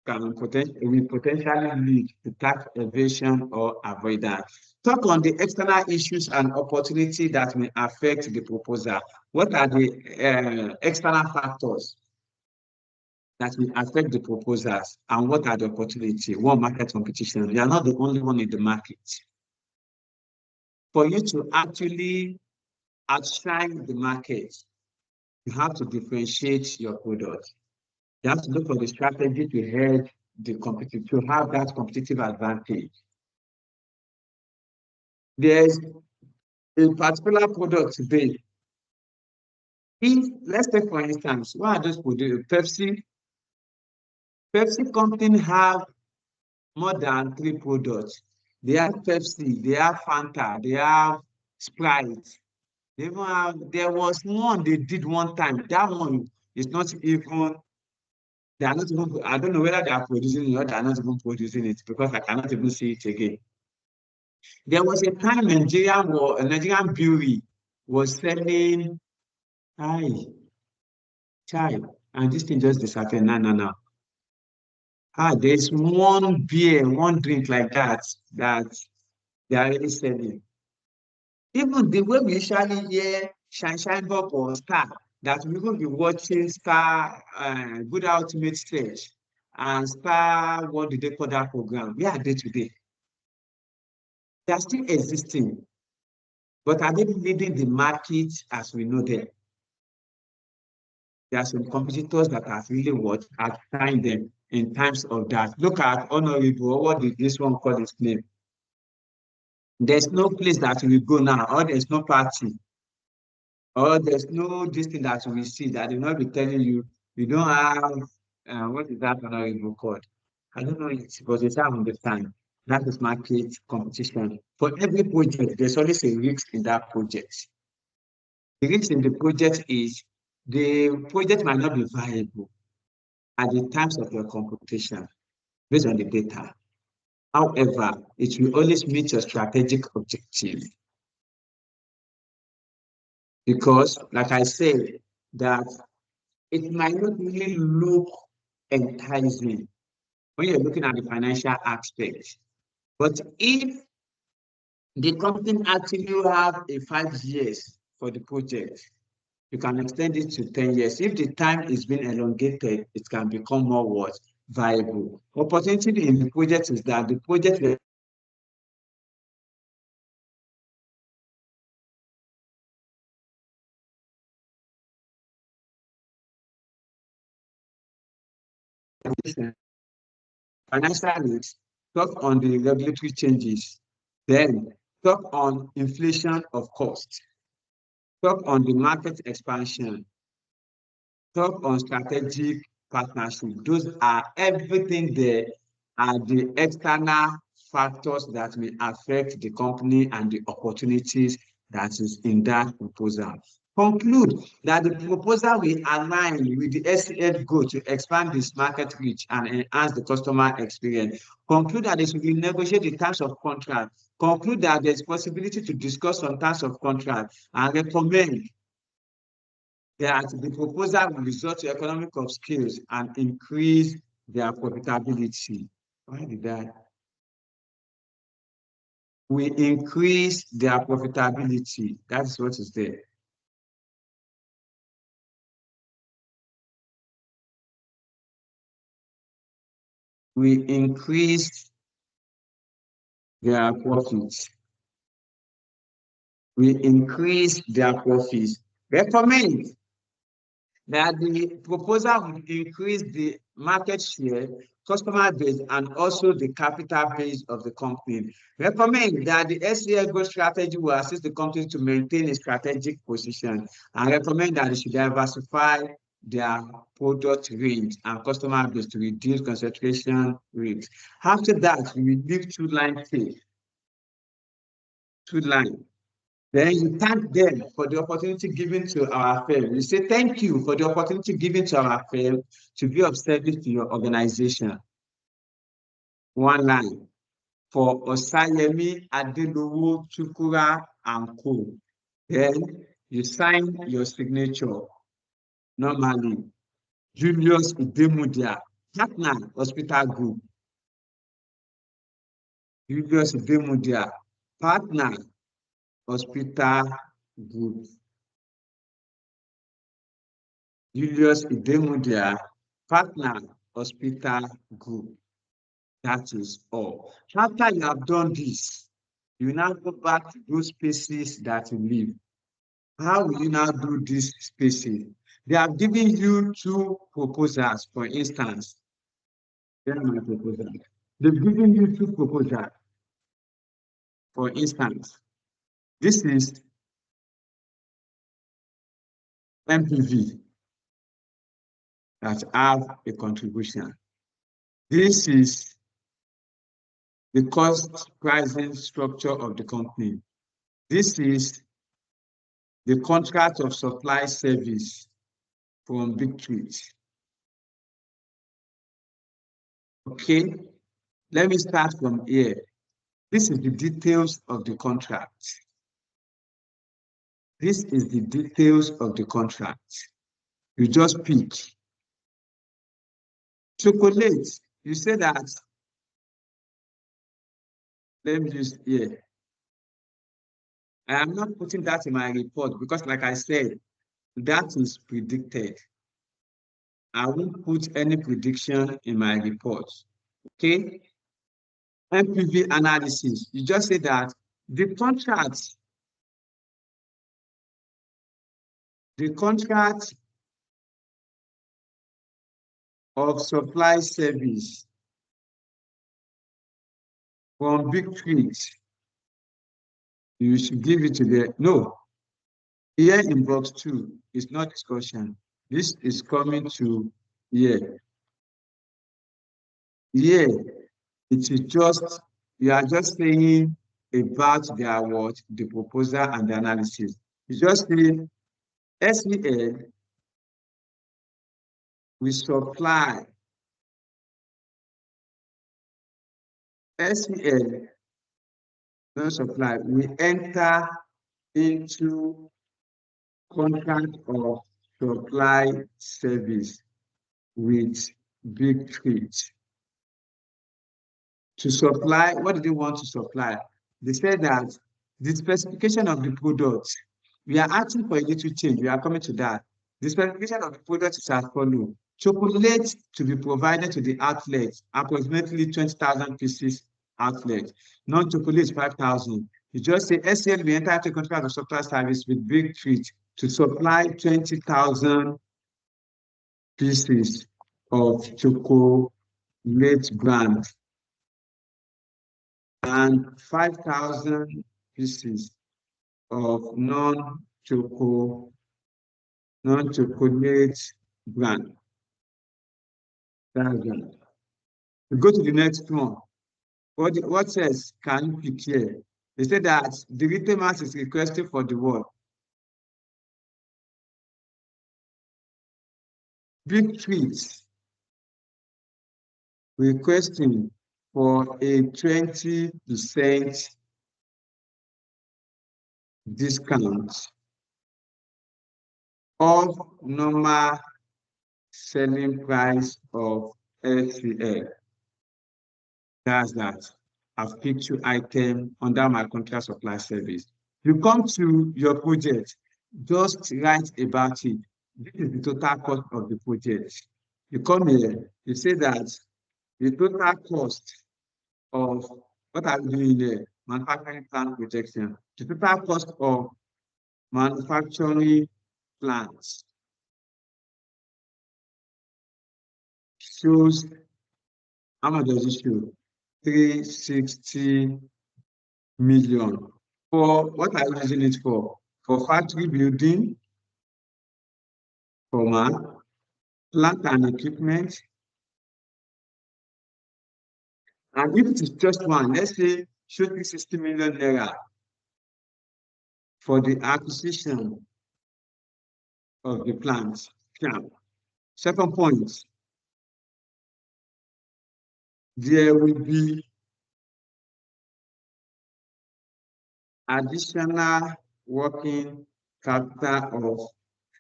will potentially lead to tax evasion or avoidance. Talk on the external issues and opportunity that may affect the proposal. What are the external factors that will affect the proposals, and what are the opportunities? One, market competition. You are not the only one in the market. For you to actually outshine the market, you have to differentiate your product. You have to look for the strategy to hedge the competitive, to have that competitive advantage. There's a particular product today. If, let's take for instance, what are those products? Pepsi company have more than 3 products. They have Pepsi, they have Fanta, they have Sprite. They even have, there was one they did one time. That one is not even, they are not even, I don't know whether they are producing it or they are not even producing it because I cannot even see it again. There was a time Nigerian brewery was selling, chai, and this thing just disappeared. No. There's one beer, one drink like that they are really selling. Even the way we usually hear Shine Bob or Star, that we will be watching Star, Good Ultimate Stage, and Star, what did they call that program? Where are they today? They are still existing, but are they leading the market as we know them? There are some competitors that have really outshine them in terms of that. Look at Honorable, what did this one call his name? There's no place that we go now, or there's no party, or there's no this thing that we see that they will not be telling you, you don't have, what is that Honorable called? I don't know it, but it's how I understand. That is market competition. For every project, there's always a risk in that project. The risk in the project is the project might not be viable at the times of your computation based on the data. However, it will always meet your strategic objective. Because, like I said, that it might not really look enticing when you're looking at the financial aspect. But if the company actually have a 5 years for the project, you can extend it to 10 years. If the time is being elongated, it can become more viable. Opportunity in the project is that the project financial risks, talk on the regulatory changes, then talk on inflation of cost, talk on the market expansion, talk on strategic partnership. Those are everything there are the external factors that may affect the company and the opportunities that is in that proposal. Conclude that the proposal will align with the SCF goal to expand this market reach and enhance the customer experience. Conclude that they should negotiate the terms of contract. Conclude that there's possibility to discuss on terms of contract and recommend that the proposal will result to economic of scales and increase their profitability. Why did that? We increase their profitability. That's what is there. We increase their profits. We increase their profits. Recommend that the proposal will increase the market share, customer base, and also the capital base of the company. Recommend that the SCL growth strategy will assist the company to maintain a strategic position, and recommend that they should diversify their product range and customer base to reduce concentration risk. After that, we will leave two-line take. Two-line. Then you thank them for the opportunity given to our firm. You say, thank you for the opportunity given to our firm to be of service to your organization. One line. For Osayemi Adelowo Chukura and Co. Then you sign your signature. Normally, Julius Idemudia, partner, Hospital Group. Julius Idemudia, partner, Hospital Group. Julius Idemudia, partner, Hospital Group. That is all. After you have done this, you now go back to those spaces that you leave. How will you now do these spaces? They have given you two proposals, for instance. They're my proposal. They've given you two proposals. For instance, this is MPV that have a contribution. This is the cost pricing structure of the company. This is the contract of supply service from Big Trees. Okay, let me start from here. This is the details of the contract. This is the details of the contract. You just pick. Chocolate, you say that. Let me use here. I am not putting that in my report because, like I said, that is predicted. I won't put any prediction in my report. Okay? MPV analysis. You just say that the contract of supply service from Big Trees, you should give it to the, no, here in box 2 is not discussion. This is coming to here. Here, it is just, you are just saying about their what, the proposal and the analysis. You just say SEL we supply SEL no supply, we enter into contract of supply service with Big Trees. To supply, what do they want to supply? They said that the specification of the product, we are asking for a little change. We are coming to that. The specification of the product is as follows. Chocolate to be provided to the outlet, approximately 20,000 pieces outlet. Non-chocolate 5,000. You just say SCL will enter into contract of supply service with Big Trees to supply 20,000 pieces of chocolate brand and 5,000 pieces of non-chocolate brand. That's one. We go to the next one. What says can you pick here? They say that the retailer is requesting for the word. Big tweets requesting for a 20% discount of normal selling price of LCL. That's that. I've picked two items under my contract supply service. You come to your project, just write about it. This is the total cost of the project. You come here, you say that the total cost of what are you doing there? Manufacturing plant projection. The total cost of manufacturing plants shows how much does it show? 360 million. For what are you using it for? For factory building, for plant and equipment. And if it is just one, let's say show 360 million naira for the acquisition of the plant. Yeah. Second point, there will be additional working capital of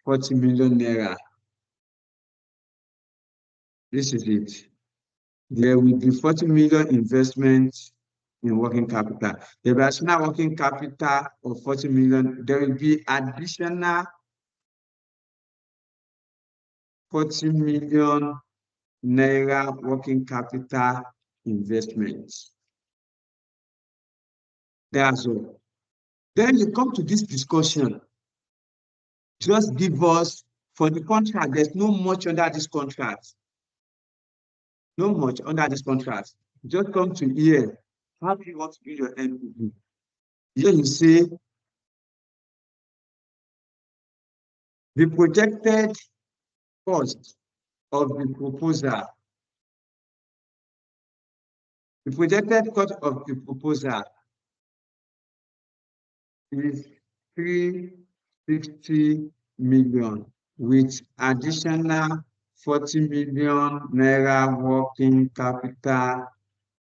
40 million naira. This is it. There will be 40 million investment in working capital. There will be additional working capital of 40 million. There will be additional 40 million naira working capital investments. That's all. Then you come to this discussion. Just give us, for the contract, there's no much under this contract. No much under this contract. Just come to here. How do you want to do your NPV? Here you say the projected cost of the proposal. The projected cost of the proposal is 360 million with additional 40 million naira working capital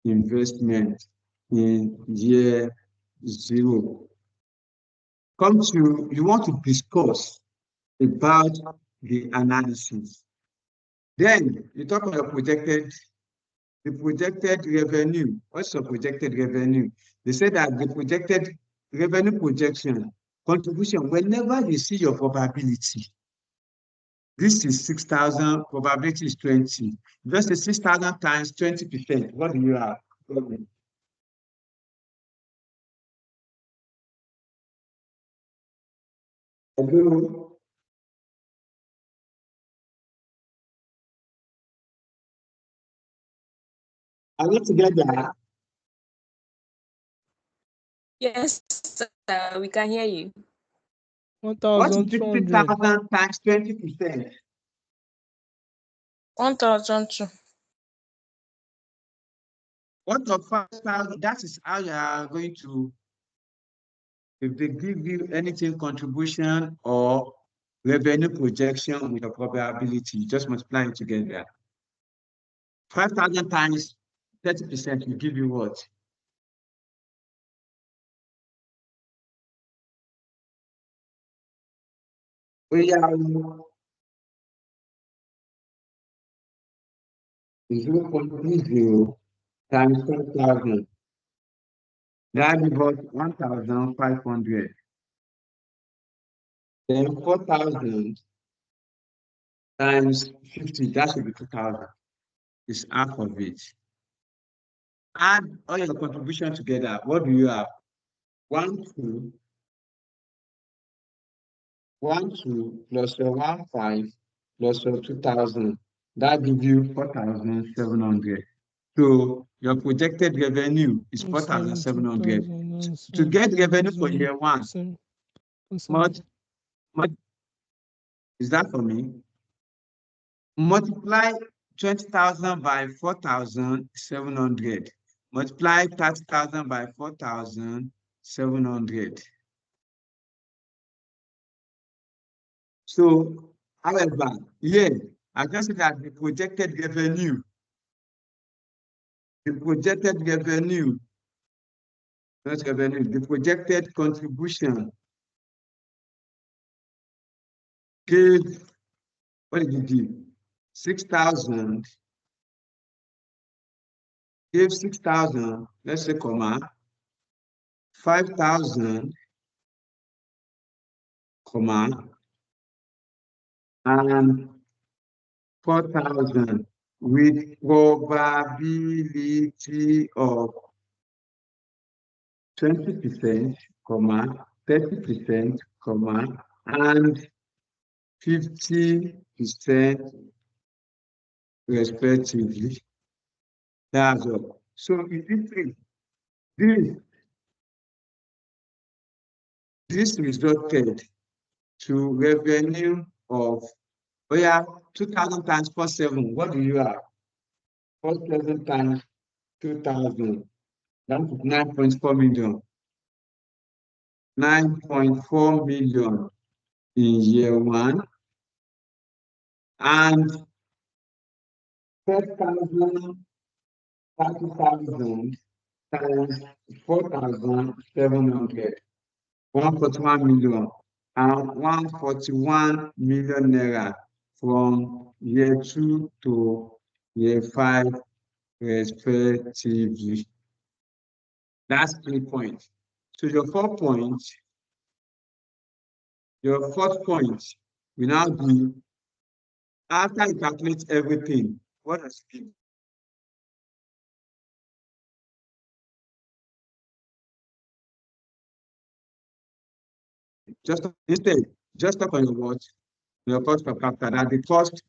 investment in year 0. You want to discuss about the analysis. Then you talk about the projected revenue. What's your projected revenue? They say that the projected revenue projection contribution, whenever you see your probability, this is 6,000, probability is 20. Just say 6,000 times 20%. What do you have? Hello? Are we together? Yes, we can hear you. What is 1,200. 60,000 times 20%? 1,002. What of 5,000? That is how you are going to, if they give you anything, contribution or revenue projection with a probability, just multiply it together. 5,000 times 30% will give you what? We are 0.30 times 5,000. That is about 1,500. Then 4,000 times 50, that should be 2,000. It's half of it. Add all your contribution together. What do you have? 1, 2 plus your 1, 5 plus your 2,000. That gives you 4,700. So your projected revenue is 4,700. To get revenue for year 1, what is that for me? Multiply 20,000 by 4,700. Multiply 30,000 by 4,700. So, however, here, I can see that the projected revenue, the projected contribution gave, what did it give? 6,000, gave 6,000, let's say, comma, 5,000, comma, and 4,000 with probability of 20%, comma, 30%, comma, and 50% respectively. That's all. So in this resulted to revenue of, oh yeah, 2,000 times 47. What do you have? 4,000 times 2,000. That is 9.4 million. 9.4 million in year one, and 4,000, 30,000 times 4,700, 141 million, and 141 million naira from year 2 to year 5 respectively. That's 3 points. So your 4 points, your fourth point will now be, after you calculate everything, what does it give? Just instead, just talk on your what? Your cost of capital, that the cost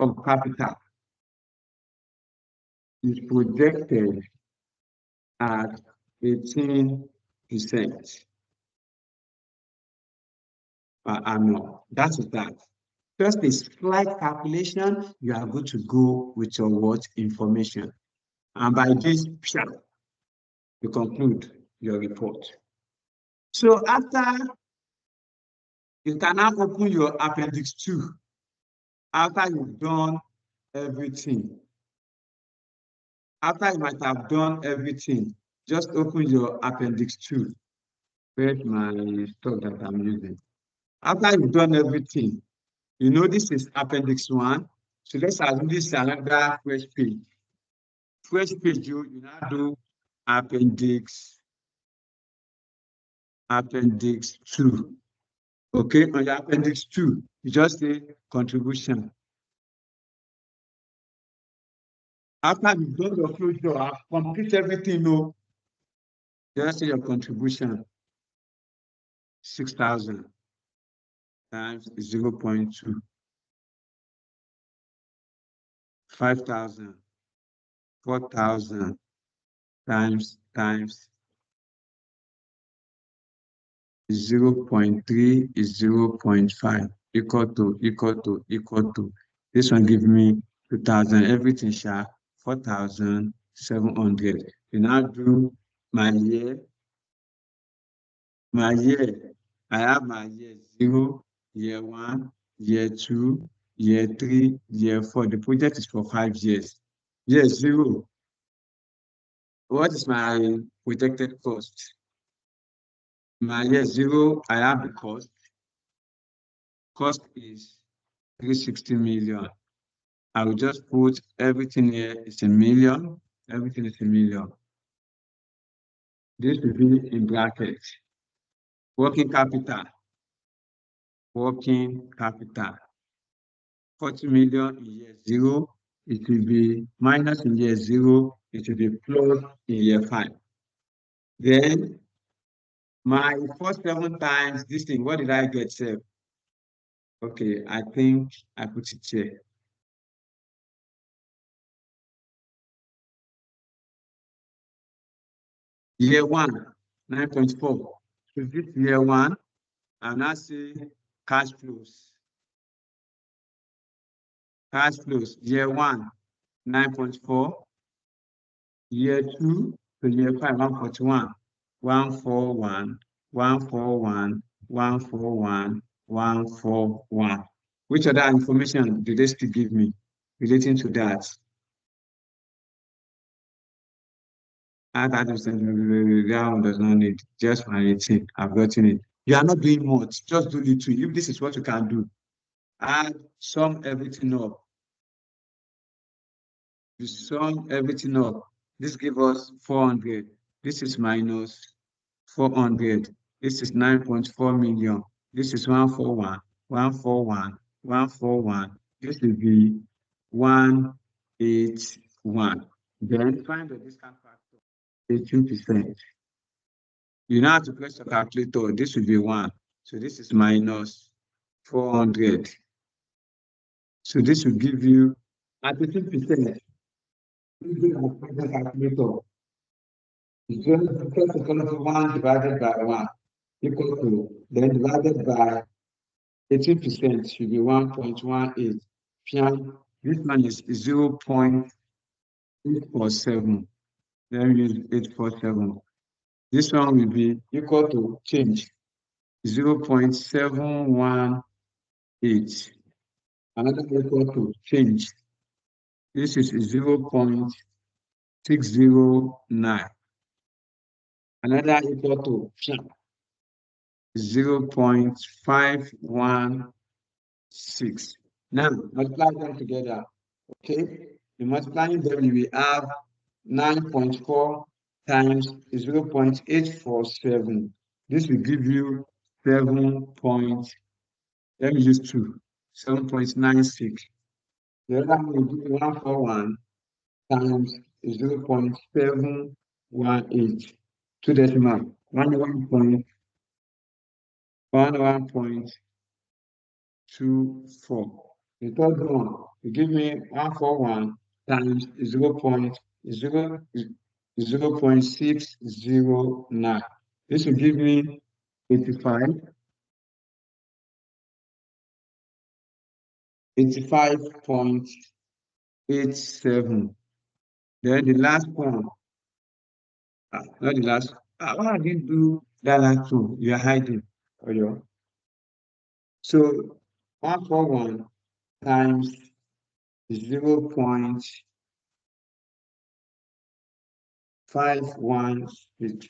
of capital is projected at 18% per annum. That is that. Just a slight calculation, you are going to go with your what information. And by this, you conclude your report. So after, you can now open your appendix 2 after you've done everything. After you might have done everything, just open your appendix 2. Where's my stuff that I'm using? After you've done everything, you know this is appendix 1. So let's assume this is another fresh page. Fresh page, you now do appendix 2. Okay, on your appendix 2, you just say contribution. After you've done your closure, complete everything, no, just say your contribution, 6,000 times 0.2, 5,000, 4,000 times 0.3 is 0.5 equal to. This one give me 2,000, everything share 4,700. You now do my year. I have my year 0, year 1, year 2, year 3, year 4. The project is for 5 years. Year 0. What is my projected cost? My year 0, I have the cost. Cost is 360 million. I will just put everything here is a million. Everything is a million. This will be in brackets. Working capital. 40 million in year 0. It will be minus in year 0. It will be plus in year 5. Then my first 7 times this thing, what did I get, sir? Okay, I think I put it here. Year 1, 9.4. So this year 1, I'll now say cash flows. Cash flows, year 1, 9.4. Year 2 to year 5, 141. 141, 141, 141, 141. Which other information do they still give me relating to that? That one does not need, just for 18. I've gotten it. You are not doing much, just do little. If this is what you can do, add, sum everything up. You sum everything up. This gives us 400. This is minus 400. This is 9.4 million. This is 141, 141, 141. This will be 181. Then find the discount factor, 18%. You now have to press the calculator. This will be 1. So this is minus 400. So this will give you at 18%. The calculator. It's just equal to 1 divided by 1 equal to, then divided by 18% should be 1.18. This one is 0.847. Then use 847. This one will be equal to change 0.718. Another equal to change. This is 0.609. Another equal to 0.516. Now, multiply them together. Okay? In multiplying them, you will have 9.4 times 0.847. This will give you 7.96. The other one will give you 141 times 0.718. 2 decimal, 11.24. The third one will give me 141 times 0.609. This will give me 85. 85.87. Then the last one, not the last. Why did you do that last two? You are hiding. So 141 times 0.516.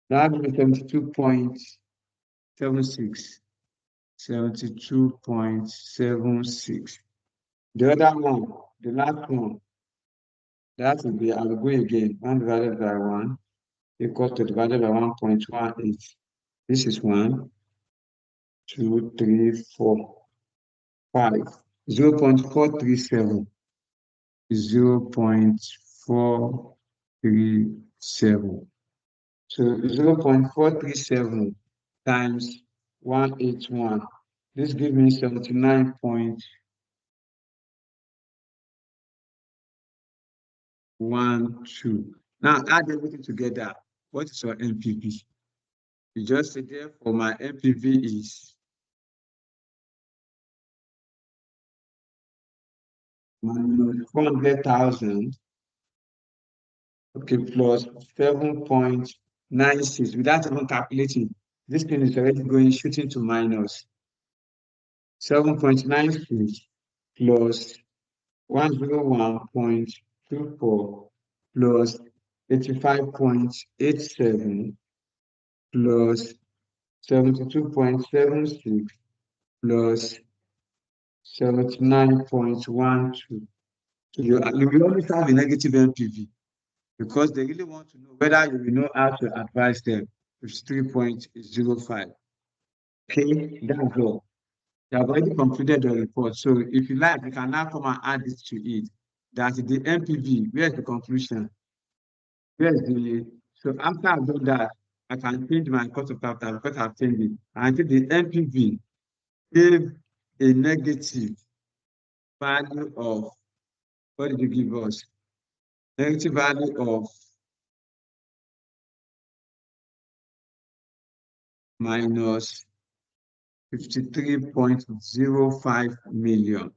That will be 72.76. 72.76. The other one, the last one, that will be, I will go again, 1 divided by 1 equals to divided by 1.18. This is 1, 2, 3, 4, 5. 0.437. 0.437. So 0.437 times 181. This gives me 79.12. Now add everything together. What is your NPV? You just say therefore my NPV is minus 400,000. Okay, plus 7.96 without even calculating. This thing is already going shooting to minus 7.96 plus 101.24 plus 85.87 plus 72.76 plus 79.12. So you will always have a negative NPV because they really want to know whether you will know how to advise them. It's 3.05. Okay, that's all. They have already completed the report. So if you like, you can now come and add this to it. That the NPV, where's the conclusion? Where's the, so after I've done that, I can change my cost of capital because I've changed it. And the NPV gave a negative value of, what did you give us? Negative value of minus 53.05 million.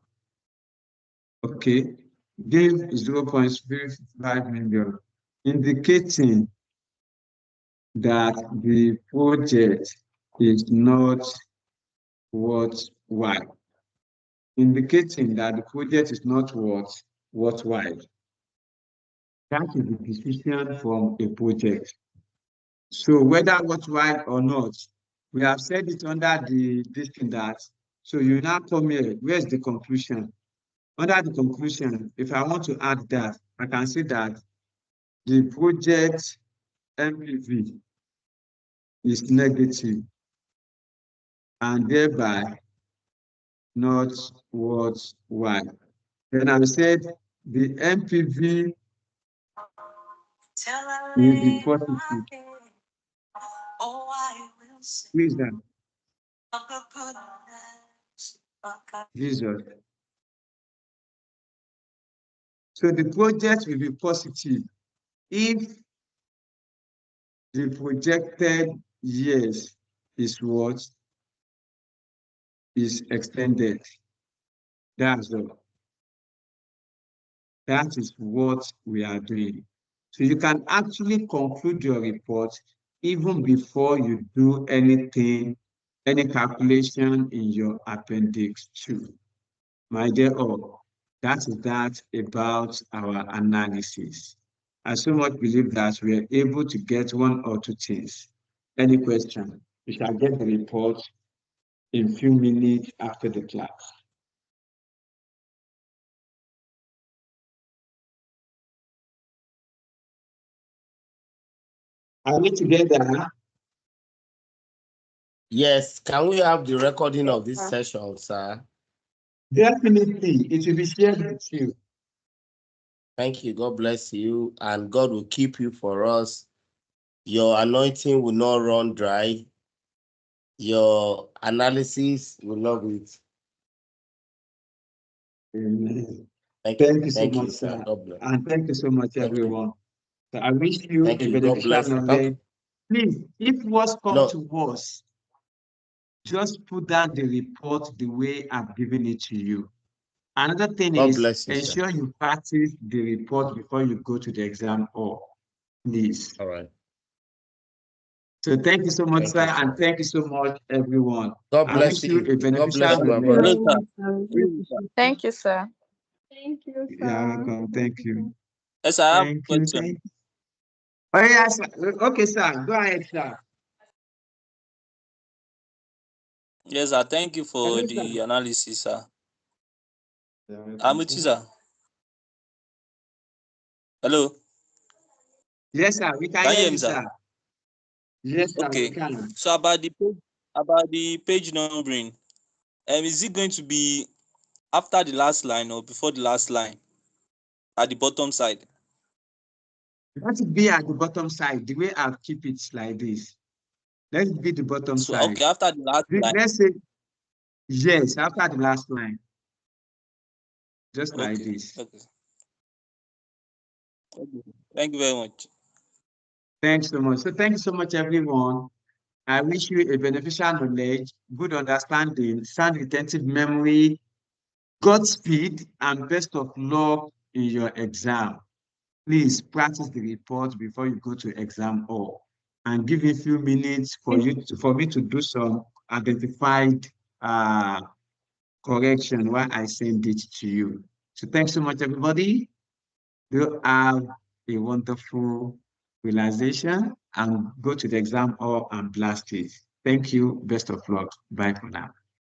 Okay, give 0.35 million, indicating that the project is not worthwhile. Indicating that the project is not worthwhile. That is the decision from a project. So whether worthwhile or not, we have said it under this thing that, so you now come here, where's the conclusion? Under the conclusion, if I want to add that, I can say that the project MPV is negative and thereby not worthwhile. Then I said the MPV will be positive. Please, then. Jesus. So the project will be positive if the projected years is what is extended. That's all. That is what we are doing. So you can actually conclude your report even before you do anything, any calculation in your appendix 2. My dear all, that is that about our analysis. I so much believe that we are able to get one or two things. Any question? We shall get the report in a few minutes after the class. Are we together? Yes, can we have the recording of this session, sir? Definitely, it will be shared with you. Thank you. God bless you, and God will keep you for us. Your anointing will not run dry. Your analysis will not be. Amen. Thank you so thank much, you, sir. God bless. And thank you so much, Thank you. everyone. So I wish you Thank a you. God beneficial bless you. knowledge. Please, if worse comes No. to worse, just put down the report the way I've given it to you. Another thing God is bless you, ensure sir. you practice the report before you go to the exam hall, please. All right. So thank you so much, Thank sir, you, and thank you so much, everyone. God I bless wish you a God beneficial bless you, my Thank you brother. very much, sir. Really appreciate it. Thank you, sir. Thank you, sir. You're welcome. Thank you. Yes, I have a Thank you. question. Thank you. Oh, yes. Okay, sir. Go ahead, sir. Yes, sir. Thank you for Hello, the sir. analysis, sir. You're welcome, I'm with you, sir. sir. Hello. Yes, sir. We can Can you hear hear me, you, sir? sir. Yes, sir. We Okay. can. So about the page numbering, is it going to be after the last line or before the last line at the bottom side? Let it be at the bottom side, the way I'll keep it like this. Let it be the bottom So side. okay, after the last line. Let's say, yes, after the last line. Just like Okay. this. Okay. Thank you very much. Thanks so much. So thank you so much, everyone. I wish you a beneficial knowledge, good understanding, sound retentive memory, Godspeed, and best of luck in your exam. Please practice the report before you go to exam hall, and give me a few minutes for me to do some identified correction while I send it to you. So thanks so much, everybody. You have a wonderful realization and go to the exam hall and blast it. Thank you. Best of luck. Bye for now.